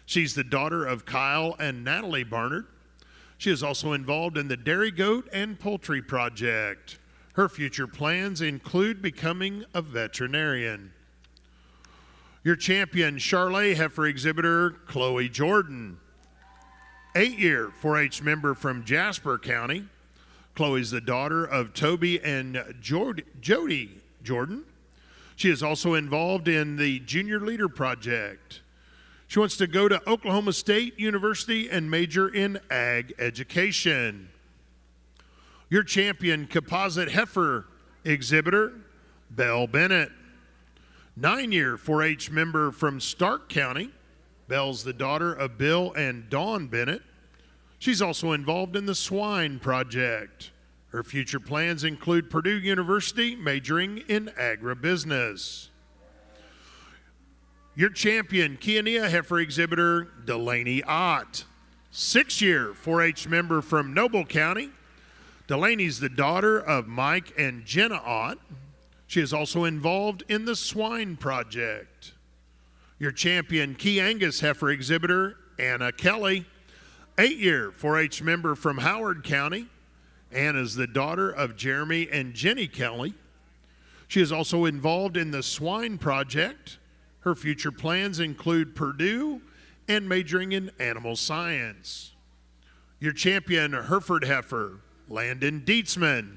She's the daughter of Kyle and Natalie Barnard. She is also involved in the Dairy Goat and Poultry Project. Her future plans include becoming a veterinarian. Your champion, Charlet heifer exhibitor, Chloe Jordan, 8-year 4-H member from Jasper County. Chloe's the daughter of Toby and Jody Jordan. She is also involved in the Junior Leader Project. She wants to go to Oklahoma State University and major in ag education. Your champion, composite heifer exhibitor, Belle Bennett, 9-year 4-H member from Stark County. Belle's the daughter of Bill and Dawn Bennett. She's also involved in the Swine Project. Her future plans include Purdue University, majoring in agribusiness. Your champion, Kiania heifer exhibitor, Delaney Ott, 6-year 4-H member from Noble County. Delaney's the daughter of Mike and Jenna Ott. She is also involved in the Swine Project. Your champion, Key Angus heifer exhibitor, Anna Kelly, 8-year 4-H member from Howard County. Anna is the daughter of Jeremy and Jenny Kelly. She is also involved in the Swine Project. Her future plans include Purdue and majoring in animal science. Your champion, Hereford heifer, Landon Dietzman.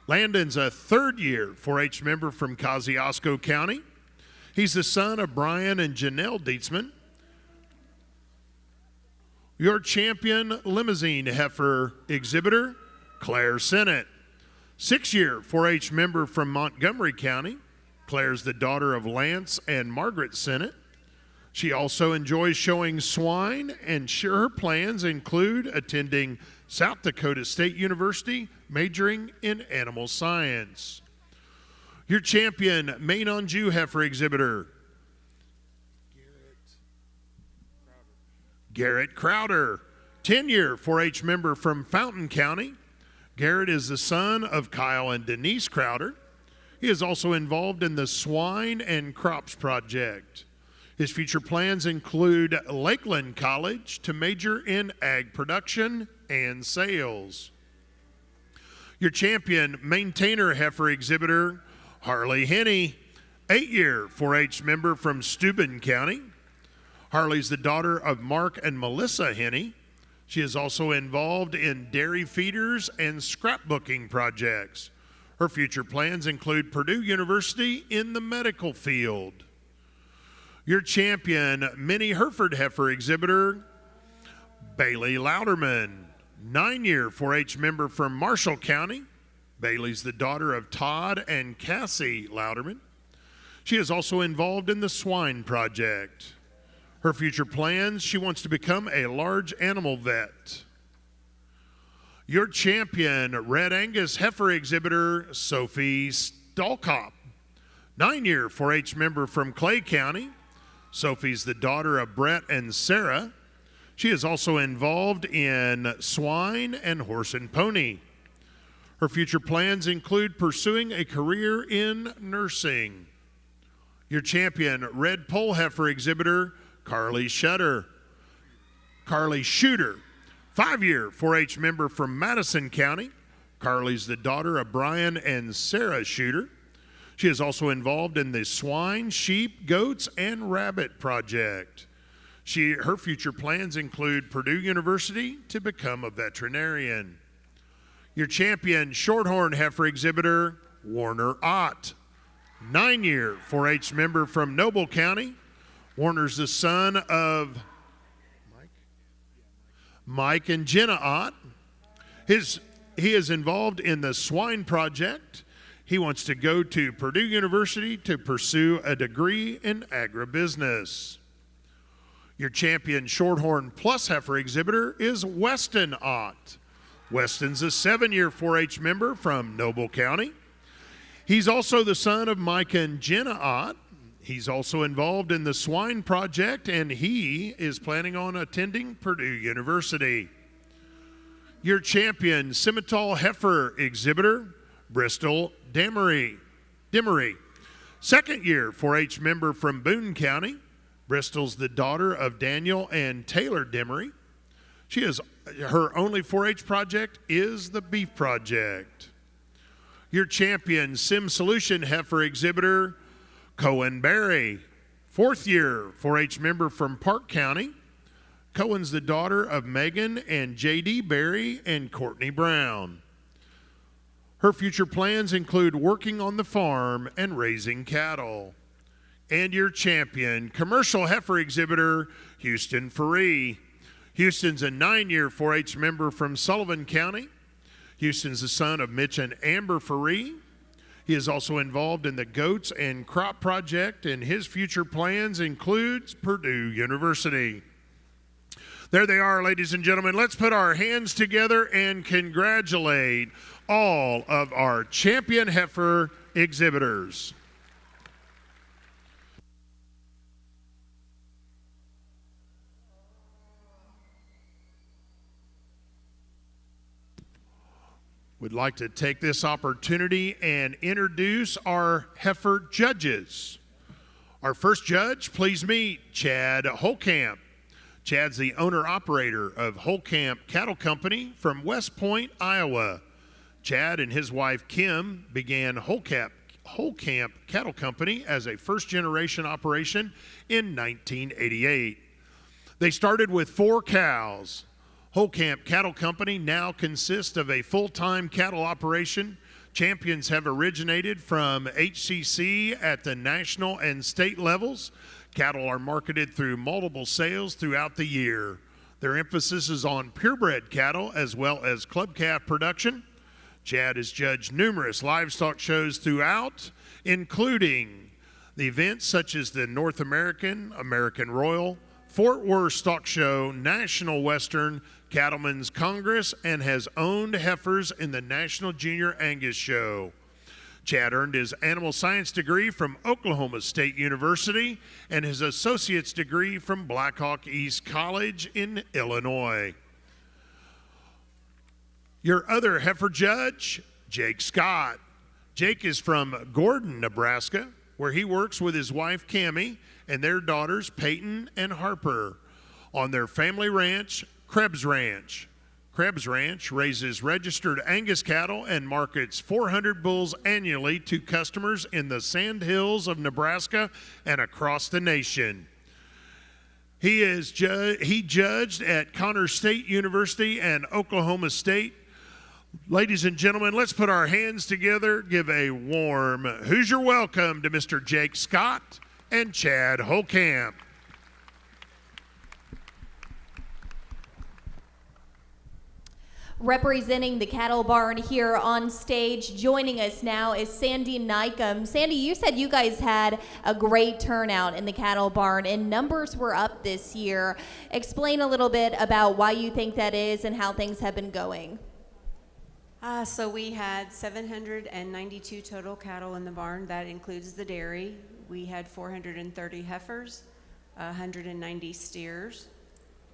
Landon's a 3rd-year 4-H member from Kosciuszko County. He's the son of Brian and Janelle Dietzman. Your champion, limousine heifer exhibitor, Claire Sennett, 6-year 4-H member from Montgomery County. Claire's the daughter of Lance and Margaret Sennett. She also enjoys showing swine, and her plans include attending South Dakota State University, majoring in animal science. Your champion, Maine Anjou heifer exhibitor, Garrett Crowder, 10-year 4-H member from Fountain County. Garrett is the son of Kyle and Denise Crowder. He is also involved in the Swine and Crops Project. His future plans include Lakeland College to major in ag production and sales. Your champion maintainer heifer exhibitor, Harley Henney, 8-year 4-H member from Steuben County. Harley's the daughter of Mark and Melissa Henney. She is also involved in dairy feeders and scrapbooking projects. Her future plans include Purdue University in the medical field. Your champion mini Hereford heifer exhibitor, Bailey Louderman, 9-year 4-H member from Marshall County. Bailey's the daughter of Todd and Cassie Louderman. She is also involved in the Swine project. Her future plans, she wants to become a large animal vet. Your champion Red Angus heifer exhibitor, Sophie Stalkop, 9-year 4-H member from Clay County. Sophie's the daughter of Brett and Sarah. She is also involved in swine and horse and pony. Her future plans include pursuing a career in nursing. Your champion Red Pole heifer exhibitor, Carly Shooter, 5-year 4-H member from Madison County. Carly's the daughter of Brian and Sarah Shooter. She is also involved in the swine, sheep, goats, and rabbit project. Her future plans include Purdue University to become a veterinarian. Your champion Shorthorn heifer exhibitor, Warner Ott, 9-year 4-H member from Noble County. Warner's the son of Mike and Jenna Ott. He is involved in the swine project. He wants to go to Purdue University to pursue a degree in agribusiness. Your champion Shorthorn Plus heifer exhibitor is Weston Ott. Weston's a 7-year 4-H member from Noble County. He's also the son of Mike and Jenna Ott. He's also involved in the Swine project, and he is planning on attending Purdue University. Your champion Simmental heifer exhibitor, Bristol Demery, 2nd-year 4-H member from Boone County. Bristol's the daughter of Daniel and Taylor Demery. Her only 4-H project is the beef project. Your champion Sim Solution heifer exhibitor, Cohen Berry, 4th-year 4-H member from Park County. Cohen's the daughter of Megan and J.D. Berry and Courtney Brown. Her future plans include working on the farm and raising cattle. And your champion, commercial heifer exhibitor, Houston Faree. Houston's a 9-year 4-H member from Sullivan County. Houston's the son of Mitch and Amber Faree. He is also involved in the Goats and Crop Project, and his future plans includes Purdue University. There they are, ladies and gentlemen. Let's put our hands together and congratulate all of our champion heifer exhibitors. We'd like to take this opportunity and introduce our heifer judges. Our first judge, please meet Chad Holcamp. Chad's the owner-operator of Holcamp Cattle Company from West Point, Iowa. Chad and his wife Kim began Holcamp Cattle Company as a first-generation operation in 1988. They started with 4 cows. Holcamp Cattle Company now consists of a full-time cattle operation. Champions have originated from HCC at the national and state levels. Cattle are marketed through multiple sales throughout the year. Their emphasis is on purebred cattle as well as club calf production. Chad has judged numerous livestock shows throughout, including the events such as the North American, American Royal, Fort Worth Stock Show, National Western, Cattlemen's Congress, and has owned heifers in the National Junior Angus Show. Chad earned his animal science degree from Oklahoma State University and his associate's degree from Blackhawk East College in Illinois. Your other heifer judge, Jake Scott. Jake is from Gordon, Nebraska. where he works with his wife Cammie and their daughters Peyton and Harper on their family ranch, Krebs Ranch. Krebs Ranch raises registered Angus cattle and markets 400 bulls annually to customers in the Sand Hills of Nebraska and across the nation. He judged at Connors State University and Oklahoma State. Ladies and gentlemen, let's put our hands together, give a warm Hoosier welcome to Mr. Jake Scott and Chad Holcamp. Representing the cattle barn here on stage, joining us now is Sandy Nykum. Sandy, you said you guys had a great turnout in the cattle barn and numbers were up this year. Explain a little bit about why you think that is and how things have been going. So we had 792 total cattle in the barn. That includes the dairy. We had 430 heifers, 190 steers.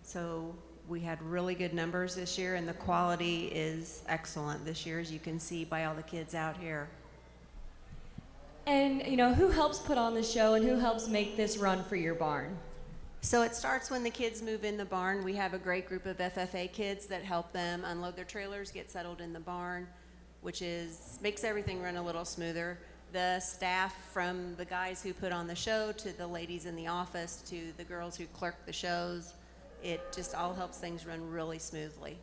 So we had really good numbers this year, and the quality is excellent this year, as you can see by all the kids out here. And, you know, who helps put on the show and who helps make this run for your barn? So it starts when the kids move in the barn. We have a great group of FFA kids that help them unload their trailers, get settled in the barn, which makes everything run a little smoother. The staff, from the guys who put on the show to the ladies in the office to the girls who clerk the shows, it just all helps things run really smoothly.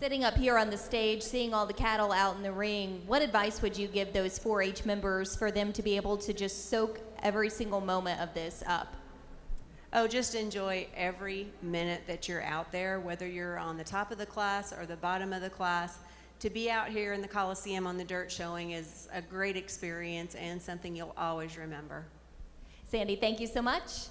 Sitting up here on the stage, seeing all the cattle out in the ring, what advice would you give those 4-H members for them to be able to just soak every single moment of this up? Oh, just enjoy every minute that you're out there, whether you're on the top of the class or the bottom of the class. To be out here in the Coliseum on the dirt showing is a great experience and something you'll always remember. Sandy, thank you so much.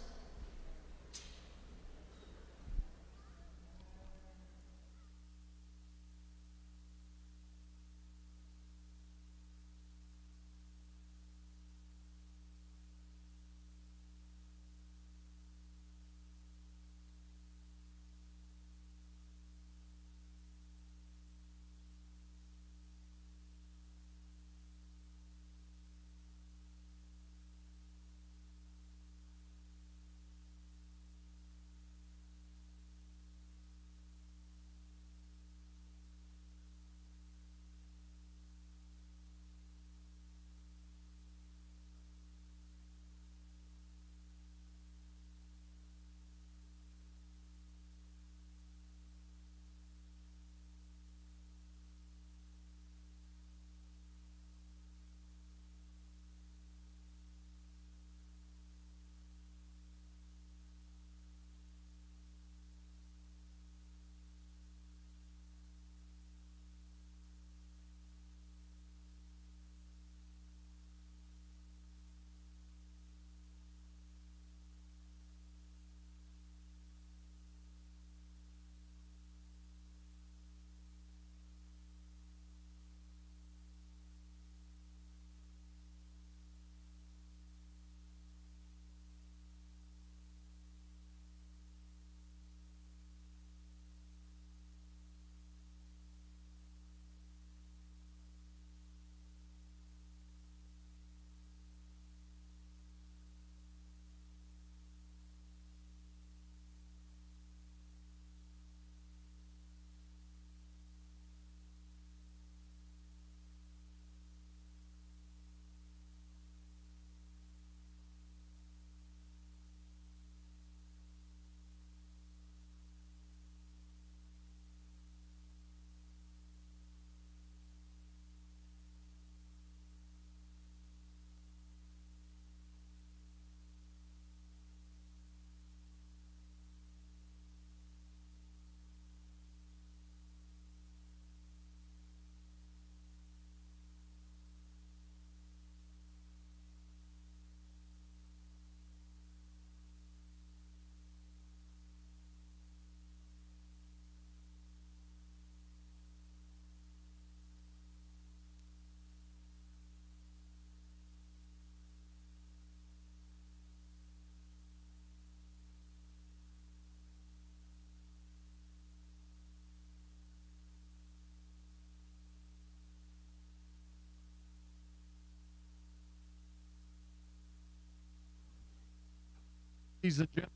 Ladies and gentlemen,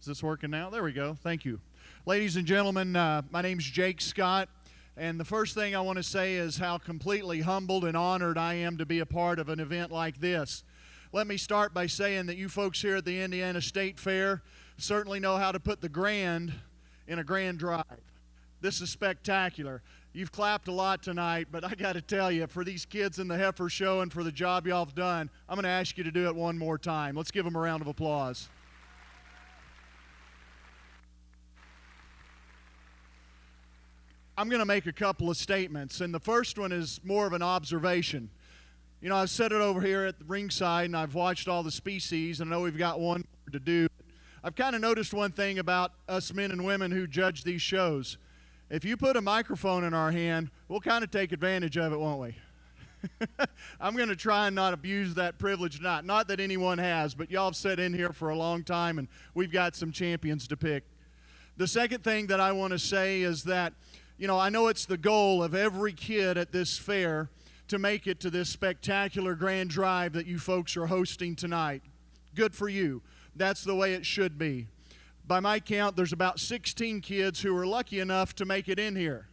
is this working now? There we go. Thank you. Ladies and gentlemen, my name's Jake Scott, and the first thing I want to say is how completely humbled and honored I am to be a part of an event like this. Let me start by saying that you folks here at the Indiana State Fair certainly know how to put the grand in a grand drive. This is spectacular. You've clapped a lot tonight, but I got to tell you, for these kids in the heifer show and for the job y'all have done, I'm going to ask you to do it one more time. Let's give them a round of applause. I'm going to make a couple of statements, and the first one is more of an observation. You know, I've said it over here at the ringside, and I've watched all the species, and I know we've got one more to do. I've kind of noticed one thing about us men and women who judge these shows. If you put a microphone in our hand, we'll kind of take advantage of it, won't we? I'm going to try and not abuse that privilege tonight. Not that anyone has, but y'all have sat in here for a long time, and we've got some champions to pick. The second thing that I want to say is that, you know, I know it's the goal of every kid at this fair to make it to this spectacular grand drive that you folks are hosting tonight. Good for you. That's the way it should be. By my count, there's about 16 kids who are lucky enough to make it in here.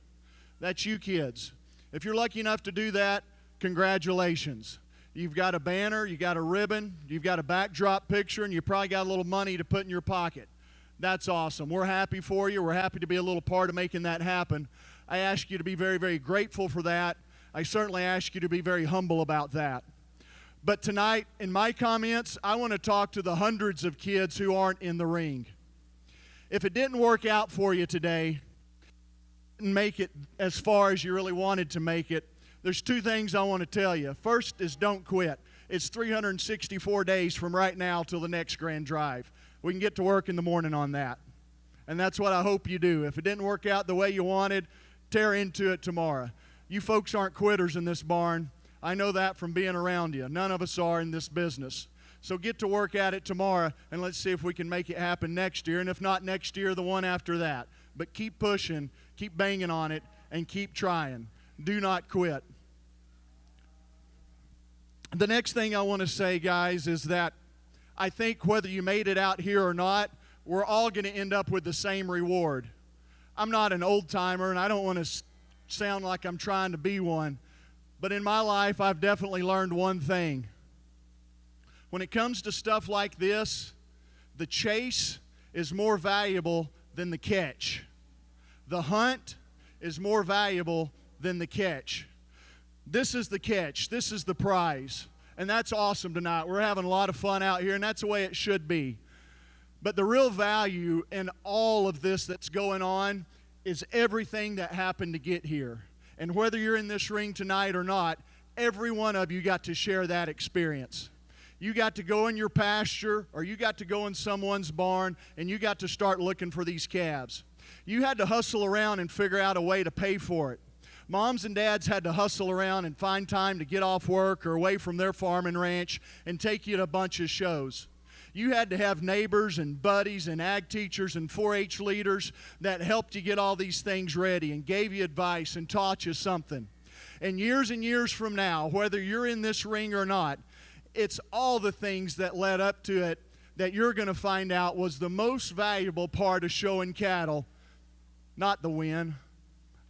That's you kids. If you're lucky enough to do that, congratulations. You've got a banner, you got a ribbon, you've got a backdrop picture, and you probably got a little money to put in your pocket. That's awesome. We're happy for you. We're happy to be a little part of making that happen. I ask you to be very, very grateful for that. I certainly ask you to be very humble about that. But tonight, in my comments, I want to talk to the hundreds of kids who aren't in the ring. If it didn't work out for you today, and make it as far as you really wanted to make it, there's two things I want to tell you. First is don't quit. It's 364 days from right now till the next grand drive. We can get to work in the morning on that. And that's what I hope you do. If it didn't work out the way you wanted, tear into it tomorrow. You folks aren't quitters in this barn. I know that from being around you. None of us are in this business. So get to work at it tomorrow, and let's see if we can make it happen next year. And if not next year, the one after that. But keep pushing, keep banging on it, and keep trying. Do not quit. The next thing I want to say, guys, is that I think whether you made it out here or not, we're all going to end up with the same reward. I'm not an old-timer, and I don't want to sound like I'm trying to be one, but in my life, I've definitely learned one thing. When it comes to stuff like this, the chase is more valuable than the catch. The hunt is more valuable than the catch. This is the catch. This is the prize. And that's awesome tonight. We're having a lot of fun out here, and that's the way it should be. But the real value in all of this that's going on is everything that happened to get here. And whether you're in this ring tonight or not, every one of you got to share that experience. You got to go in your pasture, or you got to go in someone's barn, and you got to start looking for these calves. You had to hustle around and figure out a way to pay for it. Moms and dads had to hustle around and find time to get off work or away from their farm and ranch and take you to a bunch of shows. You had to have neighbors and buddies and ag teachers and 4-H leaders that helped you get all these things ready and gave you advice and taught you something. And years from now, whether you're in this ring or not, it's all the things that led up to it that you're going to find out was the most valuable part of showing cattle. Not the win,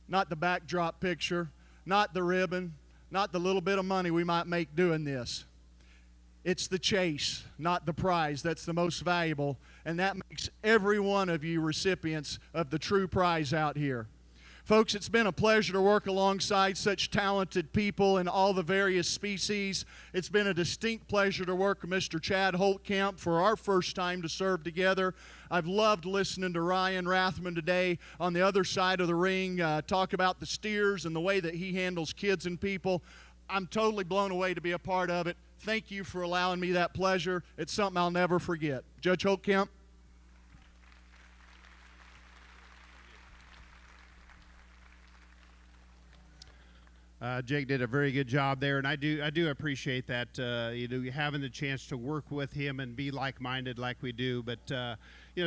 not the backdrop picture, not the ribbon, not the little bit of money we might make doing this. It's the chase, not the prize, that's the most valuable, and that makes every one of you recipients of the true prize out here. Folks, it's been a pleasure to work alongside such talented people in all the various species. It's been a distinct pleasure to work with Mr. Chad Holtkamp for our first time to serve together. I've loved listening to Ryan Rathman today on the other side of the ring talk about the steers and the way that he handles kids and people. I'm totally blown away to be a part of it. Thank you for allowing me that pleasure. It's something I'll never forget. Judge Holtkamp. Jake did a very good job there, and I do appreciate that, having the chance to work with him and be like-minded like we do. But,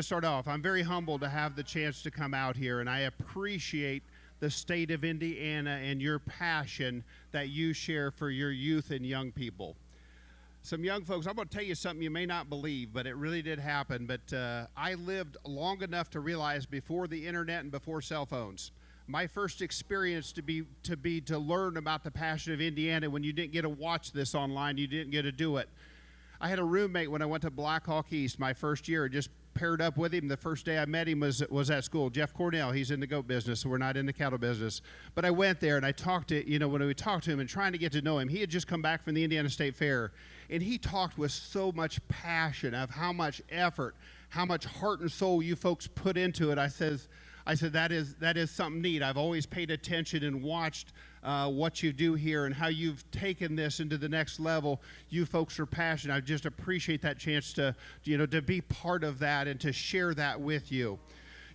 start off, I'm very humbled to have the chance to come out here, and I appreciate the state of Indiana and your passion that you share for your youth and young people. some young folks, I'm going to tell you something you may not believe, but it really did happen. But I lived long enough to realize before the internet and before cell phones, my first experience to learn about the passion of Indiana, when you didn't get to watch this online, you didn't get to do it. I had a roommate when I went to Black Hawk East my first year, just paired up with him. The first day I met him was at school. Jeff Cornell, he's in the goat business, so we're not in the cattle business. But I went there and I talked to, when we talked to him and trying to get to know him, he had just come back from the Indiana State Fair, and he talked with so much passion of how much effort, how much heart and soul you folks put into it. I said, that is something neat. I've always paid attention and watched what you do here and how you've taken this into the next level. You folks are passionate. I just appreciate that chance to be part of that and to share that with you.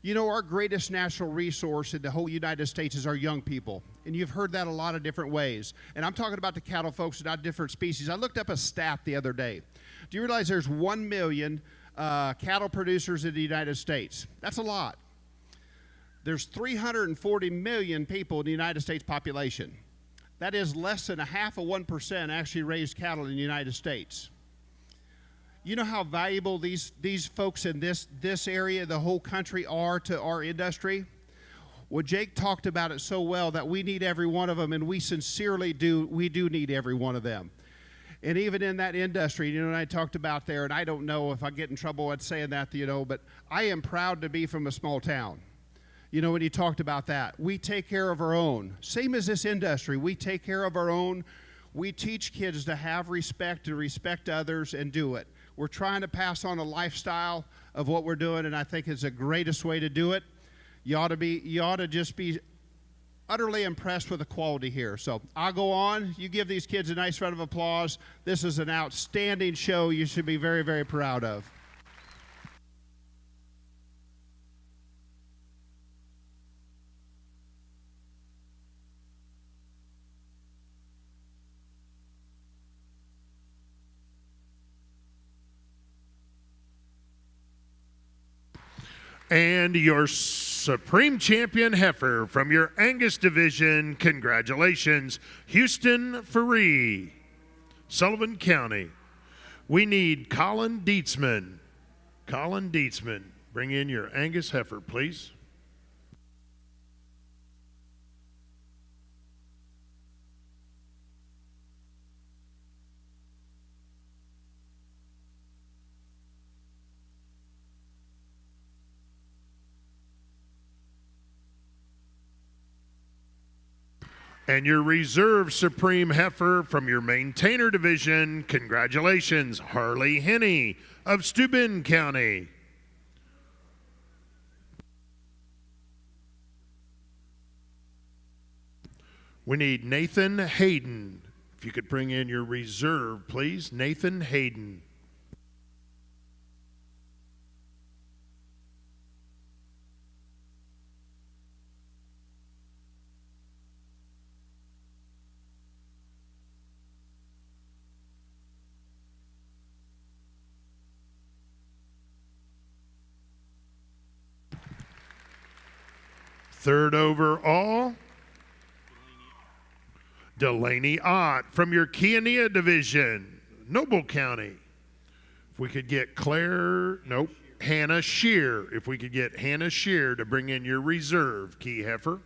Our greatest natural resource in the whole United States is our young people. And you've heard that a lot of different ways. And I'm talking about the cattle folks, not different species. I looked up a stat the other day. Do you realize there's 1 million cattle producers in the United States? That's a lot. There's 340 million people in the United States population. That is less than 0.5% actually raise cattle in the United States. You know how valuable these folks in this area, the whole country, are to our industry? Well, Jake talked about it so well that we need every one of them, and we sincerely do. We do need every one of them. And even in that industry, and I talked about there, and I don't know if I get in trouble at saying that, but I am proud to be from a small town. When you talked about that, we take care of our own. Same as this industry, we take care of our own. We teach kids to have respect, to respect others, and do it. We're trying to pass on a lifestyle of what we're doing, and I think it's the greatest way to do it. You ought to just be utterly impressed with the quality here. So I'll go on. You give these kids a nice round of applause. This is an outstanding show you should be very, very proud of. And your Supreme Champion heifer from your Angus division, congratulations, Houston Faree, Sullivan County. We need Colin Dietzman. Colin Dietzman, bring in your Angus heifer, please. And your reserve Supreme heifer from your Maintainer division, congratulations, Harley Henney of Steuben County. We need Nathan Hayden. If you could bring in your reserve, please. Nathan Hayden. Third overall, Delaney Ott from your Kiania division, Noble County. If we could get Hannah Shear. If we could get Hannah Shear to bring in your reserve key heifer.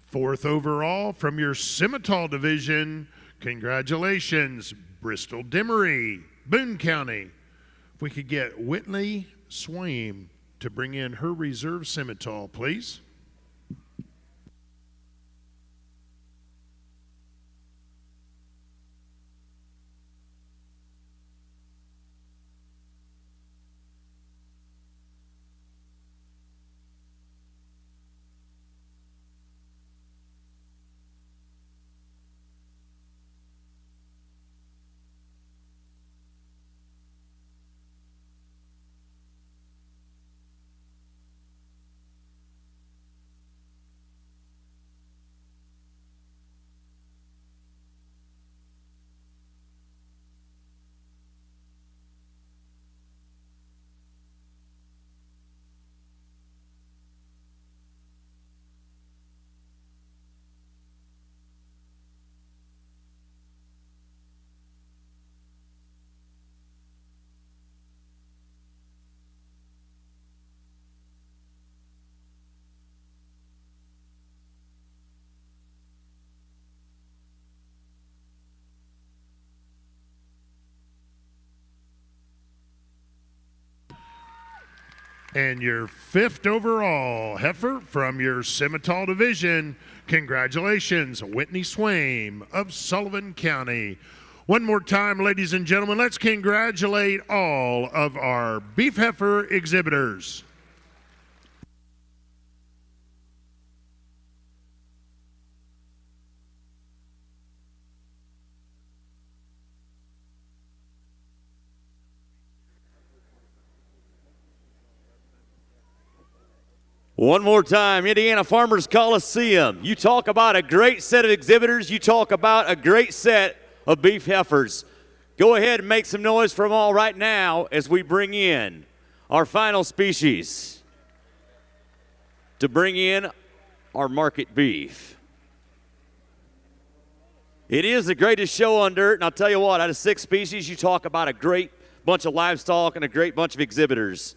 Fourth overall from your Simmental division, congratulations, Bristol Demery, Boone County. If we could get Whitney Swine to bring in her reserve Simmental, please. And your 5th overall heifer from your Simmental division, congratulations, Whitney Swain of Sullivan County. One more time, ladies and gentlemen, let's congratulate all of our beef heifer exhibitors. One more time, Indiana Farmers Coliseum. You talk about a great set of exhibitors. You talk about a great set of beef heifers. Go ahead and make some noise for them all right now as we bring in our final species to bring in our market beef. It is the greatest show on dirt, and I'll tell you what, out of 6 species, you talk about a great bunch of livestock and a great bunch of exhibitors.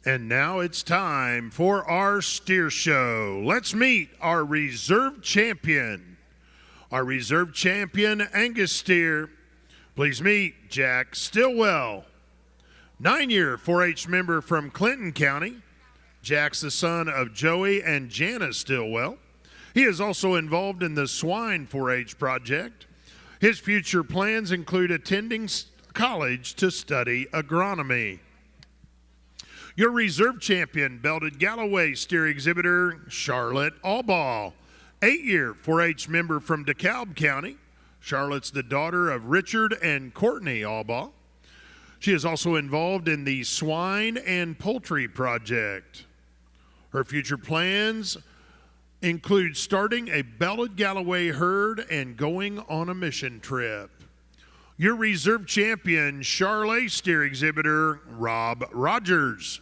And now it's time for our steer show. Let's meet our reserve champion. Our reserve champion, Angus steer. Please meet Jack Stillwell. 9-year 4-H member from Clinton County. Jack's the son of Joey and Janice Stillwell. He is also involved in the Swine 4-H project. His future plans include attending college to study agronomy. Your reserve champion, belted Galloway steer exhibitor, Charlotte Allball. 8-year 4-H member from DeKalb County. Charlotte's the daughter of Richard and Courtney Allball. She is also involved in the Swine and Poultry project. Her future plans include starting a belted Galloway herd and going on a mission trip. Your reserve champion, Charlotte steer exhibitor, Rob Rogers.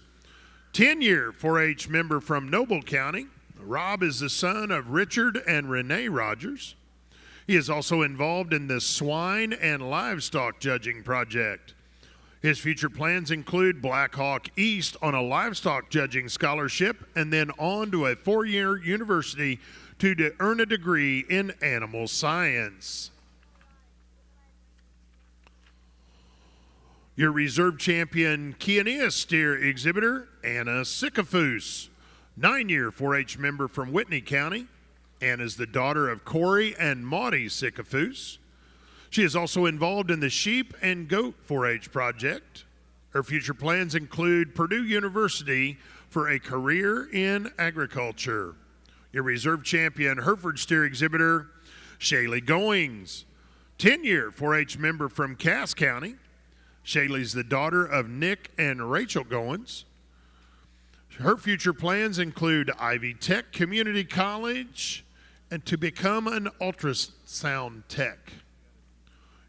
10-year 4-H member from Noble County. Rob is the son of Richard and Renee Rogers. He is also involved in the Swine and Livestock Judging project. His future plans include Black Hawk East on a livestock judging scholarship and then on to a 4-year university to earn a degree in animal science. Your reserve champion Kiania steer exhibitor, Anna Sycophus. 9-year 4-H member from Whitney County. Anna is the daughter of Corey and Maudie Sycophus. She is also involved in the sheep and goat 4-H project. Her future plans include Purdue University for a career in agriculture. Your reserve champion Hereford steer exhibitor, Shaylee Goings. 10-year 4-H member from Cass County. Shaylee's the daughter of Nick and Rachel Goins. Her future plans include Ivy Tech Community College and to become an ultrasound tech.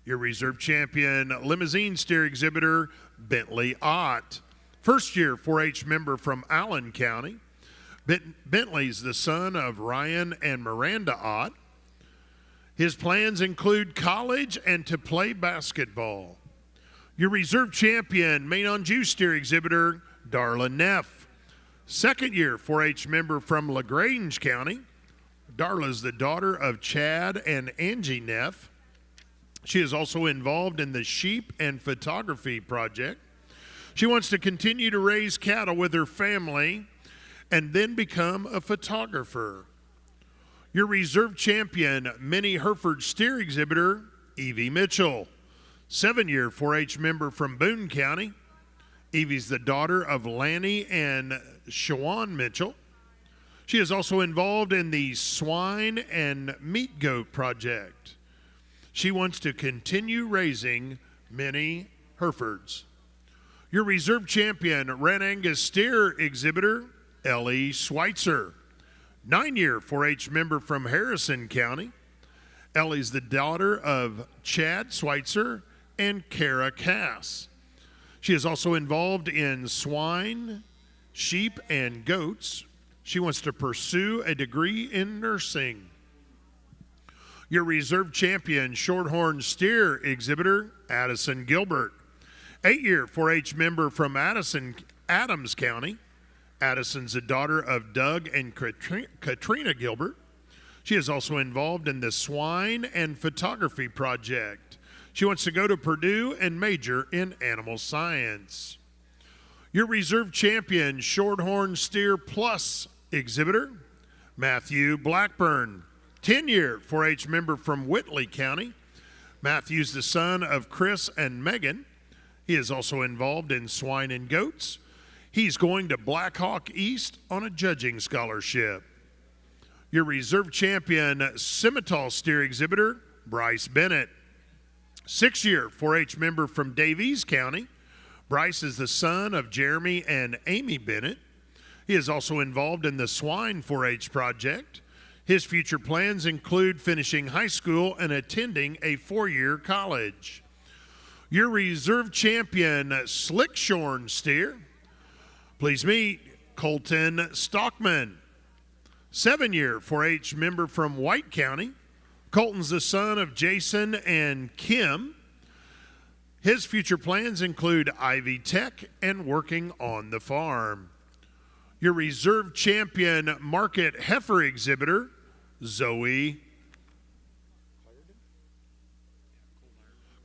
Your reserve champion limousine steer exhibitor, Bentley Ott. First-year 4-H member from Allen County. Bentley's the son of Ryan and Miranda Ott. His plans include college and to play basketball. Your reserve champion, Main on Juice steer exhibitor, Darla Neff. Second-year 4-H member from LaGrange County. Darla's the daughter of Chad and Angie Neff. She is also involved in the sheep and photography project. She wants to continue to raise cattle with her family and then become a photographer. Your reserve champion, mini Hereford steer exhibitor, Evie Mitchell. 7-year 4-H member from Boone County. Evie's the daughter of Lanny and Shawan Mitchell. She is also involved in the Swine and Meat Goat project. She wants to continue raising mini Herefords. Your reserve champion, Red Angus steer exhibitor, Ellie Schweitzer. 9-year 4-H member from Harrison County. Ellie's the daughter of Chad Schweitzer and Kara Cass. She is also involved in swine, sheep, and goats. She wants to pursue a degree in nursing. Your reserve champion, Shorthorn steer exhibitor, Addison Gilbert. 8-year 4-H member from Adams County. Addison's the daughter of Doug and Katrina Gilbert. She is also involved in the Swine and Photography project. She wants to go to Purdue and major in animal science. Your reserve champion, Shorthorn Steer Plus exhibitor, Matthew Blackburn. 10-year 4-H member from Whitley County. Matthew's the son of Chris and Megan. He is also involved in swine and goats. He's going to Black Hawk East on a judging scholarship. Your reserve champion, Simmental steer exhibitor, Bryce Bennett. 6-year 4-H member from Davies County. Bryce is the son of Jeremy and Amy Bennett. He is also involved in the Swine 4-H project. His future plans include finishing high school and attending a 4-year college. Your reserve champion, Slickshorn steer. Please meet Colton Stockman. 7-year 4-H member from White County. Colton's the son of Jason and Kim. His future plans include Ivy Tech and working on the farm. Your reserve champion market heifer exhibitor, Zoe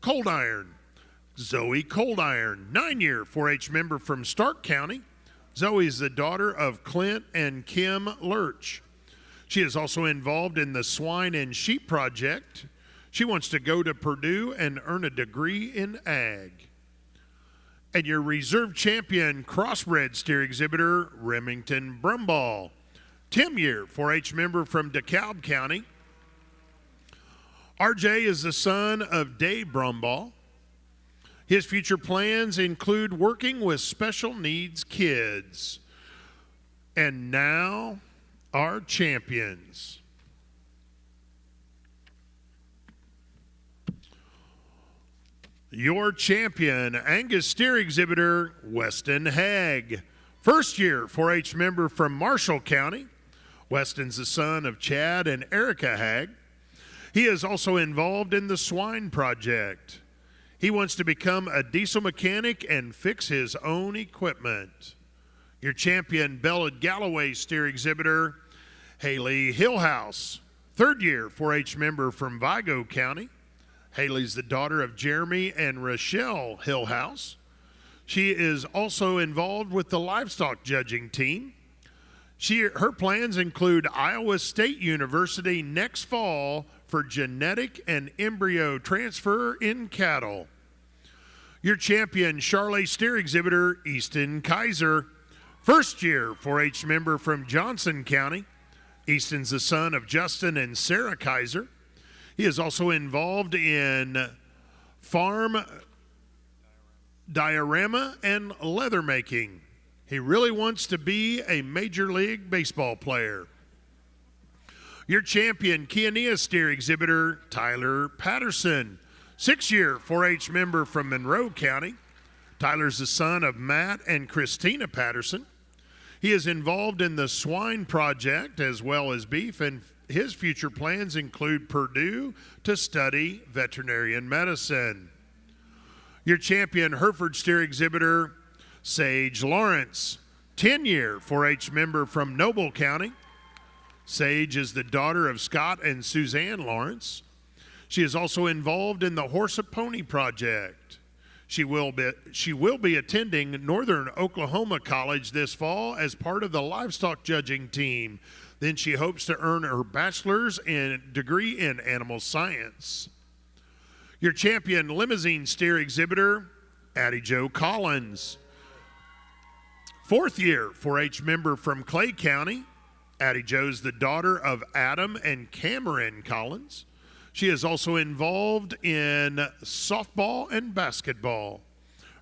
Cold Iron. Zoe Cold Iron, 9-year 4-H member from Stark County. Zoe is the daughter of Clint and Kim Lurch. She is also involved in the Swine and Sheep project. She wants to go to Purdue and earn a degree in ag. And your reserve champion crossbred steer exhibitor, Remington Brumball. 10-year 4-H member from DeKalb County. RJ is the son of Dave Brumball. His future plans include working with special needs kids. And now, our champions. Your champion, Angus steer exhibitor, Weston Haig. First-year 4-H member from Marshall County. Weston's the son of Chad and Erica Haig. He is also involved in the Swine project. He wants to become a diesel mechanic and fix his own equipment. Your champion, Bellad Galloway steer exhibitor, Haley Hillhouse. Third-year 4-H member from Vigo County. Haley's the daughter of Jeremy and Rochelle Hillhouse. She is also involved with the livestock judging team. Her plans include Iowa State University next fall for genetic and embryo transfer in cattle. Your champion, Charlet steer exhibitor, Easton Kaiser. First-year 4-H member from Johnson County. Easton's the son of Justin and Sarah Kaiser. He is also involved in farm diorama and leather making. He really wants to be a Major League Baseball player. Your champion, Kiania steer exhibitor, Tyler Patterson, 6-year 4-H member from Monroe County. Tyler's the son of Matt and Christina Patterson. He is involved in the Swine project as well as beef, and his future plans include Purdue to study veterinarian medicine. Your champion Hereford steer exhibitor, Sage Lawrence, 10-year 4-H member from Noble County. Sage is the daughter of Scott and Suzanne Lawrence. She is also involved in the Horse and Pony project. She will be attending Northern Oklahoma College this fall as part of the livestock judging team. Then she hopes to earn her bachelor's degree in animal science. Your champion limousine steer exhibitor, Addie Jo Collins, 4th-year 4-H member from Clay County. Addie Jo's the daughter of Adam and Cameron Collins. She is also involved in softball and basketball.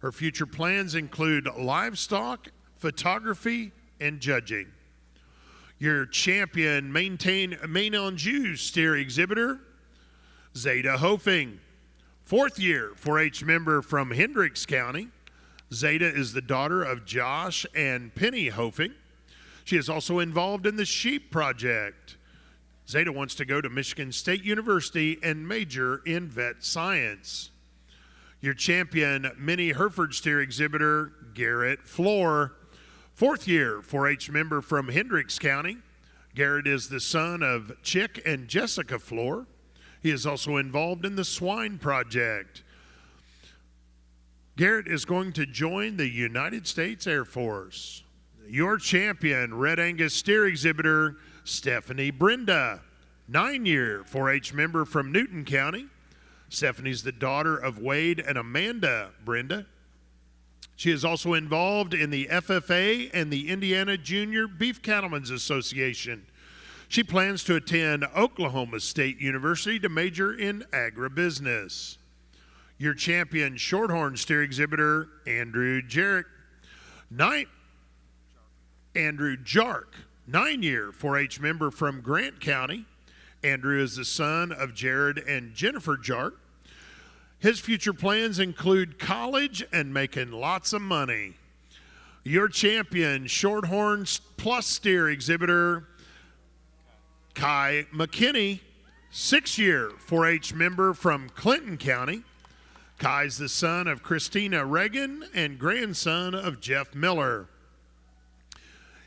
Her future plans include livestock, photography, and judging. Your champion Main Anjou steer exhibitor, Zeta Hofing, 4th-year 4-H member from Hendricks County. Zeta is the daughter of Josh and Penny Hofing. She is also involved in the sheep project. Zeta wants to go to Michigan State University and major in vet science. Your champion mini Hereford steer exhibitor, Garrett Floor, 4th-year 4-H member from Hendricks County. Garrett is the son of Chick and Jessica Floor. He is also involved in the Swine project. Garrett is going to join the United States Air Force. Your champion Red Angus steer exhibitor, Stephanie Brenda, 9-year 4-H member from Newton County. Stephanie's the daughter of Wade and Amanda Brenda. She is also involved in the FFA and the Indiana Junior Beef Cattlemen's Association. She plans to attend Oklahoma State University to major in agribusiness. Your champion Shorthorn steer exhibitor, Andrew Jark, 9-year 4-H member from Grant County. Andrew is the son of Jared and Jennifer Jark. His future plans include college and making lots of money. Your champion, Shorthorn Plus steer exhibitor, Kai McKinney, 6-year 4-H member from Clinton County. Kai's the son of Christina Reagan and grandson of Jeff Miller.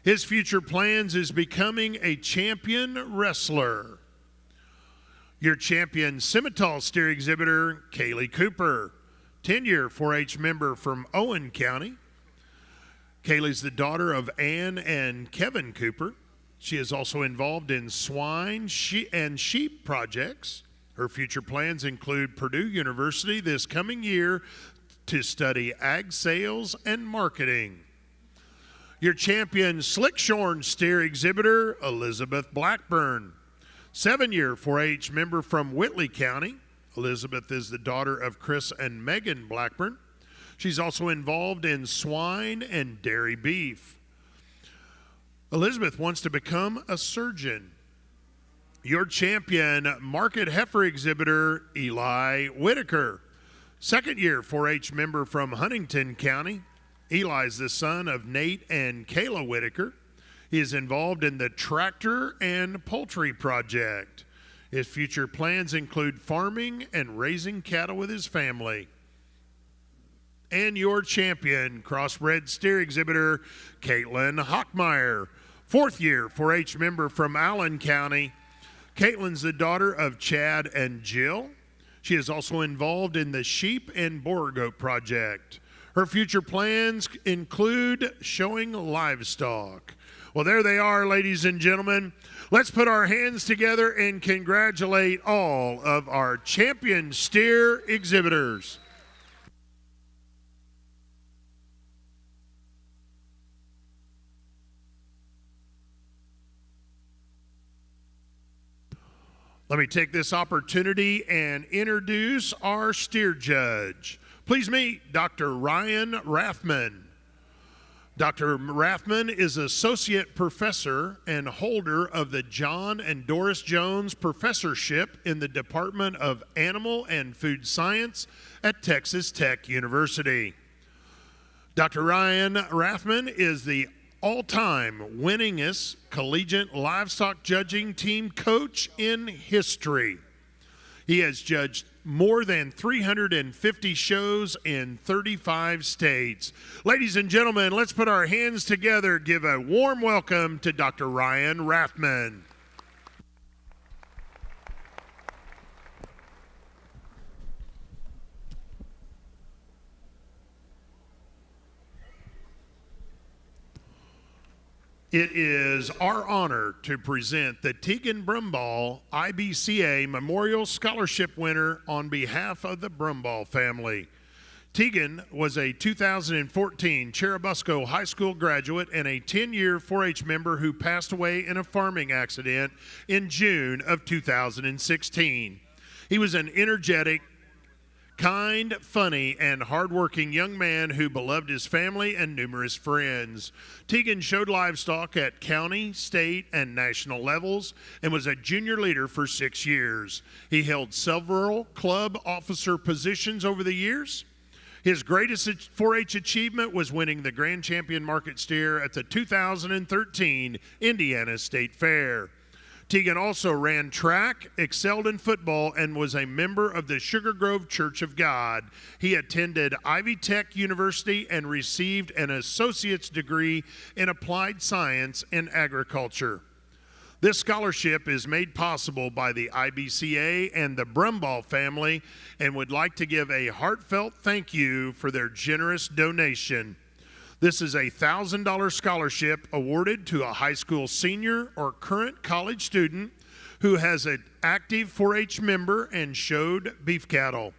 His future plans is becoming a champion wrestler. Your champion Simmental steer exhibitor, Kaylee Cooper, 10-year 4-H member from Owen County. Kaylee's the daughter of Ann and Kevin Cooper. She is also involved in swine and sheep projects. Her future plans include Purdue University this coming year to study ag sales and marketing. Your champion Slickshorn steer exhibitor, Elizabeth Blackburn, 7-year 4-H member from Whitley County. Elizabeth is the daughter of Chris and Megan Blackburn. She's also involved in swine and dairy beef. Elizabeth wants to become a surgeon. Your champion market heifer exhibitor, Eli Whitaker, 2nd-year 4-H member from Huntington County. Eli's the son of Nate and Kayla Whitaker. He is involved in the tractor and poultry project. His future plans include farming and raising cattle with his family. And your champion, crossbred steer exhibitor, Caitlin Hockmeyer, 4th-year 4-H member from Allen County. Caitlin's the daughter of Chad and Jill. She is also involved in the sheep and boar goat project. Her future plans include showing livestock. Well, there they are, ladies and gentlemen. Let's put our hands together and congratulate all of our champion steer exhibitors. Let me take this opportunity and introduce our steer judge. Please meet Dr. Ryan Rathman. Dr. Rathman is Associate Professor and holder of the John and Doris Jones Professorship in the Department of Animal and Food Science at Texas Tech University. Dr. Ryan Rathman is the all-time winningest collegiate livestock judging team coach in history. He has judged more than 350 shows in 35 states. Ladies and gentlemen, let's put our hands together, give a warm welcome to Dr. Ryan Rathman. It is our honor to present the Tegan Brumball IBCA Memorial Scholarship winner on behalf of the Brumball family. Tegan was a 2014 Cherubusco High School graduate and a 10-year 4-H member who passed away in a farming accident in June of 2016. He was an energetic, kind, funny, and hardworking young man who beloved his family and numerous friends. Tegan showed livestock at county, state, and national levels and was a junior leader for 6 years. He held several club officer positions over the years. His greatest 4-H achievement was winning the Grand Champion Market Steer at the 2013 Indiana State Fair. Tegan also ran track, excelled in football, and was a member of the Sugar Grove Church of God. He attended Ivy Tech University and received an associate's degree in applied science and agriculture. This scholarship is made possible by the IBCA and the Brumball family and would like to give a heartfelt thank you for their generous donation. This is a $1,000 scholarship awarded to a high school senior or current college student who has an active 4-H member and showed beef cattle.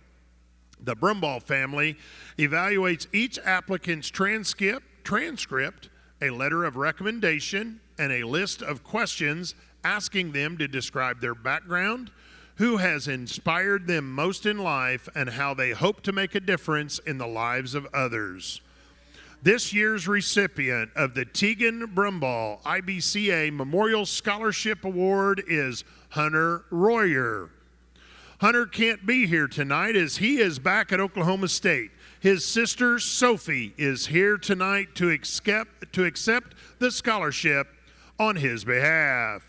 The Brumball family evaluates each applicant's transcript, a letter of recommendation, and a list of questions asking them to describe their background, who has inspired them most in life, and how they hope to make a difference in the lives of others. This year's recipient of the Tegan Brumball IBCA Memorial Scholarship Award is Hunter Royer. Hunter can't be here tonight as he is back at Oklahoma State. His sister Sophie is here tonight to accept the scholarship on his behalf.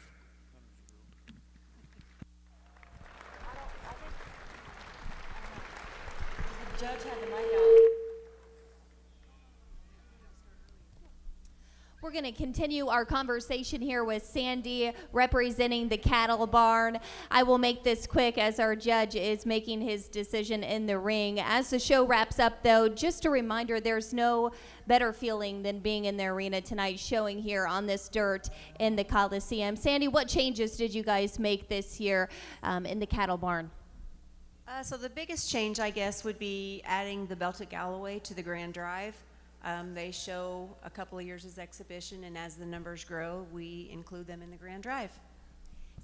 We're going to continue our conversation here with Sandy representing the cattle barn. I will make this quick as our judge is making his decision in the ring. As the show wraps up, though, just a reminder, there's no better feeling than being in the arena tonight, showing here on this dirt in the Coliseum. Sandy, what changes did you guys make this year in the cattle barn? So the biggest change, I guess, would be adding the Belted Galloway to the Grand Drive. They show a couple of years as exhibition, and as the numbers grow, we include them in the Grand Drive.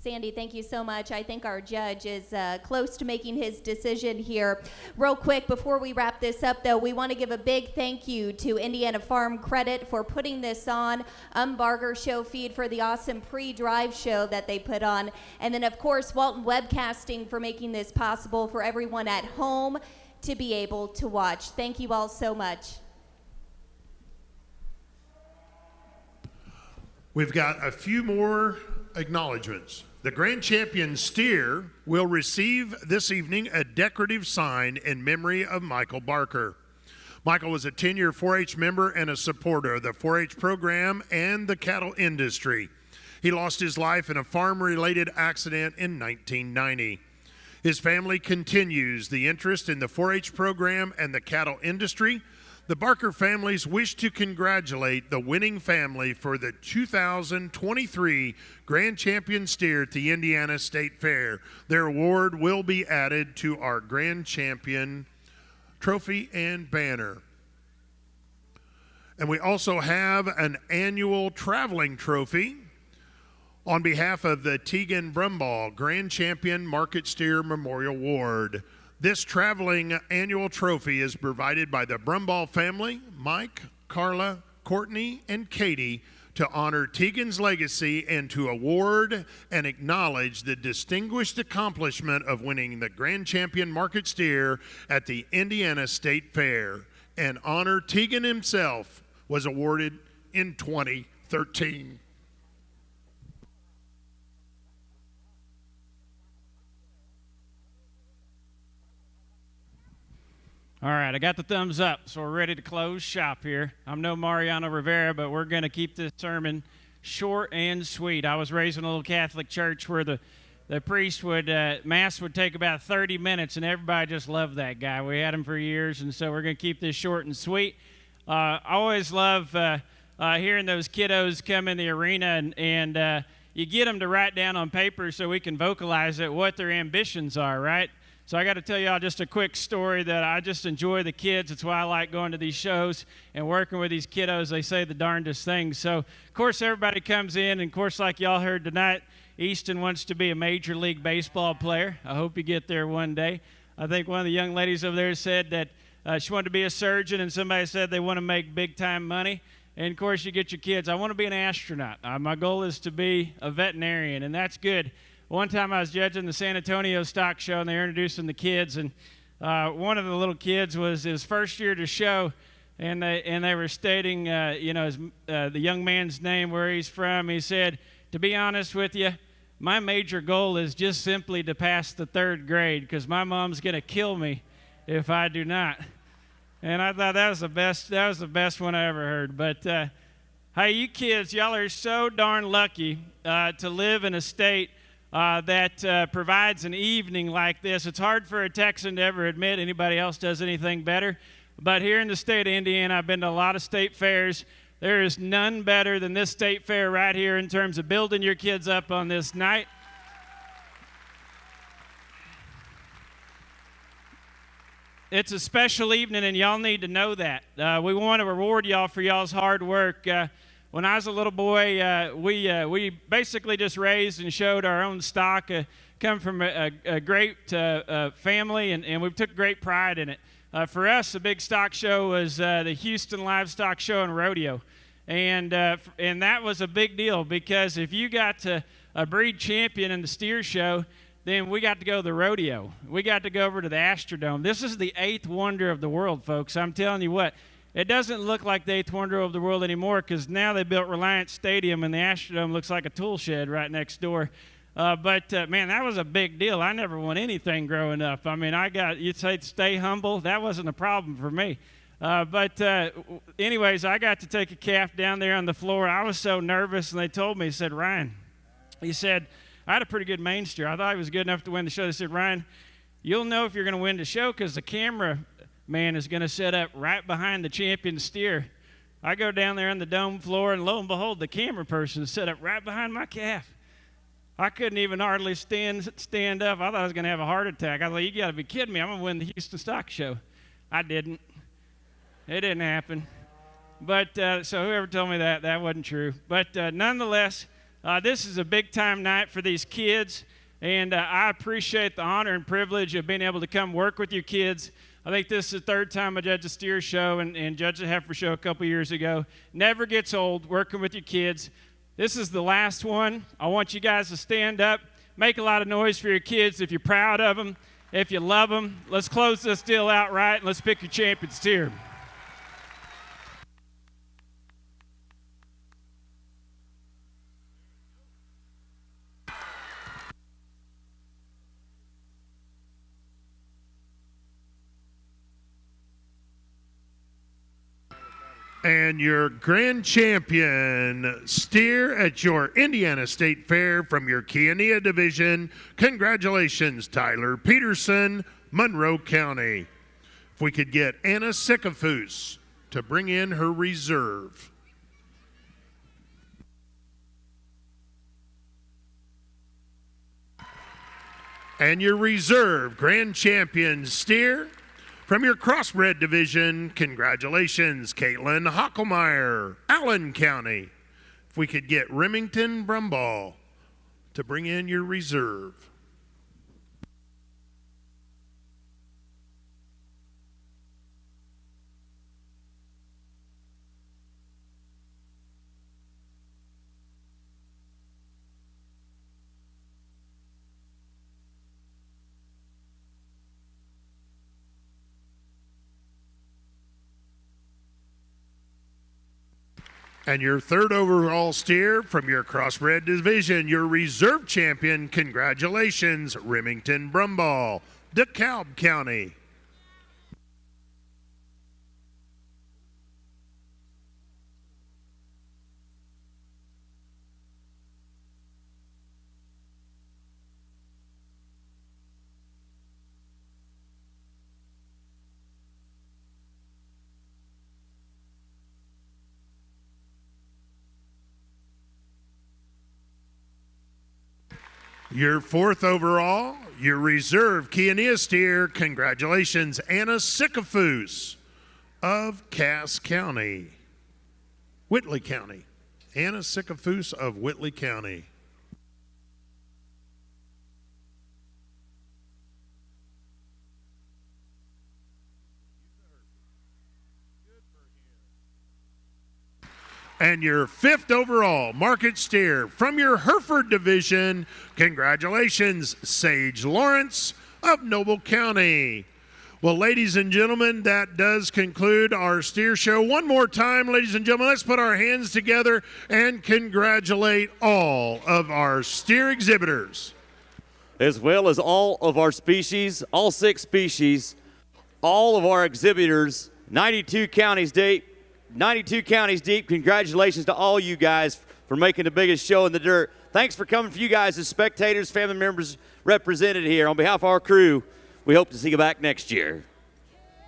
Sandy, thank you so much. I think our judge is close to making his decision here. Real quick, before we wrap this up, though, we want to give a big thank you to Indiana Farm Credit for putting this on, Barger Show Feed for the awesome pre-drive show that they put on, and then, of course, Walton Webcasting for making this possible for everyone at home to be able to watch. Thank you all so much. We've got a few more acknowledgments. The Grand Champion Steer will receive this evening a decorative sign in memory of Michael Barker. Michael was a 10-year 4-H member and a supporter of the 4-H program and the cattle industry. He lost his life in a farm-related accident in 1990. His family continues the interest in the 4-H program and the cattle industry. The Barker families wish to congratulate the winning family for the 2023 Grand Champion Steer at the Indiana State Fair. Their award will be added to our Grand Champion trophy and banner. And we also have an annual traveling trophy. On behalf of the Teagan Brumball Grand Champion Market Steer Memorial Ward, this traveling annual trophy is provided by the Brumball family, Mike, Carla, Courtney, and Katie, to honor Teagan's legacy and to award and acknowledge the distinguished accomplishment of winning the Grand Champion Market Steer at the Indiana State Fair. And honor Teagan himself was awarded in 2013. All right, I got the thumbs up, so we're ready to close shop here. I'm no Mariano Rivera, but we're going to keep this sermon short and sweet. I was raised in a little Catholic church where the priest would, Mass would take about 30 minutes, and everybody just loved that guy. We had him for years, and so we're going to keep this short and sweet. I always love hearing those kiddos come in the arena, and you get them to write down on paper so we can vocalize it what their ambitions are, right? So I got to tell y'all just a quick story that I just enjoy the kids. That's why I like going to these shows and working with these kiddos. They say the darndest things. So, of course, everybody comes in, and, of course, like y'all heard tonight, Easton wants to be a Major League Baseball player. I hope you get there one day. I think one of the young ladies over there said that she wanted to be a surgeon, and somebody said they want to make big-time money. And, of course, you get your kids. I want to be an astronaut. My goal is to be a veterinarian, and that's good. One time I was judging the San Antonio Stock Show, and they were introducing the kids, and one of the little kids was his first year to show, and they were stating, the young man's name, where he's from. He said, "To be honest with you, my major goal is just simply to pass the 3rd grade because my mom's going to kill me if I do not." And I thought that was the best one I ever heard. But hey, you kids, y'all are so darn lucky to live in a state that provides an evening like this. It's hard for a Texan to ever admit anybody else does anything better. But here in the state of Indiana, I've been to a lot of state fairs. There is none better than this state fair right here in terms of building your kids up on this night. It's a special evening, and y'all need to know that. We want to reward y'all for y'all's hard work. When I was a little boy, we basically just raised and showed our own stock, come from a great family, and we took great pride in it. For us, the big stock show was the Houston Livestock Show and Rodeo, and that was a big deal because if you got to a breed champion in the steer show, then we got to go to the rodeo. We got to go over to the Astrodome. This is the 8th wonder of the world, folks. I'm telling you what. It doesn't look like the 8th wonder of the world anymore because now they built Reliance Stadium and the Astrodome looks like a tool shed right next door. But man, that was a big deal. I never won anything growing up. I mean, you'd say stay humble. That wasn't a problem for me. But anyways, I got to take a calf down there on the floor. I was so nervous, and they told me, he said, "Ryan," he said, I had a pretty good main steer. I thought he was good enough to win the show. They said, "Ryan, you'll know if you're going to win the show because the camera man is going to set up right behind the champion steer." I go down there on the dome floor, and lo and behold, the camera person is set up right behind my calf. I couldn't even hardly stand up. I thought I was going to have a heart attack. I thought, you got to be kidding me. I'm going to win the Houston Stock Show. I didn't. It didn't happen. But so whoever told me that wasn't true. But nonetheless, this is a big-time night for these kids, and I appreciate the honor and privilege of being able to come work with you kids. I think this is the 3rd time I judged a steer show and judged a heifer show a couple years ago. Never gets old working with your kids. This is the last one. I want you guys to stand up, make a lot of noise for your kids if you're proud of them, if you love them. Let's close this deal out right, and let's pick your champion steer. And your grand champion steer at your Indiana State Fair from your Kiania division. Congratulations, Tyler Peterson, Monroe County. If we could get Anna Sikafus to bring in her reserve. And your reserve grand champion steer from your crossbred division, congratulations, Caitlin Hockelmeyer, Allen County. If we could get Remington Brumball, to bring in your reserve. And your third overall steer from your crossbred division, your reserve champion, congratulations, Remington Brumball, DeKalb County. Your fourth overall, your reserve Kiania steer, congratulations, Anna Sycophus of Cass County, Whitley County. Anna Sycophus of Whitley County. And your fifth overall market steer from your Hereford division, congratulations, Sage Lawrence of Noble County. Well, ladies and gentlemen, that does conclude our steer show. One more time, ladies and gentlemen, let's put our hands together and congratulate all of our steer exhibitors. As well as all of our species, all 6 species, all of our exhibitors, 92 counties deep. Congratulations to all you guys for making the biggest show in the dirt. Thanks for coming for you guys as spectators, family members represented here. On behalf of our crew, we hope to see you back next year.